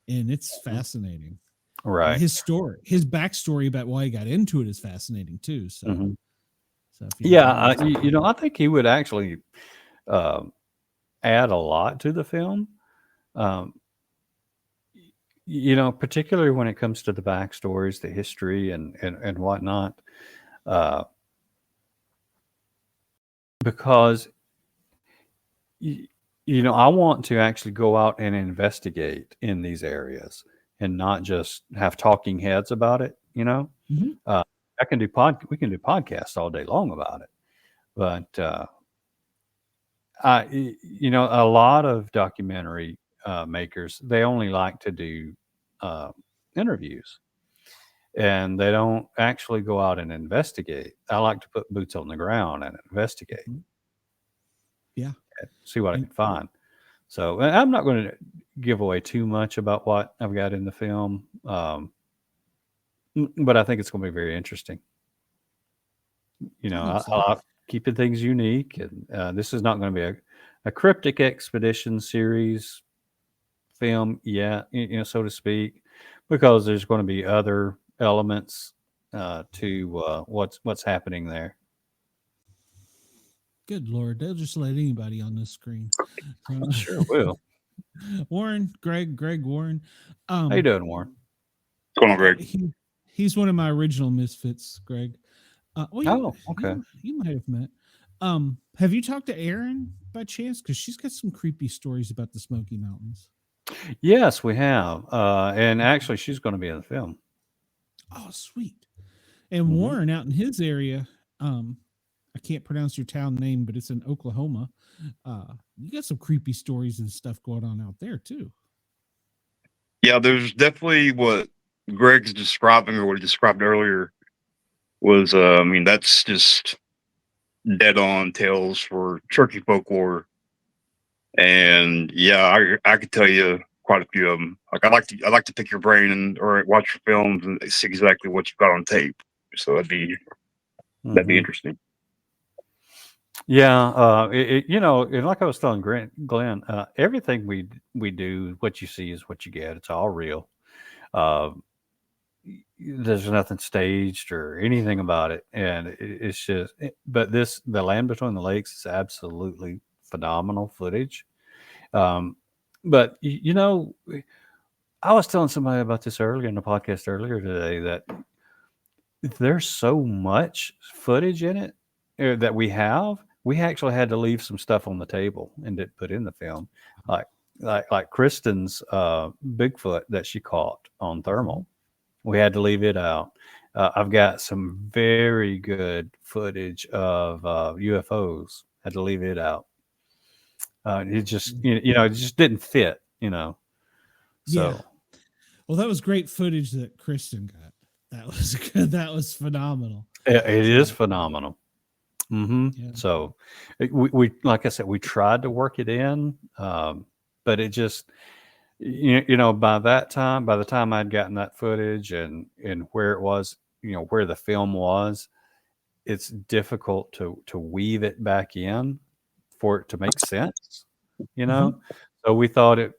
and it's fascinating. Right. His backstory about why he got into it is fascinating too. So, I think he would actually add a lot to the film, particularly when it comes to the backstories, the history, and whatnot, because I want to actually go out and investigate in these areas and not just have talking heads about it. We can do podcasts all day long about it, but a lot of documentary makers, they only like to do interviews, and they don't actually go out and investigate. I like to put boots on the ground and investigate. Yeah, see what I can find. So I'm not going to give away too much about what I've got in the film, but I think it's going to be very interesting. I'll keeping things unique, and this is not going to be a Cryptic Expeditions series film yet, so to speak, because there's going to be other elements to what's happening there. Good Lord, they'll just let anybody on this screen. Sure will. Warren, Greg Warren. How you doing, Warren? What's going on, Greg? He's one of my original misfits, Greg. Okay. You might have met. Have you talked to Erin by chance? Because she's got some creepy stories about the Smoky Mountains. Yes, we have. And actually, she's going to be in the film. Oh, sweet. And Warren out in his area, I can't pronounce your town name, but it's in Oklahoma. You got some creepy stories and stuff going on out there too. Yeah, there's definitely what Greg's describing, or what he described earlier, was that's just dead on tales for turkey folklore. And yeah, I could tell you quite a few of them. Like I like to pick your brain or watch your films and see exactly what you've got on tape. So that'd be interesting. Yeah, and like I was telling Glenn, everything we do, what you see is what you get. It's all real. There's nothing staged or anything about it, and it's just. But the Land Between the Lakes is absolutely phenomenal footage. But I was telling somebody about this earlier in the podcast earlier today that there's so much footage in it that we have. We actually had to leave some stuff on the table and didn't put in the film, like Kristen's Bigfoot that she caught on thermal. We had to leave it out. I've got some very good footage of UFOs. Had to leave it out. It just it just didn't fit. So. Yeah. Well, that was great footage that Kristen got. That was good. That was phenomenal. It is phenomenal. Yeah. So we like I said, we tried to work it in, but it just by the time I'd gotten that footage and where it was, where the film was, it's difficult to weave it back in for it to make sense. So we thought it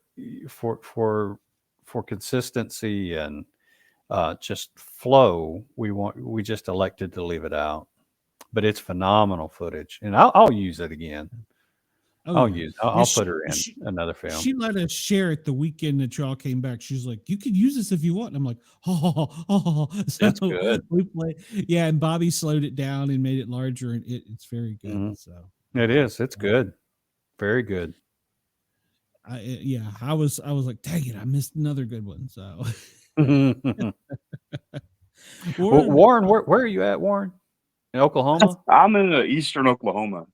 for consistency and just flow, we just elected to leave it out. But it's phenomenal footage, and I'll use it again. I'll put her in another film. She let us share it the weekend that y'all came back. She's like, "You can use this if you want." And I'm like, "Oh." So that's good. We play, and Bobby slowed it down and made it larger, and it's very good. So it is. It's good, very good. I was like, "Dang it, I missed another good one." So, Warren, where are you at, Warren? In Oklahoma? I'm in eastern Oklahoma.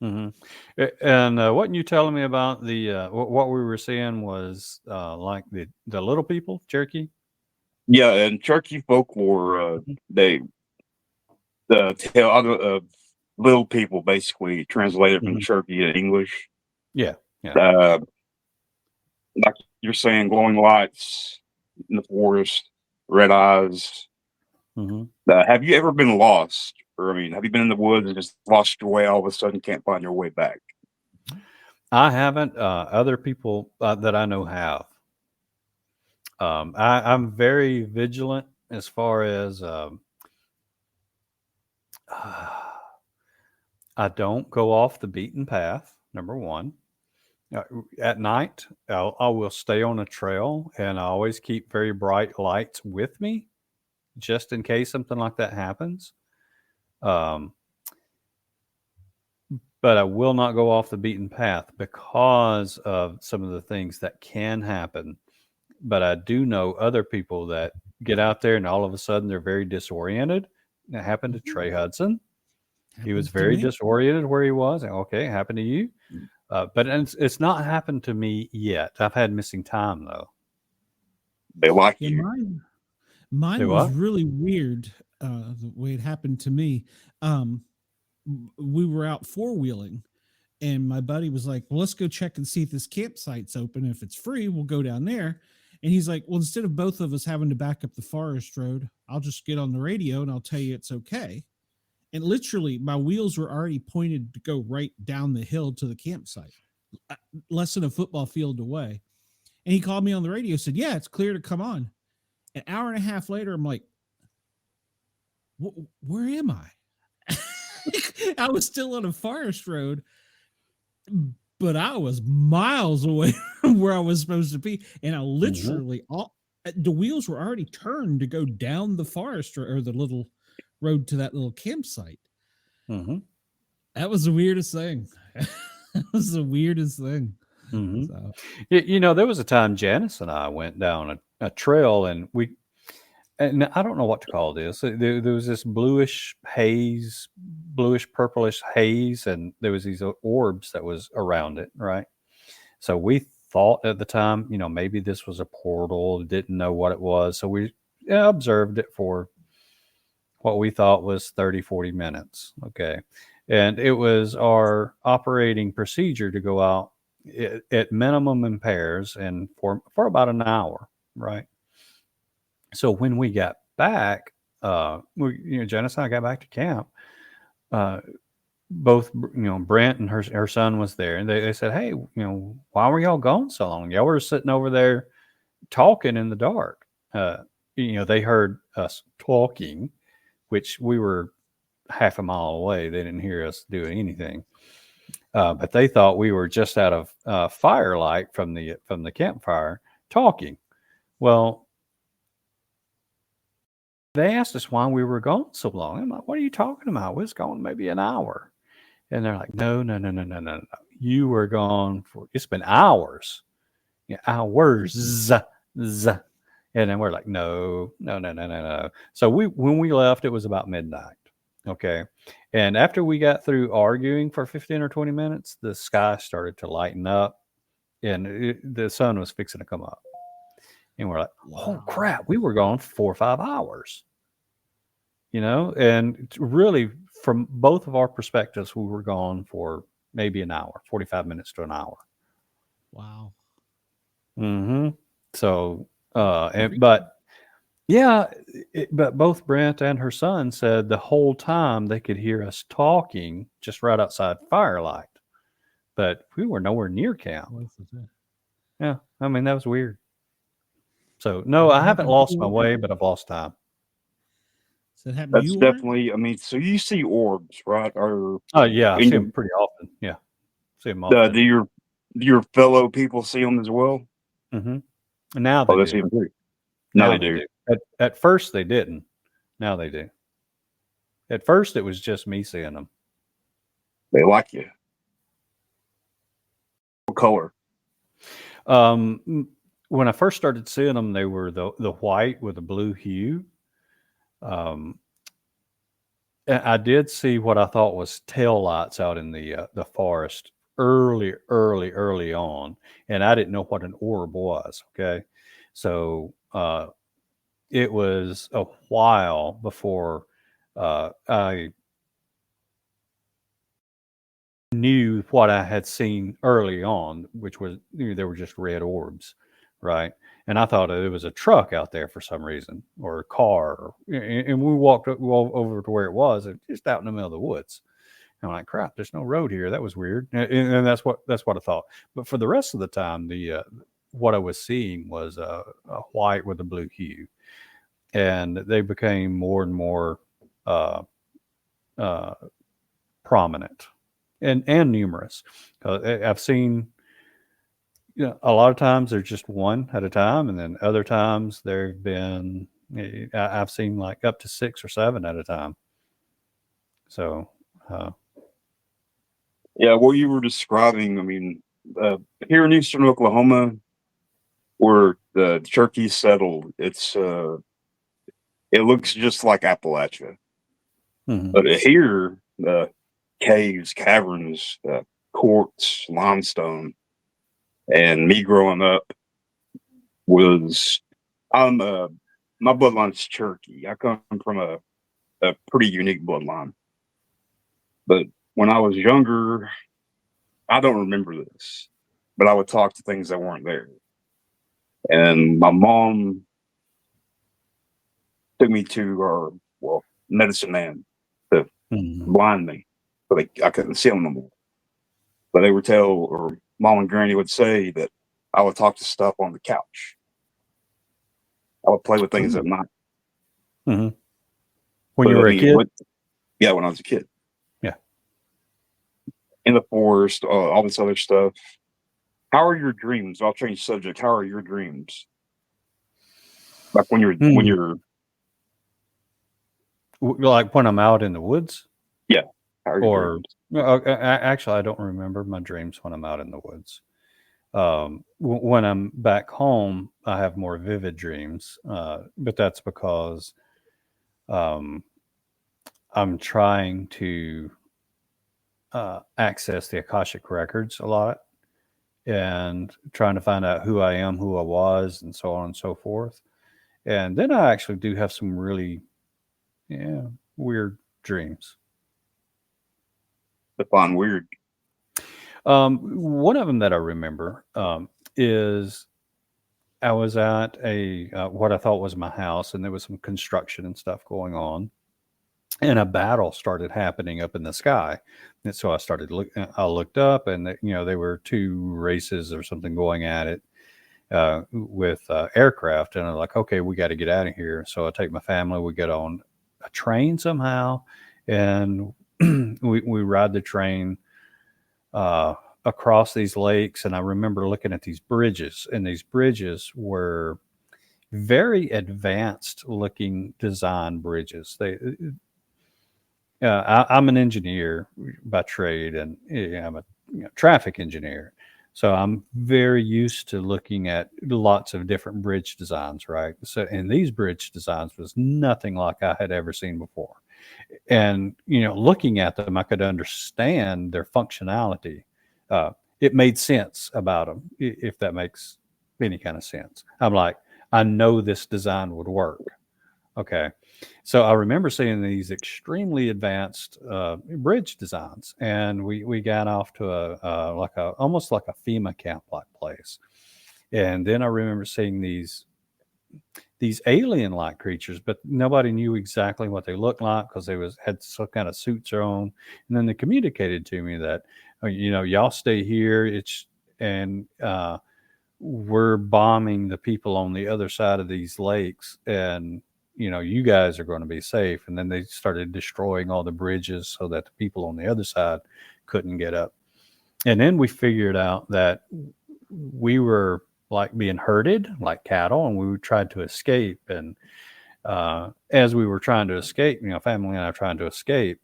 And what you telling me about the what we were seeing was like the little people, Cherokee? Yeah, and Cherokee folklore, they tell other little people, basically translated from Cherokee to English. Yeah. Like you're saying, glowing lights in the forest, red eyes. Have you ever been lost? Or, have you been in the woods and just lost your way all of a sudden, can't find your way back? I haven't. Other people that I know have. I'm very vigilant as far as I don't go off the beaten path, number one. At night, I will stay on a trail, and I always keep very bright lights with me, just in case something like that happens. But I will not go off the beaten path because of some of the things that can happen. But I do know other people that get out there and all of a sudden they're very disoriented. It happened to Trey Hudson. He was very disoriented where he was. Okay, it happened to you. But it's not happened to me yet. I've had missing time though. They like you. Mine was really weird. The way it happened to me. We were out four-wheeling, and my buddy was like, "Well, let's go check and see if this campsite's open. If it's free, we'll go down there." And he's like, "Well, instead of both of us having to back up the forest road, I'll just get on the radio and I'll tell you it's okay." And literally, my wheels were already pointed to go right down the hill to the campsite, less than a football field away. And he called me on the radio, said, "Yeah, it's clear to come on." An hour and a half later, I'm like, "Where am I?" I was still on a forest road, but I was miles away from where I was supposed to be, and I literally the wheels were already turned to go down the forest or the little road to that little campsite. Mm-hmm. That was the weirdest thing. That was the weirdest thing. Mm-hmm. So, You know, there was a time Janice and I went down a trail, and I don't know what to call this. There was this bluish purplish haze, and there was these orbs that was around it, right? So we thought at the time, you know, maybe this was a portal, didn't know what it was. So we observed it for what we thought was 30, 40 minutes. Okay. And it was our operating procedure to go out at minimum in pairs and for about an hour, right? So when we got back, Janice and I got back to camp. Both, Brent and her son was there, and they said, "Hey, why were y'all gone so long? Y'all were sitting over there talking in the dark." They heard us talking, which we were half a mile away. They didn't hear us doing anything, but they thought we were just out of firelight from the campfire talking. Well, they asked us why we were gone so long. I'm like, "What are you talking about? We was gone maybe an hour." And they're like, no. You were gone it's been hours. Yeah, hours. And then we're like, no. So when we left, it was about midnight. Okay. And after we got through arguing for 15 or 20 minutes, the sky started to lighten up, and the sun was fixing to come up. And we're like, oh crap, we were gone for 4 or 5 hours. And really, from both of our perspectives, we were gone for maybe an hour, 45 minutes to an hour. Wow. Mm-hmm. So, but both Brent and her son said the whole time they could hear us talking just right outside firelight, but we were nowhere near camp. Yeah. I mean, that was weird. So no, I haven't lost my way, but I've lost time. So that's definitely. I mean, so you see orbs, right? Or yeah, I see them pretty often. Yeah, see them often. Do your fellow people see them as well? Mm-hmm. Now they do. Now they do. At first they didn't. Now they do. At first it was just me seeing them. They like you. What color? When I first started seeing them, they were the white with a blue hue. I did see what I thought was tail lights out in the forest early on, and I didn't know what an orb was. Okay, so it was a while before I knew what I had seen early on, which was they were just red orbs, right? And I thought it was a truck out there for some reason, or a car. And we walked over to where it was, just out in the middle of the woods. And I'm like, crap, there's no road here. That was weird. And that's what I thought. But for the rest of the time, what I was seeing was a white with a blue hue, and they became more and more prominent and numerous. I've seen. A lot of times there's just one at a time, and then other times there've been I've seen like up to 6 or 7 at a time. So, yeah, what you were describing. I mean, here in eastern Oklahoma, where the Cherokee settled, it looks just like Appalachia, but here the caves, caverns, quartz, limestone. And me growing up was, my bloodline's Cherokee. I come from a pretty unique bloodline. But when I was younger, I don't remember this, but I would talk to things that weren't there. And my mom took me to our medicine man to blind me, so I couldn't see him no more. But they would or Mom and Granny would say that I would talk to stuff on the couch. I would play with things at night. Mm-hmm. When you were a kid? Yeah, when I was a kid. Yeah. in the forest, all this other stuff. How are your dreams? I'll change subject. How are your dreams? Like when you're Like when I'm out in the woods? yeah. How are your Or dreams? well, actually, I don't remember my dreams when I'm out in the woods. When I'm back home, I have more vivid dreams, but that's because I'm trying to access the Akashic records a lot and trying to find out who I am, who I was, and so on and so forth. And then I actually do have some really, weird dreams. Define weird. One of them that I remember is I was at a what I thought was my house, and there was some construction and stuff going on, and a battle started happening up in the sky. And so I looked up, and there were two races or something going at it with aircraft, and I'm like, okay, we got to get out of here. So I take my family, we get on a train somehow, and we ride the train across these lakes. And I remember looking at these bridges, and these bridges were very advanced looking design bridges. I'm an engineer by trade, and I'm a traffic engineer. So I'm very used to looking at lots of different bridge designs, right? So, and these bridge designs was nothing like I had ever seen before. And, looking at them, I could understand their functionality. It made sense about them, if that makes any kind of sense. I'm like, I know this design would work. Okay. So I remember seeing these extremely advanced bridge designs, and we got off to almost like a FEMA camp like place. And then I remember seeing these alien-like creatures, but nobody knew exactly what they looked like because they had some kind of suits on. And then they communicated to me that, y'all stay here. We're bombing the people on the other side of these lakes, and you guys are going to be safe. And then they started destroying all the bridges so that the people on the other side couldn't get up. And then we figured out that we were like being herded like cattle, and we tried to escape. And as we were trying to escape, family and I trying to escape,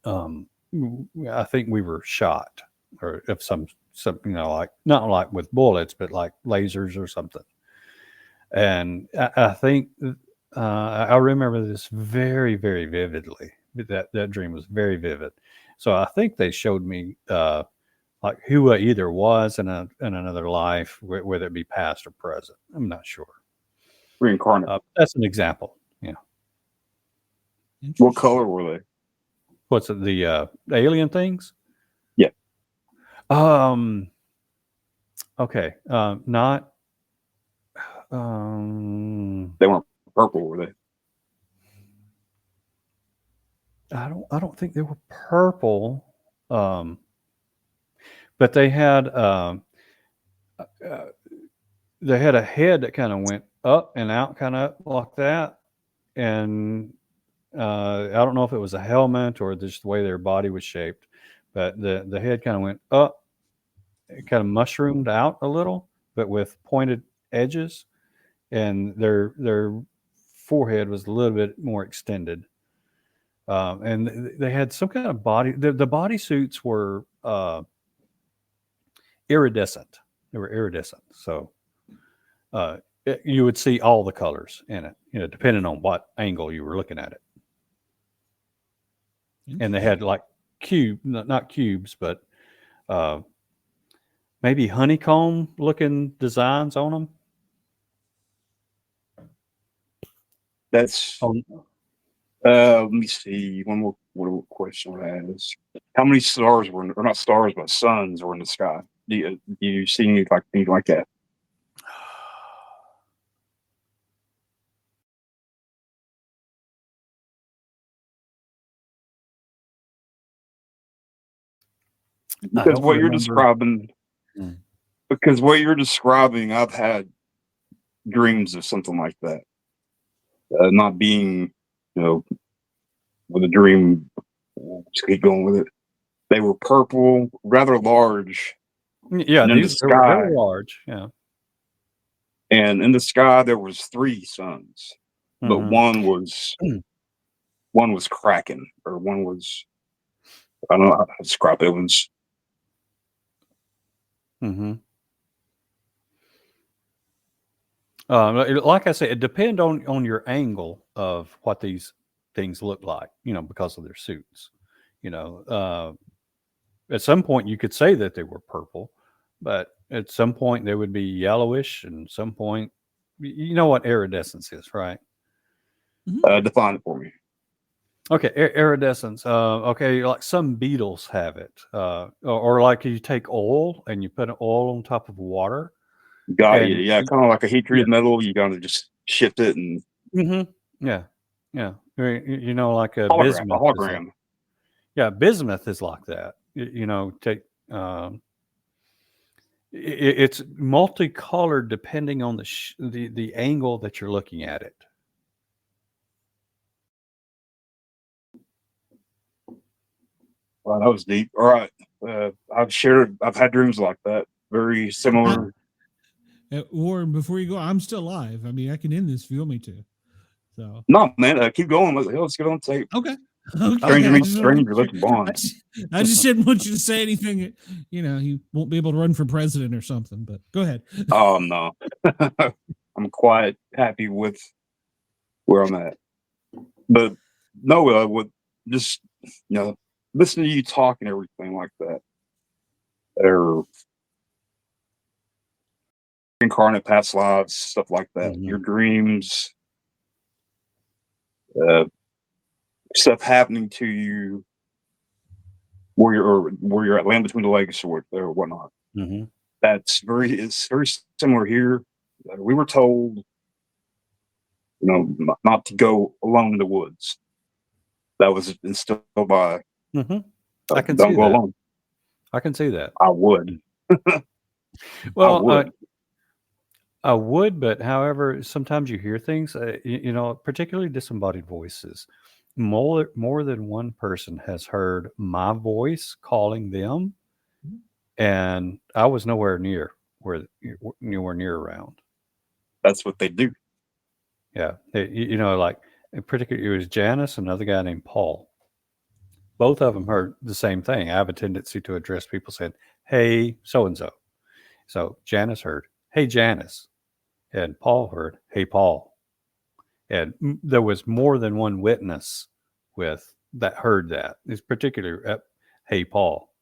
I think we were shot, or if some like, not like with bullets, but like lasers or something. And I think I remember this very, very vividly. That dream was very vivid. So I think they showed me like who I either was in another life, whether it be past or present. I'm not sure. Reincarnate. That's an example. Yeah. What color were they? What's it, the alien things? Yeah. Okay. Not. They weren't purple, were they? I don't think they were purple. But they had a head that kind of went up and out, kind of like that. And I don't know if it was a helmet or just the way their body was shaped, but the head kind of went up, it kind of mushroomed out a little, but with pointed edges, and their forehead was a little bit more extended. And they had some kind of body. The body suits were iridescent. They were iridescent. So you would see all the colors in it, depending on what angle you were looking at it. And they had like not cubes, but maybe honeycomb looking designs on them. That's. Let me see. One more question I have is, how many stars or not stars, but suns were in the sky? Do you see anything like that? Because what you're describing, I've had dreams of something like that. Not being, with a dream, just keep going with it. They were purple, rather large. Yeah, And in the these they were sky, large. Yeah. and in the sky there was 3 suns, but Mm-hmm. one was cracking, or one was, I don't know how to describe it. It was Mm-hmm. Like I said, it depends on your angle of what these things look like, because of their suits. At some point you could say that they were purple, but at some point they would be yellowish, and some point, you know what iridescence is, right? define it for me. Okay, iridescence. Okay, like some beetles have it, or like you take oil and you put an oil on top of water, Got you. and Yeah, kind of like a heat yeah, treated metal. You gotta just shift it and yeah, yeah. Like a hologram, a bismuth is like, hologram. yeah, bismuth is like that. Take it's multicolored depending on the angle that you're looking at it. Wow, that was deep. All right, I've had dreams like that, very similar. Warren, before you go, I'm still live. I mean, I can end this if you want me to. So No, man, keep going. Let's get on tape. okay. Okay. Stranger I meets just wanna make stranger. sure- Let's bond. I just didn't want you to say anything. You won't be able to run for president or something. But go ahead. Oh no, I'm quite happy with where I'm at. But no, with just listening to you talk and everything like that, or incarnate past lives, stuff like that, Mhm. your dreams, stuff happening to you where you're at, land between the legs or whatnot. Mhm. It's very similar here. We were told, not to go alone in the woods. That was instilled by Mhm. I can don't see go that. alone. I can see that. I would. I Well, would. I would, but however, sometimes you hear things, particularly disembodied voices. More than one person has heard my voice calling them, and I was nowhere near around. That's what they do. Yeah, like in particular, it was Janice and another guy named Paul. Both of them heard the same thing. I have a tendency to address people saying, "Hey, so and so." So Janice heard, "Hey, Janice," and Paul heard, "Hey, Paul." And there was more than one witness with that heard that. It's particularly, "Hey, Paul."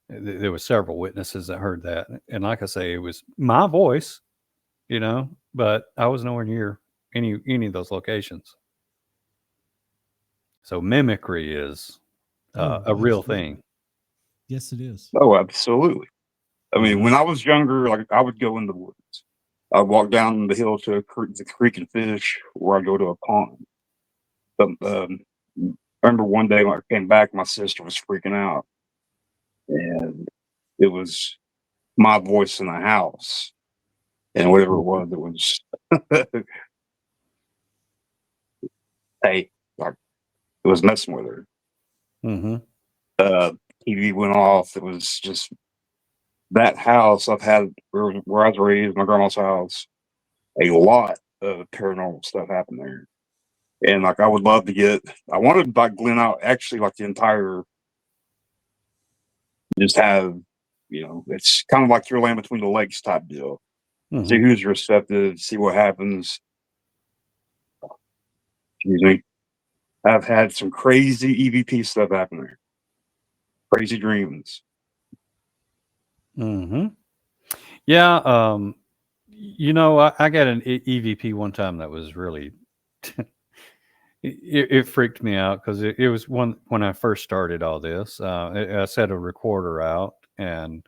There were several witnesses that heard that, and like I say, it was my voice, but I was nowhere near any of those locations. So mimicry is a real absolutely. thing. Yes, it is. Oh, absolutely. I mean, Mhm. when I was younger, like I would go in the woods. I'd walk down the hill to the creek and fish, or I'd go to a pond. But I remember one day when I came back, my sister was freaking out, and it was my voice in the house, and whatever it was, hey, like it was messing with her. Mhm. TV went off. It was just that house I've had where I was raised, my grandma's house. A lot of paranormal stuff happened there. And like I would love to I wanted to like Glen out actually like the entire, just have, it's kind of like your land between the legs type deal. See Mhm. who's receptive, see what happens. Excuse me. I've had some crazy EVP stuff happen there. Crazy dreams. Mhm. Yeah. I got an EVP one time that was really it freaked me out because it was when I first started all this. I set a recorder out, and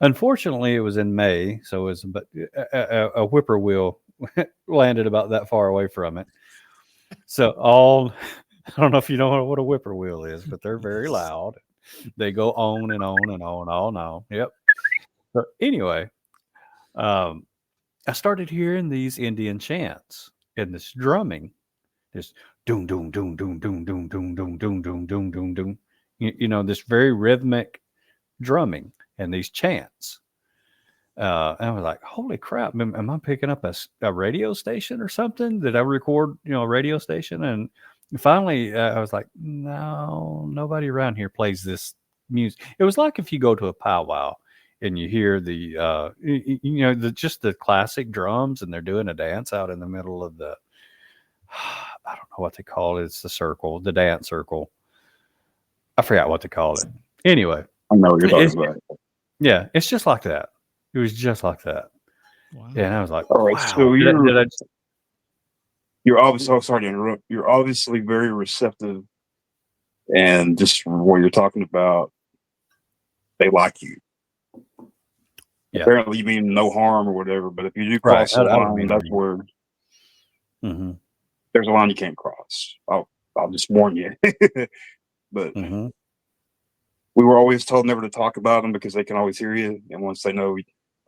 unfortunately, it was in May, so it was but a whippoorwill landed about that far away from it. So I don't know if you know what a whippoorwill is, but they're very loud. They go on and on and on all night. Yep. So anyway, um, I started hearing these Indian chants and this drumming, this doom doom doom doom doom doom doom doom doom doom doom doom doom. this very rhythmic drumming and these chants. And I was like, holy crap, am I picking up a radio station or something? Did I record, a radio station? And finally, I was like, no, nobody around here plays this music. It was like if you go to a powwow and you hear just the classic drums and they're doing a dance out in the middle of the, I don't know what they call it. It's the dance circle. I forgot what to call it. Anyway. I know what you're talking about. Yeah, it's just like that. It was just like that. Wow. Yeah, and I was like, all right, wow. so you're obviously, sorry to interrupt, you're obviously very receptive, and just what you're talking about, they like you. Yeah. Apparently you mean no harm or whatever, but if you do cross the line, that's where there's a line you can't cross. I'll just warn you. But we were always told never to talk about them because they can always hear you, and once they know,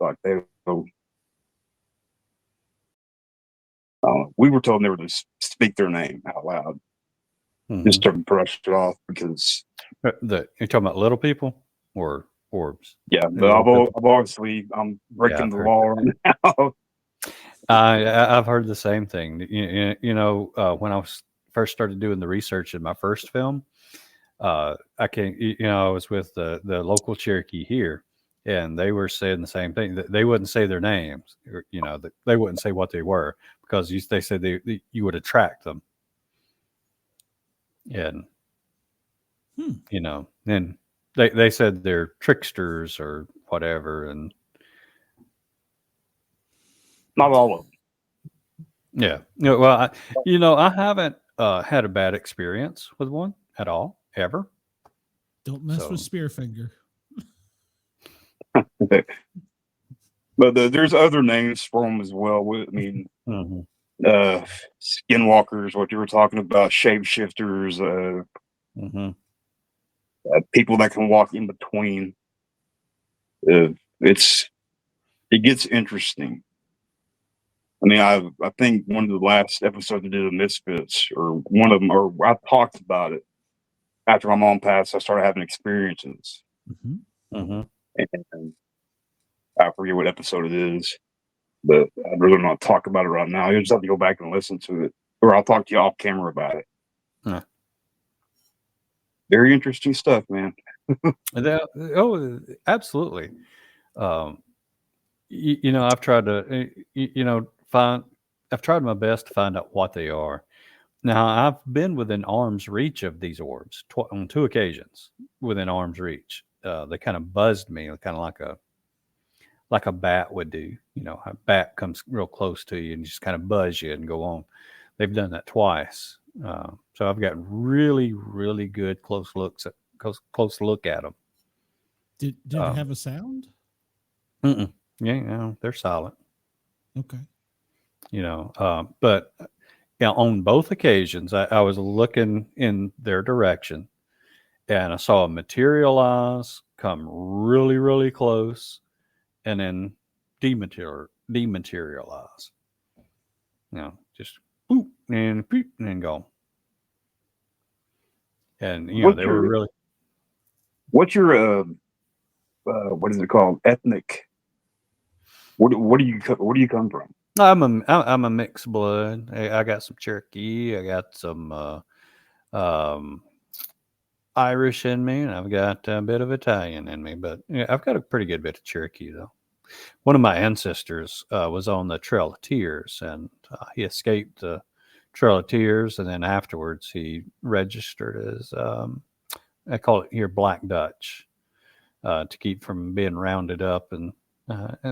like they know. We were told never to speak their name out loud, just to brush it off because you're talking about little people or orbs. Yeah, but I'm breaking the law right now. I've heard the same thing. When I first started doing the research in my first film, I was with the local Cherokee here, and they were saying the same thing. That they wouldn't say their names, or, that they wouldn't say what they were because they said you would attract them, and then they said they're tricksters or whatever, and not all of them. Yeah. Well, I haven't had a bad experience with one at all, ever. Don't mess with Spearfinger. But there's other names for them as well. I mean, skinwalkers, what you were talking about, shapeshifters, people that can walk in between. It gets interesting. I mean, I think one of the last episodes I did of Misfits, or one of them, or I talked about it after my mom passed. I started having experiences, and I forget what episode it is, but I'd rather not talk about it right now. You just have to go back and listen to it, or I'll talk to you off camera about it. Very interesting stuff, man. Absolutely. I've tried to, I've tried my best to find out what they are. Now, I've been within arm's reach of these orbs on 2 occasions. Within arm's reach, they kind of buzzed me, kind of like a bat would do. A bat comes real close to you and just kind of buzz you and go on. They've done that twice. So I've got really, really good close look at them. Did it have a sound? Yeah, they're silent. Okay. But on both occasions, I was looking in their direction, and I saw them materialize, come really, really close, and then dematerialize. Just boop and then go. And they were really. What's your what is it called? Ethnic. What do you come from? I'm a mixed blood. I got some Cherokee. I got some Irish in me, and I've got a bit of Italian in me. But I've got a pretty good bit of Cherokee, though. One of my ancestors was on the Trail of Tears, and he escaped the Trail of Tears, and then afterwards he registered as I call it here Black Dutch, to keep from being rounded up and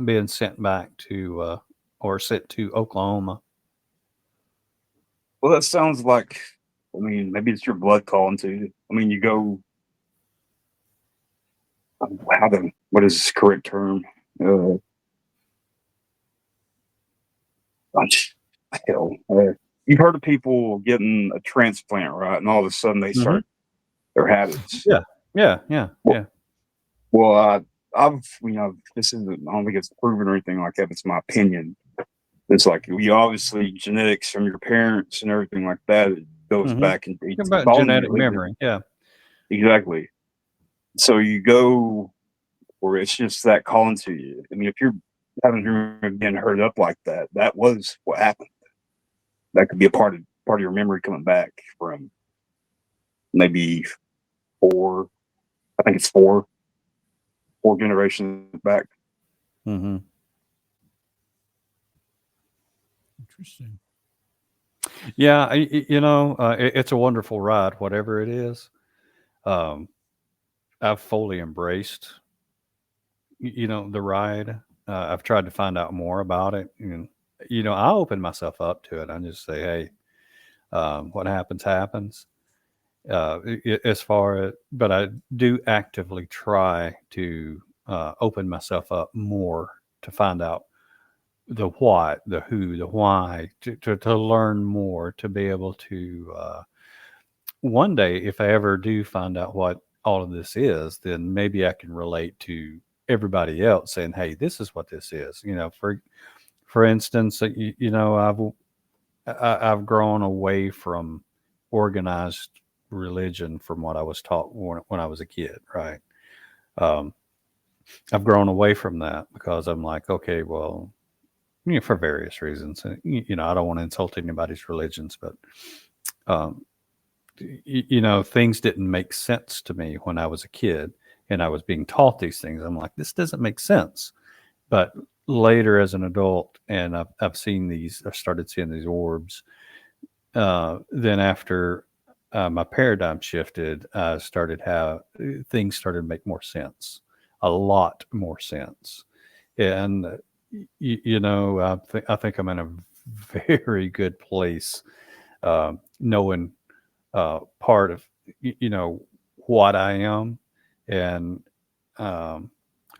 being sent back to or sent to Oklahoma. Well, that sounds like, I mean, maybe it's your blood calling to you. I mean, you go, what is the correct term? You've heard of people getting a transplant, right? And all of a sudden they start their habits. Yeah. Well, I've, this isn't, I don't think it's proven or anything like that. It's my opinion. It's like, you obviously genetics from your parents and everything like that. It goes back and about genetic memory. Yeah, exactly. So you go where it's just that calling to you. I mean, if you're having a dream of being hurt up like that, that was what happened. That could be a part of your memory coming back from maybe four. I think it's four generations back. Mm-hmm. Interesting. Yeah, it's a wonderful ride, whatever it is. I've fully embraced, the ride. I've tried to find out more about it. And, I open myself up to it. I just say, hey, what happens, happens. As far as, but I do actively try to open myself up more to find out the what, the who, the why, to learn more, to be able to one day, if I ever do find out what all of this is, then maybe I can relate to everybody else saying, hey, this is what this is. For instance, I've grown away from organized religion from what I was taught when I was a kid, right? I've grown away from that because I'm like, okay, well, for various reasons. I don't want to insult anybody's religions, but things didn't make sense to me when I was a kid and I was being taught these things. I'm like, this doesn't make sense. But later as an adult, and I've started seeing these orbs. Then after my paradigm shifted, things started to make more sense, a lot more sense. And, I think I'm in a very good place, knowing part of what I am and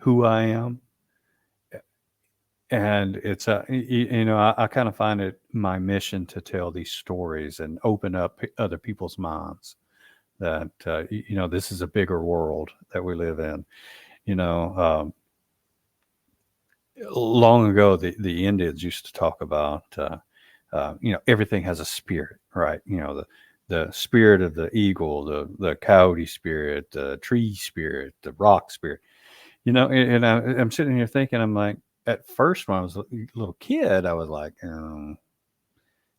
who I am, and it's I kind of find it my mission to tell these stories and open up other people's minds that this is a bigger world that we live in. Long ago the Indians used to talk about everything has a spirit, right? The spirit of the eagle, the coyote spirit, the tree spirit, the rock spirit. I'm sitting here thinking, I'm like, at first when I was a little kid, I was like,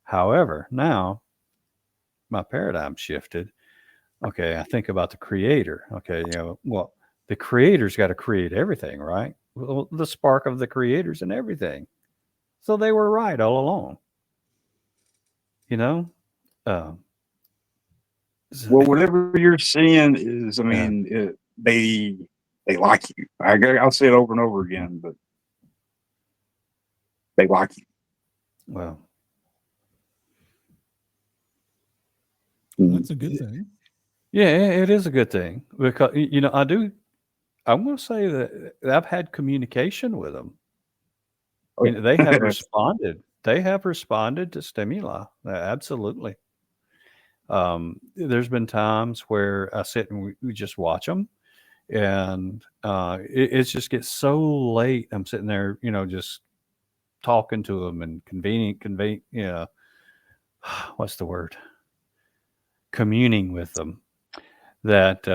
however, now my paradigm shifted. Okay, I think about the creator. Okay, well, the creator's got to create everything, right? Well, the spark of the creator's in everything. So they were right all along. Well, whatever you're seeing is, I mean, they like you. I'll say it over and over again, but they like you. Well, that's a good thing. Yeah, it is a good thing because I'm going to say that I've had communication with them. They have responded. They have responded to stimuli. Absolutely. There's been times where I sit and we just watch them, and it just gets so late. I'm sitting there, just talking to them and what's the word? Communing with them. That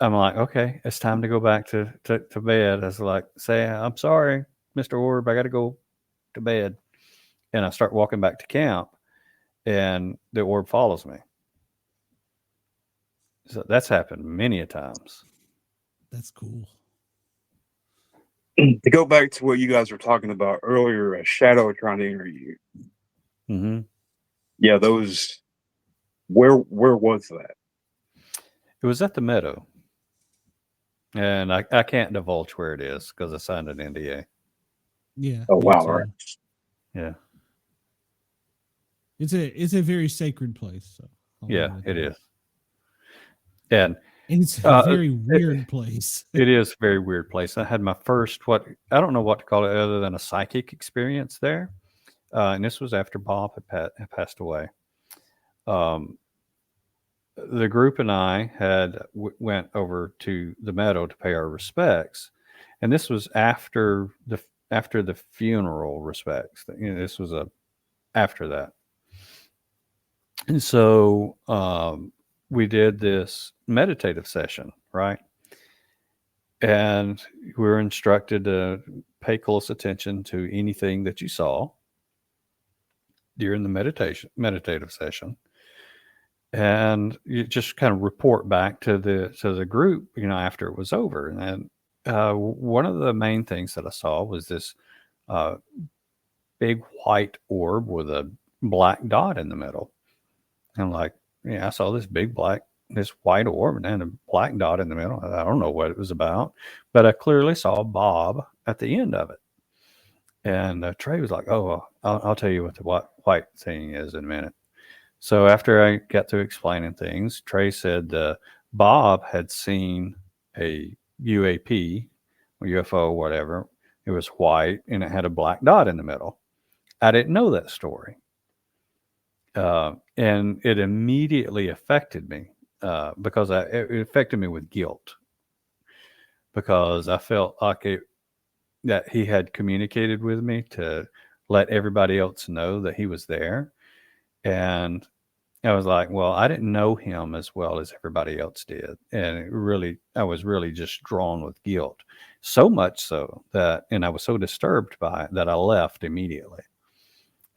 I'm like, okay, it's time to go back to bed. I was like, say, I'm sorry, Mr. Orb, I got to go to bed. And I start walking back to camp, and the orb follows me. So that's happened many a times. That's cool. To go back to what you guys were talking about earlier, a shadow trying to enter you. Mm-hmm. Yeah, those. Where was that? It was at the Meadow, and I can't divulge where it is because I signed an NDA. Yeah. Oh wow! Right. Yeah. It's a very sacred place. So yeah, it is. And it's a very weird place. It is a very weird place. I had my first, I don't know what to call it other than a psychic experience there. And this was after Bob had passed away. The group and I went over to the Meadow to pay our respects. And this was after the funeral respects. This was after that. And so we did this meditative session, right? And we were instructed to pay close attention to anything that you saw during the meditative session, and you just kind of report back to the group, after it was over. And one of the main things that I saw was this big white orb with a black dot in the middle. And like, I saw this white orb and a black dot in the middle. I don't know what it was about, but I clearly saw Bob at the end of it. And Trey was like, "Oh, I'll tell you what the white thing is in a minute." So after I got through explaining things, Trey said Bob had seen a UAP or UFO, whatever. It was white and it had a black dot in the middle. I didn't know that story. And it immediately affected me because it affected me with guilt, because I felt like that he had communicated with me to let everybody else know that he was there. And I was like, well, I didn't know him as well as everybody else did. And I was really just drawn with guilt, so much so and I was so disturbed by it that I left immediately.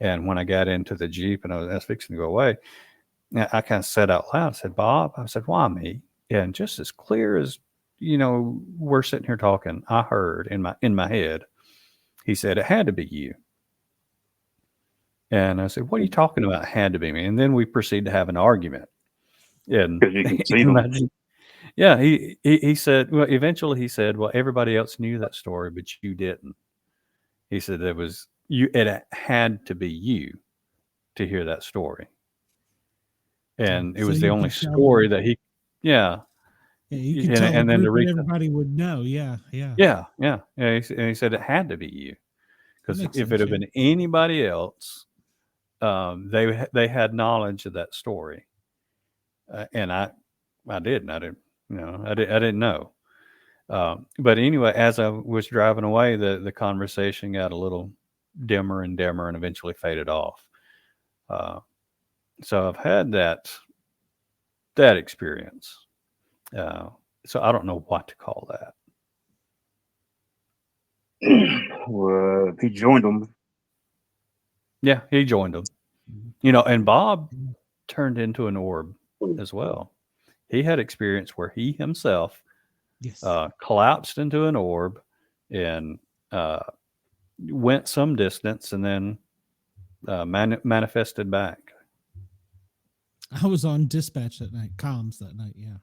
And when I got into the Jeep and I was fixing to go away, I kind of said out loud, I said, "Bob," I said, "why me?" And just as clear as, we're sitting here talking, I heard in my head, he said, "It had to be you." And I said, "What are you talking about? It had to be me." And then we proceeded to have an argument. And Because you can see them. Yeah, he said, well, eventually he said, "Well, everybody else knew that story, but you didn't." He said it was you. It had to be you to hear that story. And it So was the you only could tell story them- that he, yeah. Yeah, you could tell And the then the group and reason, everybody would know. Yeah. yeah. And he said it had to be you, because makes if sense, it had yeah. been anybody else, they had knowledge of that story, and I didn't. I didn't know. But anyway, as I was driving away, the conversation got a little dimmer and dimmer, and eventually faded off. So I've had that experience. So I don't know what to call that. He joined them. Yeah, he joined them. And Bob turned into an orb as well. He had experience where he himself Yes. collapsed into an orb and went some distance and then manifested back. I was on dispatch that night, comms that night. Yeah.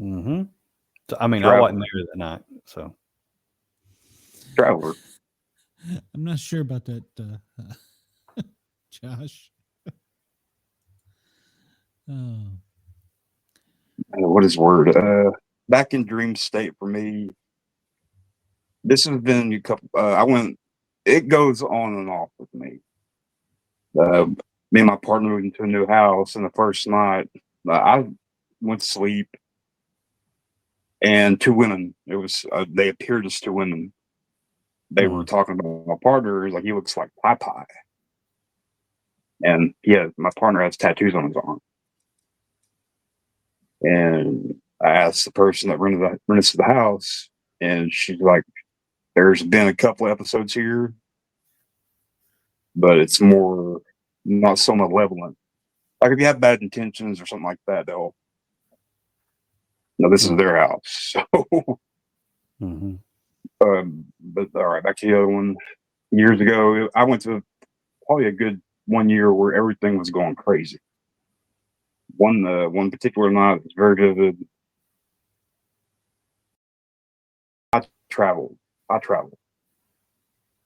Mm-hmm. So, I mean, Traveler. I wasn't there that night, so. Traveler. I'm not sure about that, Josh. Oh. What is word? Back in dream state for me. This has been a couple. It goes on and off with me. Me and my partner moved into a new house, and the first night I went to sleep, and two women. It was they appeared as two women. They were talking about my partner. Like, he looks like Popeye, and yeah, my partner has tattoos on his arm. And I asked the person that rented the house, and she's like, "There's been a couple episodes here, but it's more not so malevolent. Like, if you have bad intentions or something like that, they'll. No, this is their house." So, but all right, back to the other one. Years ago, I went to probably a good 1 year where everything was going crazy. One particular night was very vivid. I traveled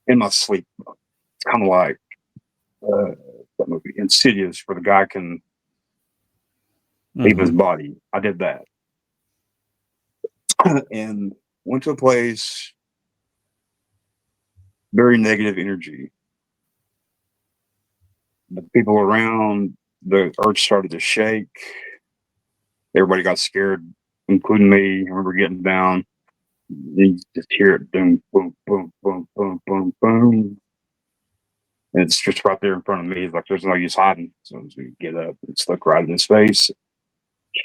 in my sleep. It's kind of like that movie Insidious, where the guy can leave his body. I did that. And went to a place, very negative energy. The people around, the earth started to shake. Everybody got scared, including me. I remember getting down. You just hear it, boom, boom, boom, boom, boom, boom, boom. And it's just right there in front of me. It's like there's no use hiding. So as we get up, it's like right in his face.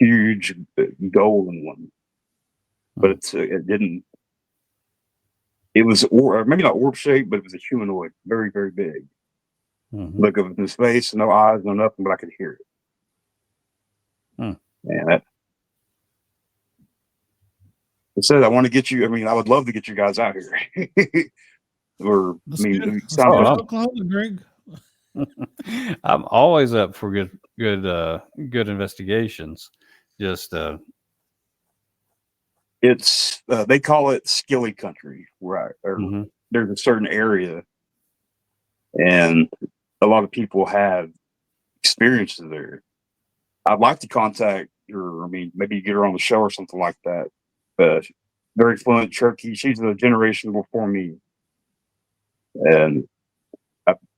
Huge golden one. but it didn't. It was or maybe not orb shaped, but it was a humanoid, very very big. Look up in space, no eyes, no nothing, but I could hear it. And it said, "I want to get you. I mean, I would love to get you guys out here." Or Let's I mean, go to sound Oklahoma, Greg. I'm always up for good investigations. Just it's they call it skilly country, right? Or there's a certain area, and a lot of people have experiences there. I'd like to contact her. I mean, maybe get her on the show or something like that. But very fluent Cherokee. She's a generation before me, and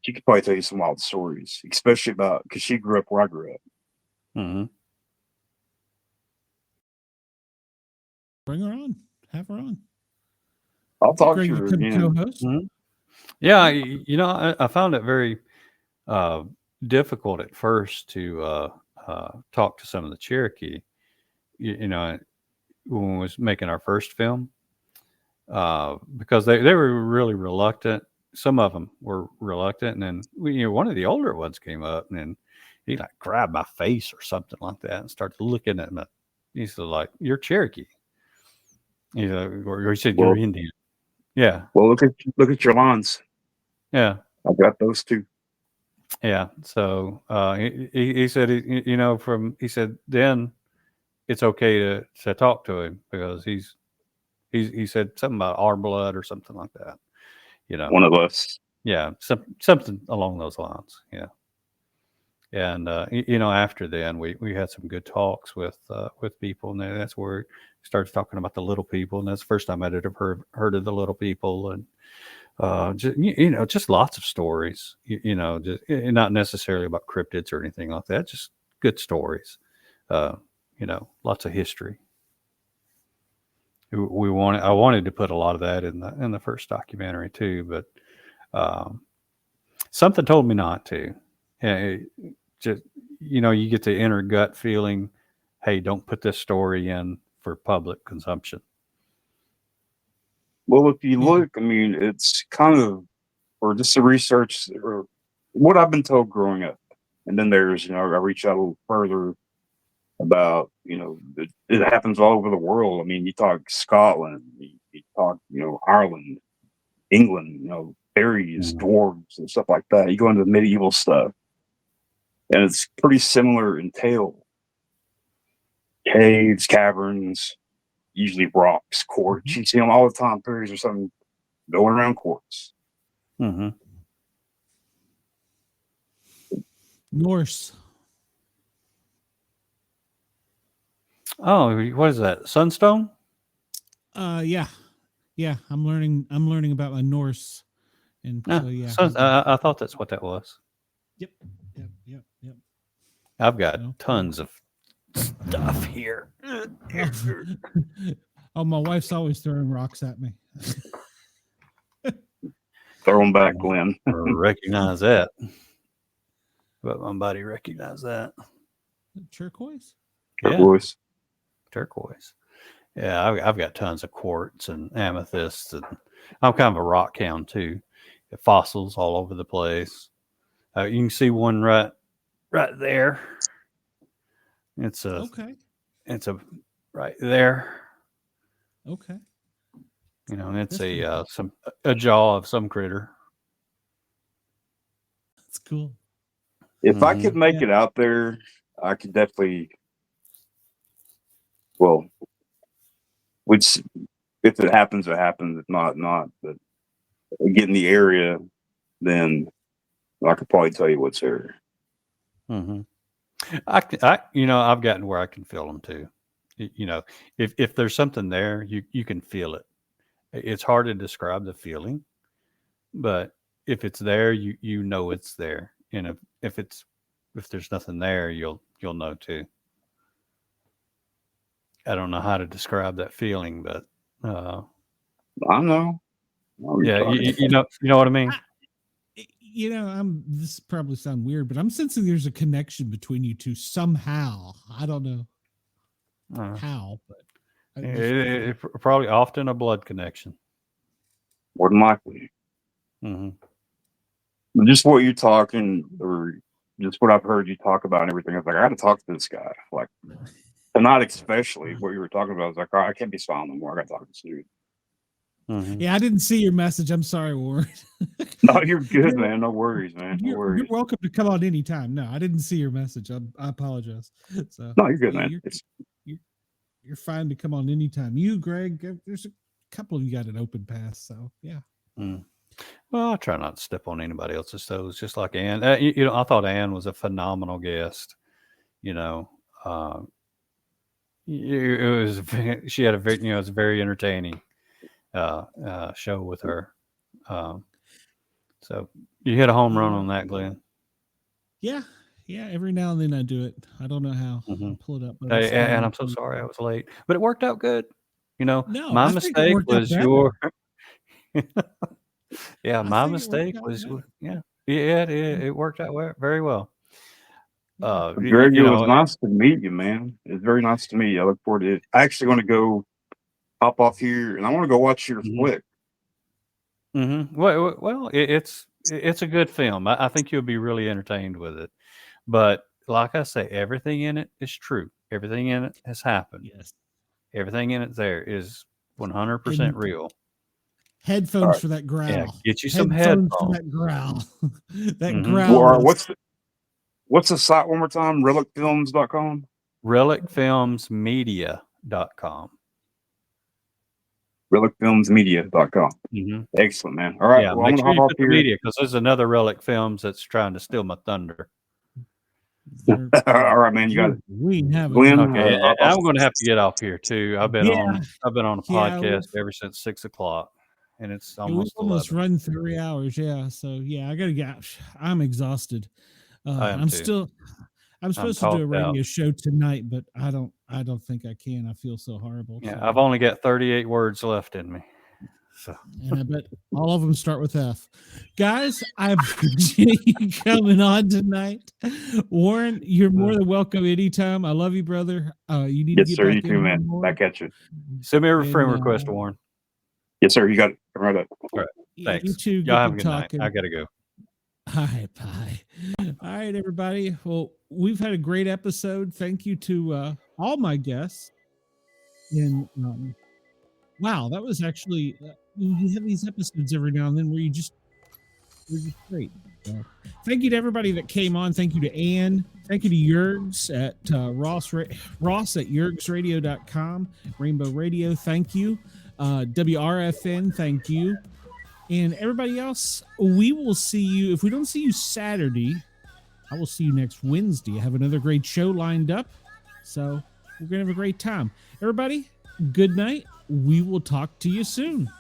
she could probably tell you some wild stories, especially about because she grew up where I grew up. Bring her on. Have her on. I'll talk Greg, to you her could again. co-host. Yeah, I found it very difficult at first to talk to some of the Cherokee. You know, when we was making our first film, because they were really reluctant. Some of them were reluctant, and then one of the older ones came up, and then he like grabbed my face or something like that, and started looking at me. He said, "Like, you're Cherokee." Or he said, "You're Indian." Yeah. Well, look at your lawns. Yeah. I've got those too. Yeah. So he said, he said, then it's okay to talk to him because he said something about our blood or something like that. One of us. Yeah. Something along those lines. Yeah. And, after then we had some good talks with people, and that's where he starts talking about the little people. And that's the first time I'd ever heard of the little people. And, just lots of stories, just not necessarily about cryptids or anything like that, just good stories, lots of history. I wanted to put a lot of that in the first documentary too, but something told me not to. Just, you get the inner gut feeling, hey, don't put this story in for public consumption. Well, if you look, I mean, it's kind of, or just the research, or what I've been told growing up. And then there's, I reach out a little further about, it happens all over the world. I mean, you talk Scotland, you talk, Ireland, England, fairies, dwarves, and stuff like that. You go into the medieval stuff, and it's pretty similar in tale. Caves, caverns, usually rocks, quartz. You see them all the time. Fairies or something going around quartz. Norse. Oh, what is that? Sunstone? Yeah. I'm learning about my Norse, and so yeah. I thought that's what that was. Yep. I've got tons of stuff here. Oh, my wife's always throwing rocks at me. Throw them back, Glenn. Recognize that. But my buddy recognized that. Turquoise? Turquoise. Turquoise. Yeah, I've got tons of quartz and amethysts, and I'm kind of a rock hound too. Fossils all over the place. You can see one right there. It's right there. Okay. And it's a jaw of some critter. That's cool. If I could make it out there, I could definitely. Well, which if it happens, it happens. If not, not. But get in the area, then I could probably tell you what's there. I've gotten where I can feel them too. If there's something there, you can feel it. It's hard to describe the feeling, but if it's there, you know it's there. And if there's nothing there, you'll know too. I don't know how to describe that feeling, but I know. Yeah, you know what I mean. This probably sound weird, but I'm sensing there's a connection between you two somehow. I don't know how, but Probably often a blood connection. More than likely. Mm-hmm. Just what you're talking, or just what I've heard you talk about and everything. I was like, I got to talk to this guy. Like, tonight, especially what you were talking about. I was like, all right, I can't be silent no more. I got to talk to this dude. Mm-hmm. Yeah, I didn't see your message. I'm sorry, Warren. No, you're good, man. No worries, man. No You're worries. welcome to come on anytime. No, I didn't see your message. I apologize. So No, you're good, yeah, man. you're fine to come on anytime. You, Greg, there's a couple of you got an open pass. So yeah. Mm. Well, I try not to step on anybody else's toes, just like Ann. I thought Ann was a phenomenal guest. It was. She had a very, it was a very entertaining show with her. So you hit a home run on that, Glenn. Yeah. Every now and then I do it. I don't know how. Mm-hmm. Pull it up. And I'm so sorry I was late, but it worked out good. No, my mistake was your. Yeah, my mistake was. Yeah, it worked out very well. Greg, it was nice to meet you, man. It's very nice to meet you. I look forward to it. I actually want to go hop off here, and I want to go watch your flick. Mm-hmm. Well, it's a good film. I think you'll be really entertained with it. But like I say, everything in it is true. Everything in it has happened. Yes. Everything in it there is 100% real. Headphones for that growl. Yeah, get you some headphones for that growl. That Mm-hmm. growl. Well, what's the site one more time? Relicfilms.com? Relicfilmsmedia.com. Relicfilmsmedia.com. Mm-hmm. Excellent, man. All right. Yeah, well, I'm make going sure to hop you off put the here. media, because there's another Relic Films that's trying to steal my thunder. All right, man. You got it. We have Glenn. Okay, I'm going to have to get off here too. I've been on a podcast Yeah, ever since 6 o'clock, and it's we've almost 11. almost run 3 hours. Yeah, so yeah, I gotta get. I'm exhausted. I am too. I'm supposed to do a talked out. radio show tonight, but I don't think I can. I feel so horrible. Yeah, so. I've only got 38 words left in me. So. And I bet all of them start with F. Guys, I appreciate you coming on tonight. Warren, you're more than welcome anytime. I love you, brother. You need to get sir. back You too, man. more. Back at you. Send me a friend request, Warren. Yes, sir. You got it. Right up. All right. Thanks. You too. Y'all have a good night. I got to go. All right, bye. All right, everybody. Well, we've had a great episode. Thank you to all my guests. And wow, that was actually you have these episodes every now and then where we're just great. Thank you to everybody that came on. Thank you to Ann. Thank you to Yergs at Ross at yergsradio.com. Rainbow Radio, thank you. WRFN, thank you. And everybody else, we will see you. If we don't see you Saturday, I will see you next Wednesday. I have another great show lined up. So we're going to have a great time. Everybody, good night. We will talk to you soon.